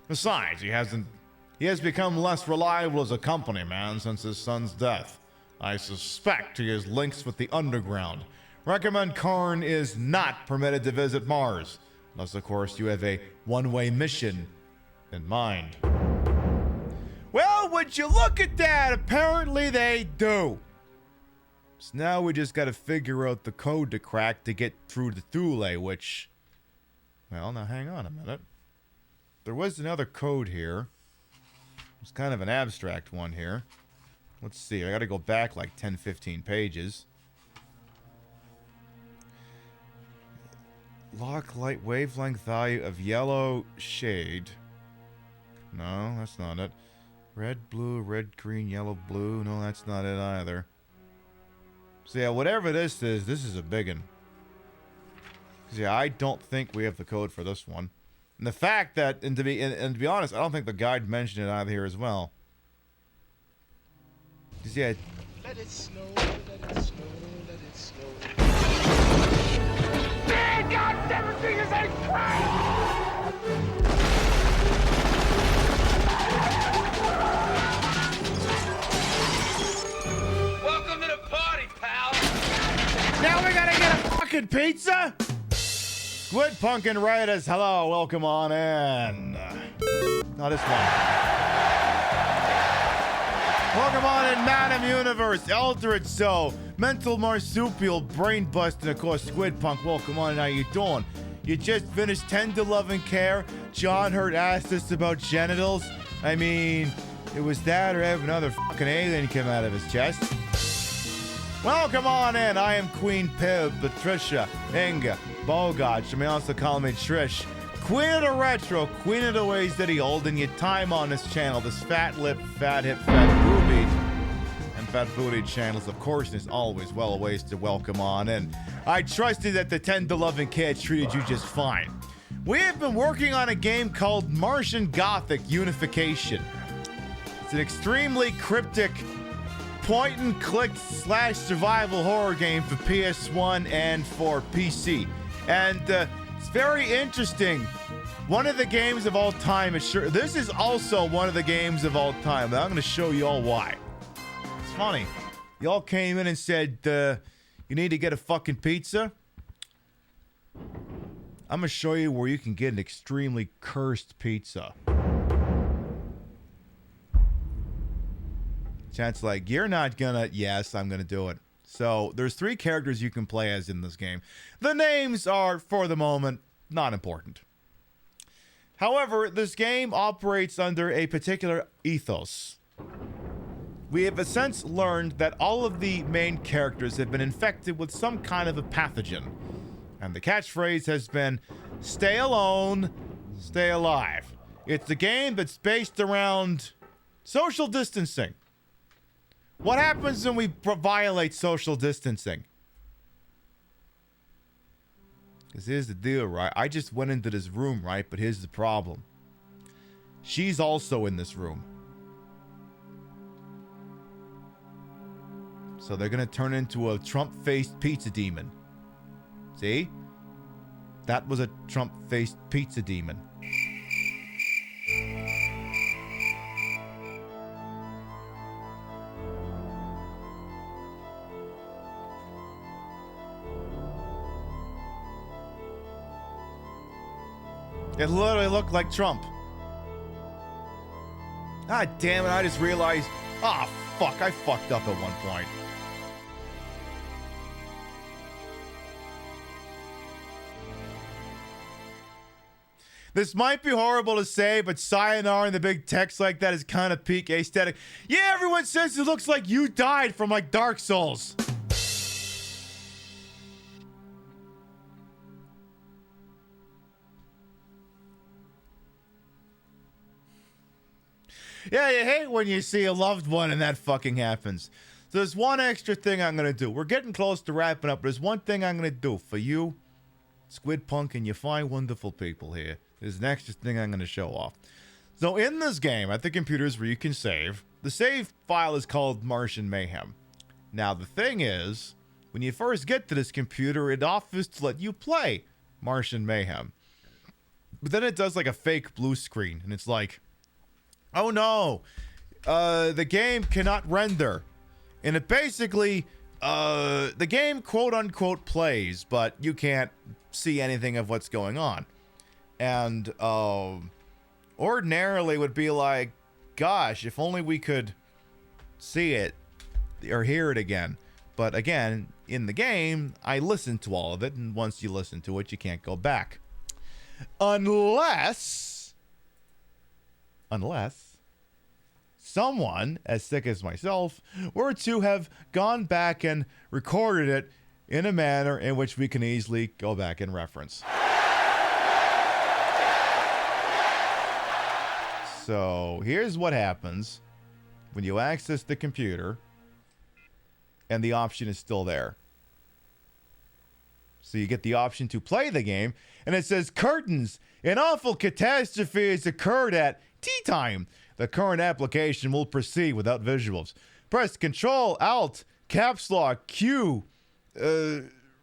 Besides, he has become less reliable as a company man since his son's death. I suspect he has links with the underground. Recommend Karn is not permitted to visit Mars, unless of course you have a one-way mission in mind. Well, would you look at that? Apparently they do. So now we just gotta figure out the code to crack to get through the Thule, which... Well, now hang on a minute. There was another code here. It's kind of an abstract one here. Let's see, I gotta go back like 10-15 pages. Lock light wavelength value of yellow shade. No, that's not it. Red, blue, red, green, yellow, blue. No, that's not it either. So yeah, whatever this is a big one. Cause yeah, I don't think we have the code for this one. And the fact that, and to be honest, I don't think the guide mentioned it either here as well. Cause yeah. Let it snow, let it snow, let it snow. Man, God, everything is a crap! Welcome to the party, pal. Now we gotta get a fucking pizza? Squid Pumpkin Raiders, hello, welcome on in. Not this one. Welcome on in, Madam Universe, Eldritch Soul, Mental Marsupial, Brain Bust, and of course Squid Punk. Welcome on in, how you doing? You just finished Tender Loving Care. John Hurt asked us about genitals. I mean, it was that or have another fucking alien come out of his chest. Welcome on in, I am Queen Pib, Patricia, Inga, Bogart. You may also call me Trish. Queen of the Retro, Queen of the Ways that he old, and your time on this channel, this fat lip, fat hip, fat boobied, and fat bootied channels, of course, is always well a ways to welcome on in. I trusted that the tender loving cat treated you just fine. We have been working on a game called Martian Gothic Unification. It's an extremely cryptic point-and-click / survival horror game for PS1 and for PC. And it's very interesting. One of the games of all time is sure. This is also one of the games of all time. I'm going to show you all why. It's funny. Y'all came in and said, you need to get a fucking pizza. I'm going to show you where you can get an extremely cursed pizza. Chat's like, you're not gonna. Yes, I'm gonna do it. So there's 3 characters you can play as in this game. The names are, for the moment, not important. However, this game operates under a particular ethos. We have since learned that all of the main characters have been infected with some kind of a pathogen. And the catchphrase has been, stay alone, stay alive. It's a game that's based around social distancing. What happens when we violate social distancing? Because here's the deal, right? I just went into this room, right? But here's the problem. She's also in this room. So they're going to turn into a Trump-faced pizza demon. See? That was a Trump-faced pizza demon. It literally looked like Trump. God damn it, I just realized... Ah, fuck, I fucked up at one point. This might be horrible to say, but sayonara in the big text like that is kind of peak aesthetic. Yeah, everyone says it looks like you died from, like, Dark Souls. Yeah, you hate when you see a loved one and that fucking happens. So there's one extra thing I'm going to do. We're getting close to wrapping up. But there's one thing I'm going to do for you, Squid Punk, and you fine, wonderful people here. There's an extra thing I'm going to show off. So in this game, at the computers where you can save, the save file is called Martian Mayhem. Now, the thing is, when you first get to this computer, it offers to let you play Martian Mayhem. But then it does like a fake blue screen, and it's like, oh no, the game cannot render. And it basically, the game quote-unquote plays, but you can't see anything of what's going on. And ordinarily would be like, gosh, if only we could see it or hear it again. But again, in the game, I listened to all of it, and once you listen to it, you can't go back. Unless someone as sick as myself were to have gone back and recorded it in a manner in which we can easily go back and reference. So here's what happens when you access the computer and the option is still there. So you get the option to play the game, and it says, curtains, an awful catastrophe has occurred at tea time. The current application will proceed without visuals. Press Control, Alt, Caps Lock, Q,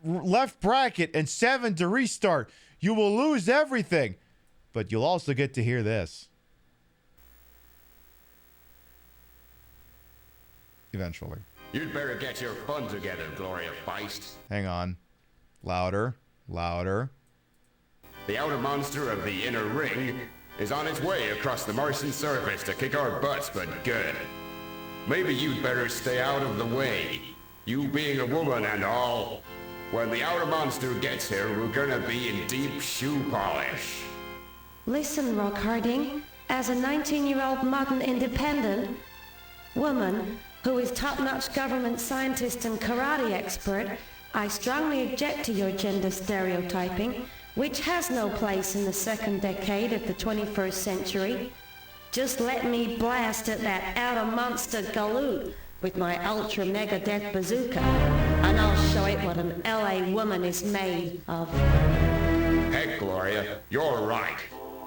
left bracket, and 7 to restart. You will lose everything, but you'll also get to hear this. Eventually. You'd better get your fun together, Gloria Feist. Hang on. Louder. Louder. The outer monster of the inner ring is on its way across the Martian surface to kick our butts, but good. Maybe you'd better stay out of the way. You being a woman and all. When the outer monster gets here, we're gonna be in deep shoe polish. Listen, Rock Harding, as a 19-year-old modern independent woman who is top-notch government scientist and karate expert, I strongly object to your gender stereotyping, which has no place in the second decade of the 21st century. Just let me blast at that outer monster galoot with my ultra mega death bazooka, and I'll show it what an LA woman is made of. Heck, Gloria, you're right.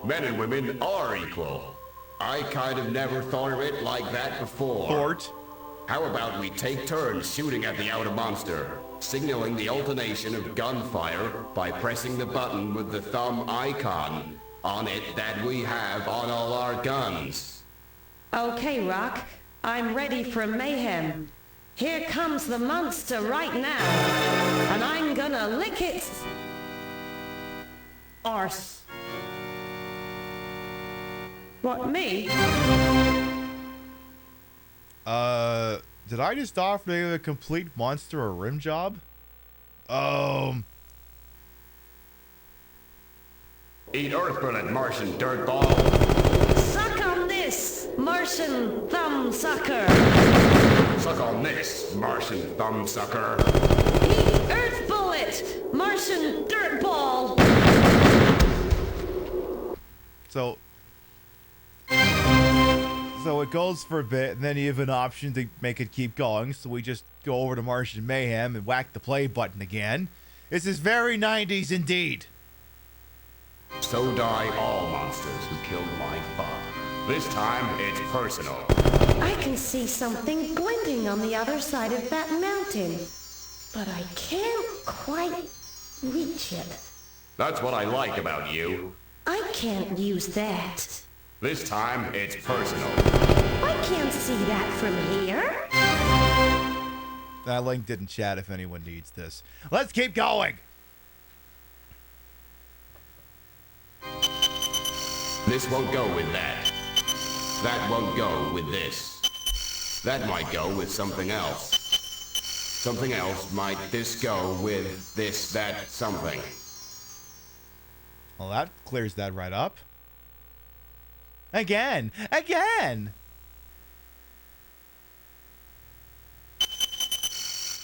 Men and women are equal. I kind of never thought of it like that before. Fort. How about we take turns shooting at the outer monster, signaling the alternation of gunfire by pressing the button with the thumb icon on it that we have on all our guns. Okay, Rock, I'm ready for mayhem. Here comes the monster right now, and I'm gonna lick its arse. What, me? Did I just offer to give a complete monster a rim job? Eat Earth Bullet, Martian dirtball. Suck on this, Martian thumb sucker. Suck on this, Martian thumb sucker. Eat Earth Bullet, Martian dirtball. So it goes for a bit, and then you have an option to make it keep going. So we just go over to Martian Mayhem and whack the play button again. This is very 90s indeed. So die all monsters who killed my father. This time, it's personal. I can see something glinting on the other side of that mountain, but I can't quite reach it. That's what I like about you. I can't use that. This time, it's personal. I can't see that from here. That link didn't chat if anyone needs this. Let's keep going. This won't go with that. That won't go with this. That might go with something else. Something else might this go with this, that, something. Well, that clears that right up. Again.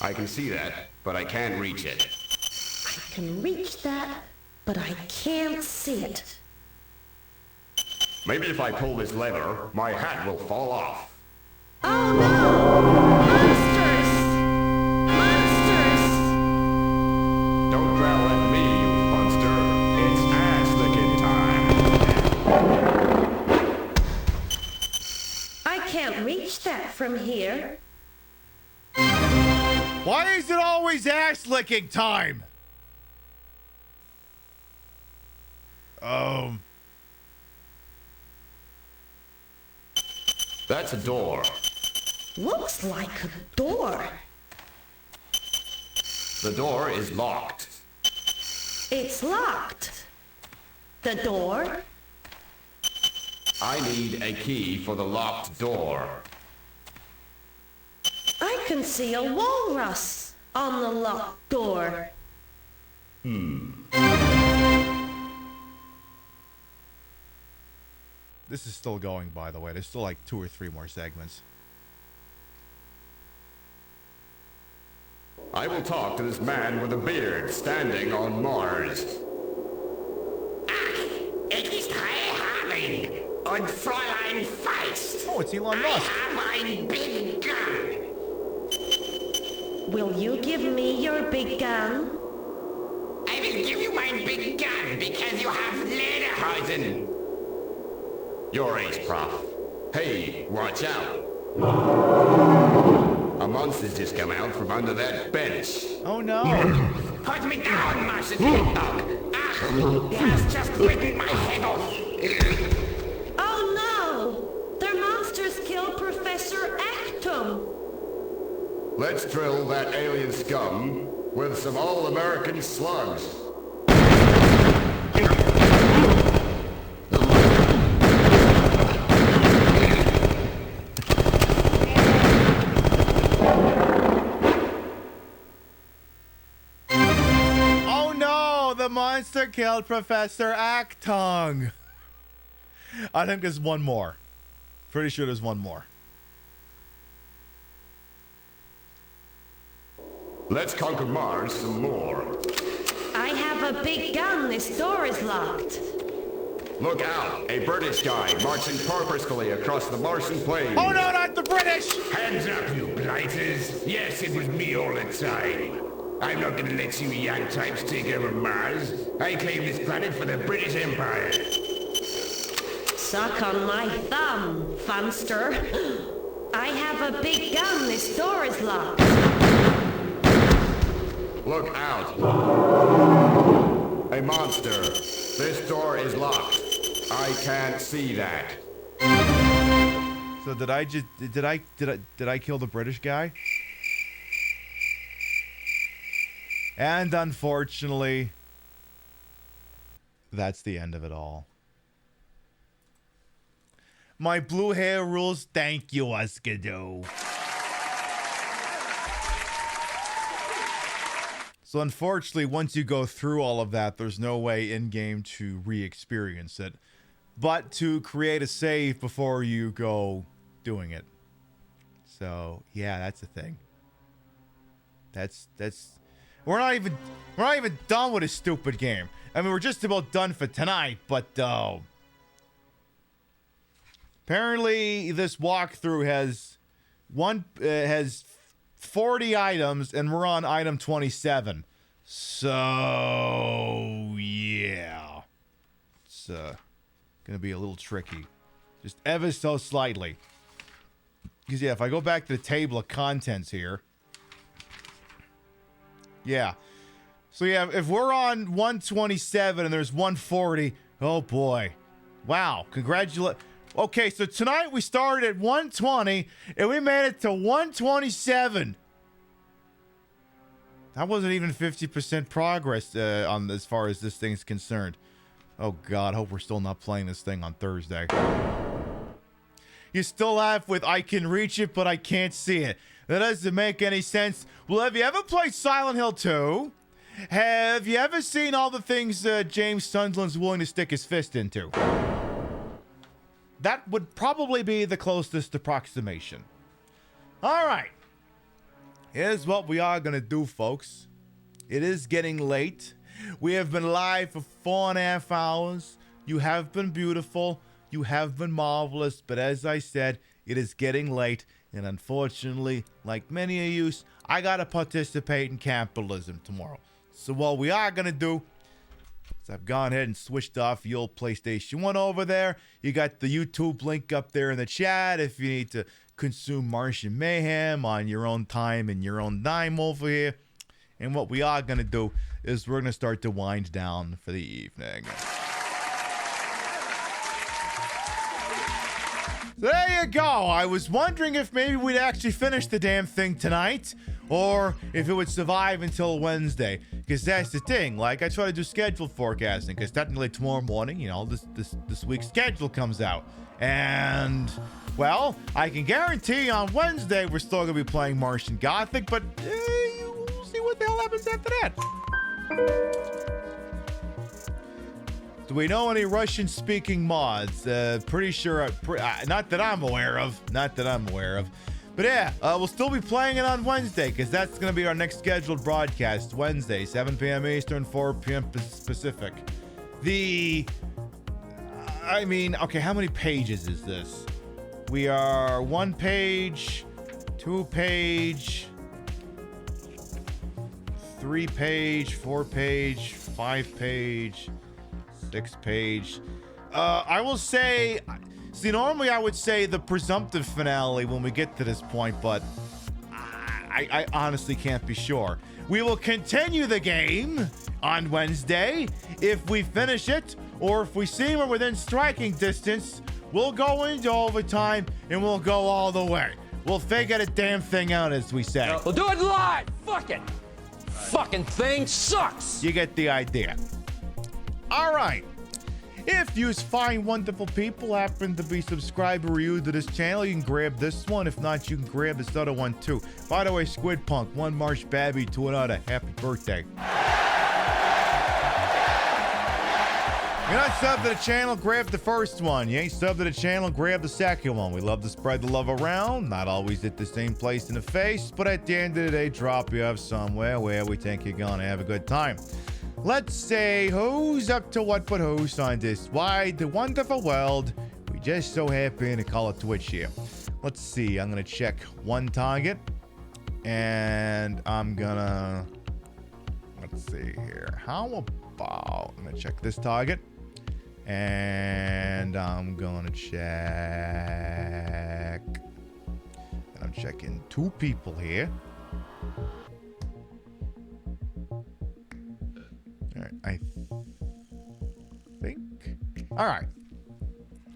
I can see that, but I can't reach it. I can reach that, but I can't see it. Maybe if I pull this lever, my hat will fall off. Oh no! Monster from here? Why is it always ass licking time? That's a door. Looks like a door. The door is locked. It's locked. The door? I need a key for the locked door. I can see a walrus on the locked door. This is still going, by the way. There's still like 2 or 3 more segments. I will talk to this man with a beard standing on Mars. Ich ist Harling und Fräulein Feist. Oh, it's Elon Musk. I have a big gun. Will you give me your big gun? I will give you my big gun because you have Lederhosen. Your ace, Prof. Hey, watch out. A monster's just come out from under that bench. Oh no. Put me down, Martian dog. He has just bitten my head off. Oh no! Their monsters killed Professor Actum. Let's drill that alien scum with some all-American slugs. Oh no! The monster killed Professor Actung. I think there's one more. Pretty sure there's one more. Let's conquer Mars some more. I have a big gun. This door is locked. Look out! A British guy marching purposefully across the Martian plain. Oh no, not the British! Hands up, you blighters. Yes, it was me all the time. I'm not gonna let you young types take over Mars. I claim this planet for the British Empire. Suck on my thumb, funster. I have a big gun. This door is locked. Look out! A monster. This door is locked. I can't see that. So did I kill the British guy? And unfortunately, that's the end of it all. My blue hair rules. Thank you, Uskado. So unfortunately, once you go through all of that, there's no way in-game to re-experience it. But to create a save before you go doing it. So, yeah, that's the thing. That's we're not even done with this stupid game. I mean, we're just about done for tonight, but apparently this walkthrough has 40 items, and we're on item 27. So, yeah. It's gonna be a little tricky. Just ever so slightly. Because, yeah, if I go back to the table of contents here. Yeah. So, yeah, if we're on 127 and there's 140, oh, boy. Wow. Congratulations. Okay, so tonight we started at 120, and we made it to 127. That wasn't even 50% progress on as far as this thing's concerned. Oh, God, hope we're still not playing this thing on Thursday. You still have with I can reach it, but I can't see it. That doesn't make any sense. Well, have you ever played Silent Hill 2? Have you ever seen all the things James Sunderland's willing to stick his fist into? That would probably be the closest approximation. All right. Here's what we are going to do, folks. It is getting late. We have been live for 4.5 hours. You have been beautiful. You have been marvelous. But as I said, it is getting late. And unfortunately, like many of you, I got to participate in capitalism tomorrow. So what we are going to do is I've gone ahead and switched off the old PlayStation 1 over there. You got the YouTube link up there in the chat if you need to consume Martian mayhem on your own time and your own dime over here. And what we are going to do is we're going to start to wind down for the evening. There you go. I was wondering if maybe we'd actually finish the damn thing tonight, or if it would survive until Wednesday. Because that's the thing. Like, I try to do schedule forecasting, because technically tomorrow morning, you know, this week's schedule comes out. And, well, I can guarantee on Wednesday we're still going to be playing Martian Gothic, but we'll see what the hell happens after that. Do we know any Russian-speaking mods? Pretty sure, not that I'm aware of. But yeah, we'll still be playing it on Wednesday, because that's going to be our next scheduled broadcast. Wednesday, 7 p.m. Eastern, 4 p.m. Pacific. Okay, how many pages is this? We are 1 page, 2 page, 3 page, 4 page, 5 page, 6 page. I will say, normally I would say the presumptive finale when we get to this point, but I honestly can't be sure. We will continue the game on Wednesday. If we finish it, or if we see we're within striking distance, we'll go into overtime and we'll go all the way. We'll figure the damn thing out, as we say. We'll do it live. Fuck it. Fucking thing sucks. You get the idea. All right. If you fine, wonderful people happen to be subscriber or you to this channel, you can grab this one. If not, you can grab this other one too. By the way, Squid Punk, one Marsh Babby to another. Happy birthday. You're not subbed to the channel, grab the first one. You ain't subbed to the channel, grab the second one. We love to spread the love around. Not always at the same place in the face, but at the end of the day, drop you off somewhere where we think you're gonna have a good time. Let's say who's up to what but who's on this wide, the wonderful world. We just so happen to call it Twitch here. Let's see, I'm gonna check one target. And I'm gonna, let's see here. How about, I'm gonna check this target. And I'm gonna check. I'm checking 2 people here. All right, I think. All right.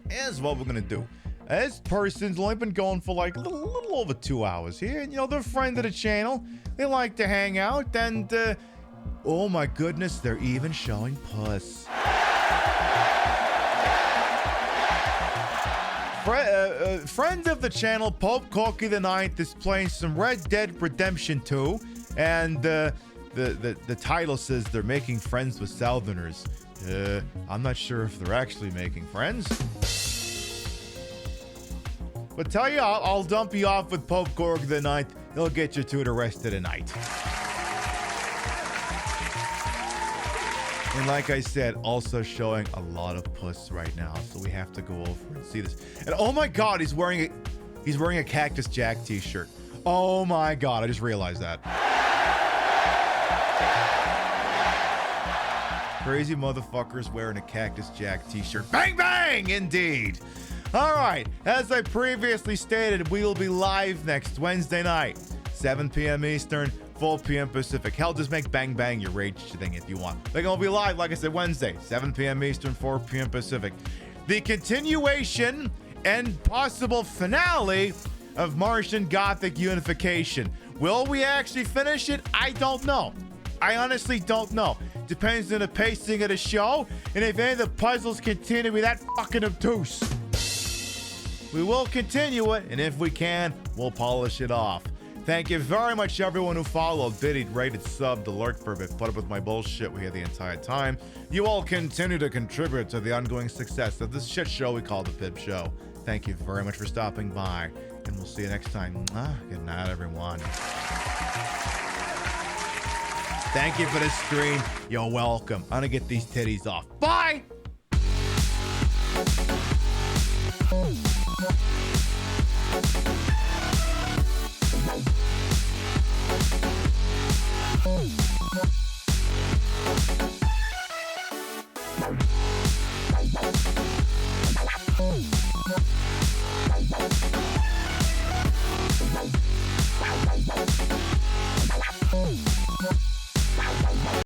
Here's what we're gonna do. This person's only been going for like a little over 2 hours here, and you know they're a friend of the channel. They like to hang out, and oh my goodness, they're even showing puss. Friend of the channel, Pope Corky the Ninth, is playing some Red Dead Redemption 2, and the title says they're making friends with Southerners. I'm not sure if they're actually making friends. But tell you, I'll dump you off with Pope Corky the Ninth. He'll get you to the rest of the night. And like I said, also showing a lot of puss right now, so we have to go over and see this. And oh my God, he's wearing a Cactus Jack t-shirt. Oh my God, I just realized that. Crazy motherfuckers wearing a Cactus Jack t-shirt. Bang bang, indeed. All right, as I previously stated, we will be live next Wednesday night, 7 p.m. Eastern. 4 p.m. Pacific. Hell, just make Bang Bang your rage thing if you want. They're going to be live, like I said, Wednesday, 7 p.m. Eastern, 4 p.m. Pacific. The continuation and possible finale of Martian Gothic Unification. Will we actually finish it? I don't know. I honestly don't know. Depends on the pacing of the show, and if any of the puzzles continue to be that fucking obtuse. We will continue it, and if we can, we'll polish it off. Thank you very much, everyone who followed, biddied, rated, subbed, lurked for a bit, put up with my bullshit we had the entire time. You all continue to contribute to the ongoing success of this shit show we call the Pib Show. Thank you very much for stopping by, and we'll see you next time. Good night, everyone. Thank you for the stream. You're welcome. I'm gonna get these titties off. Bye!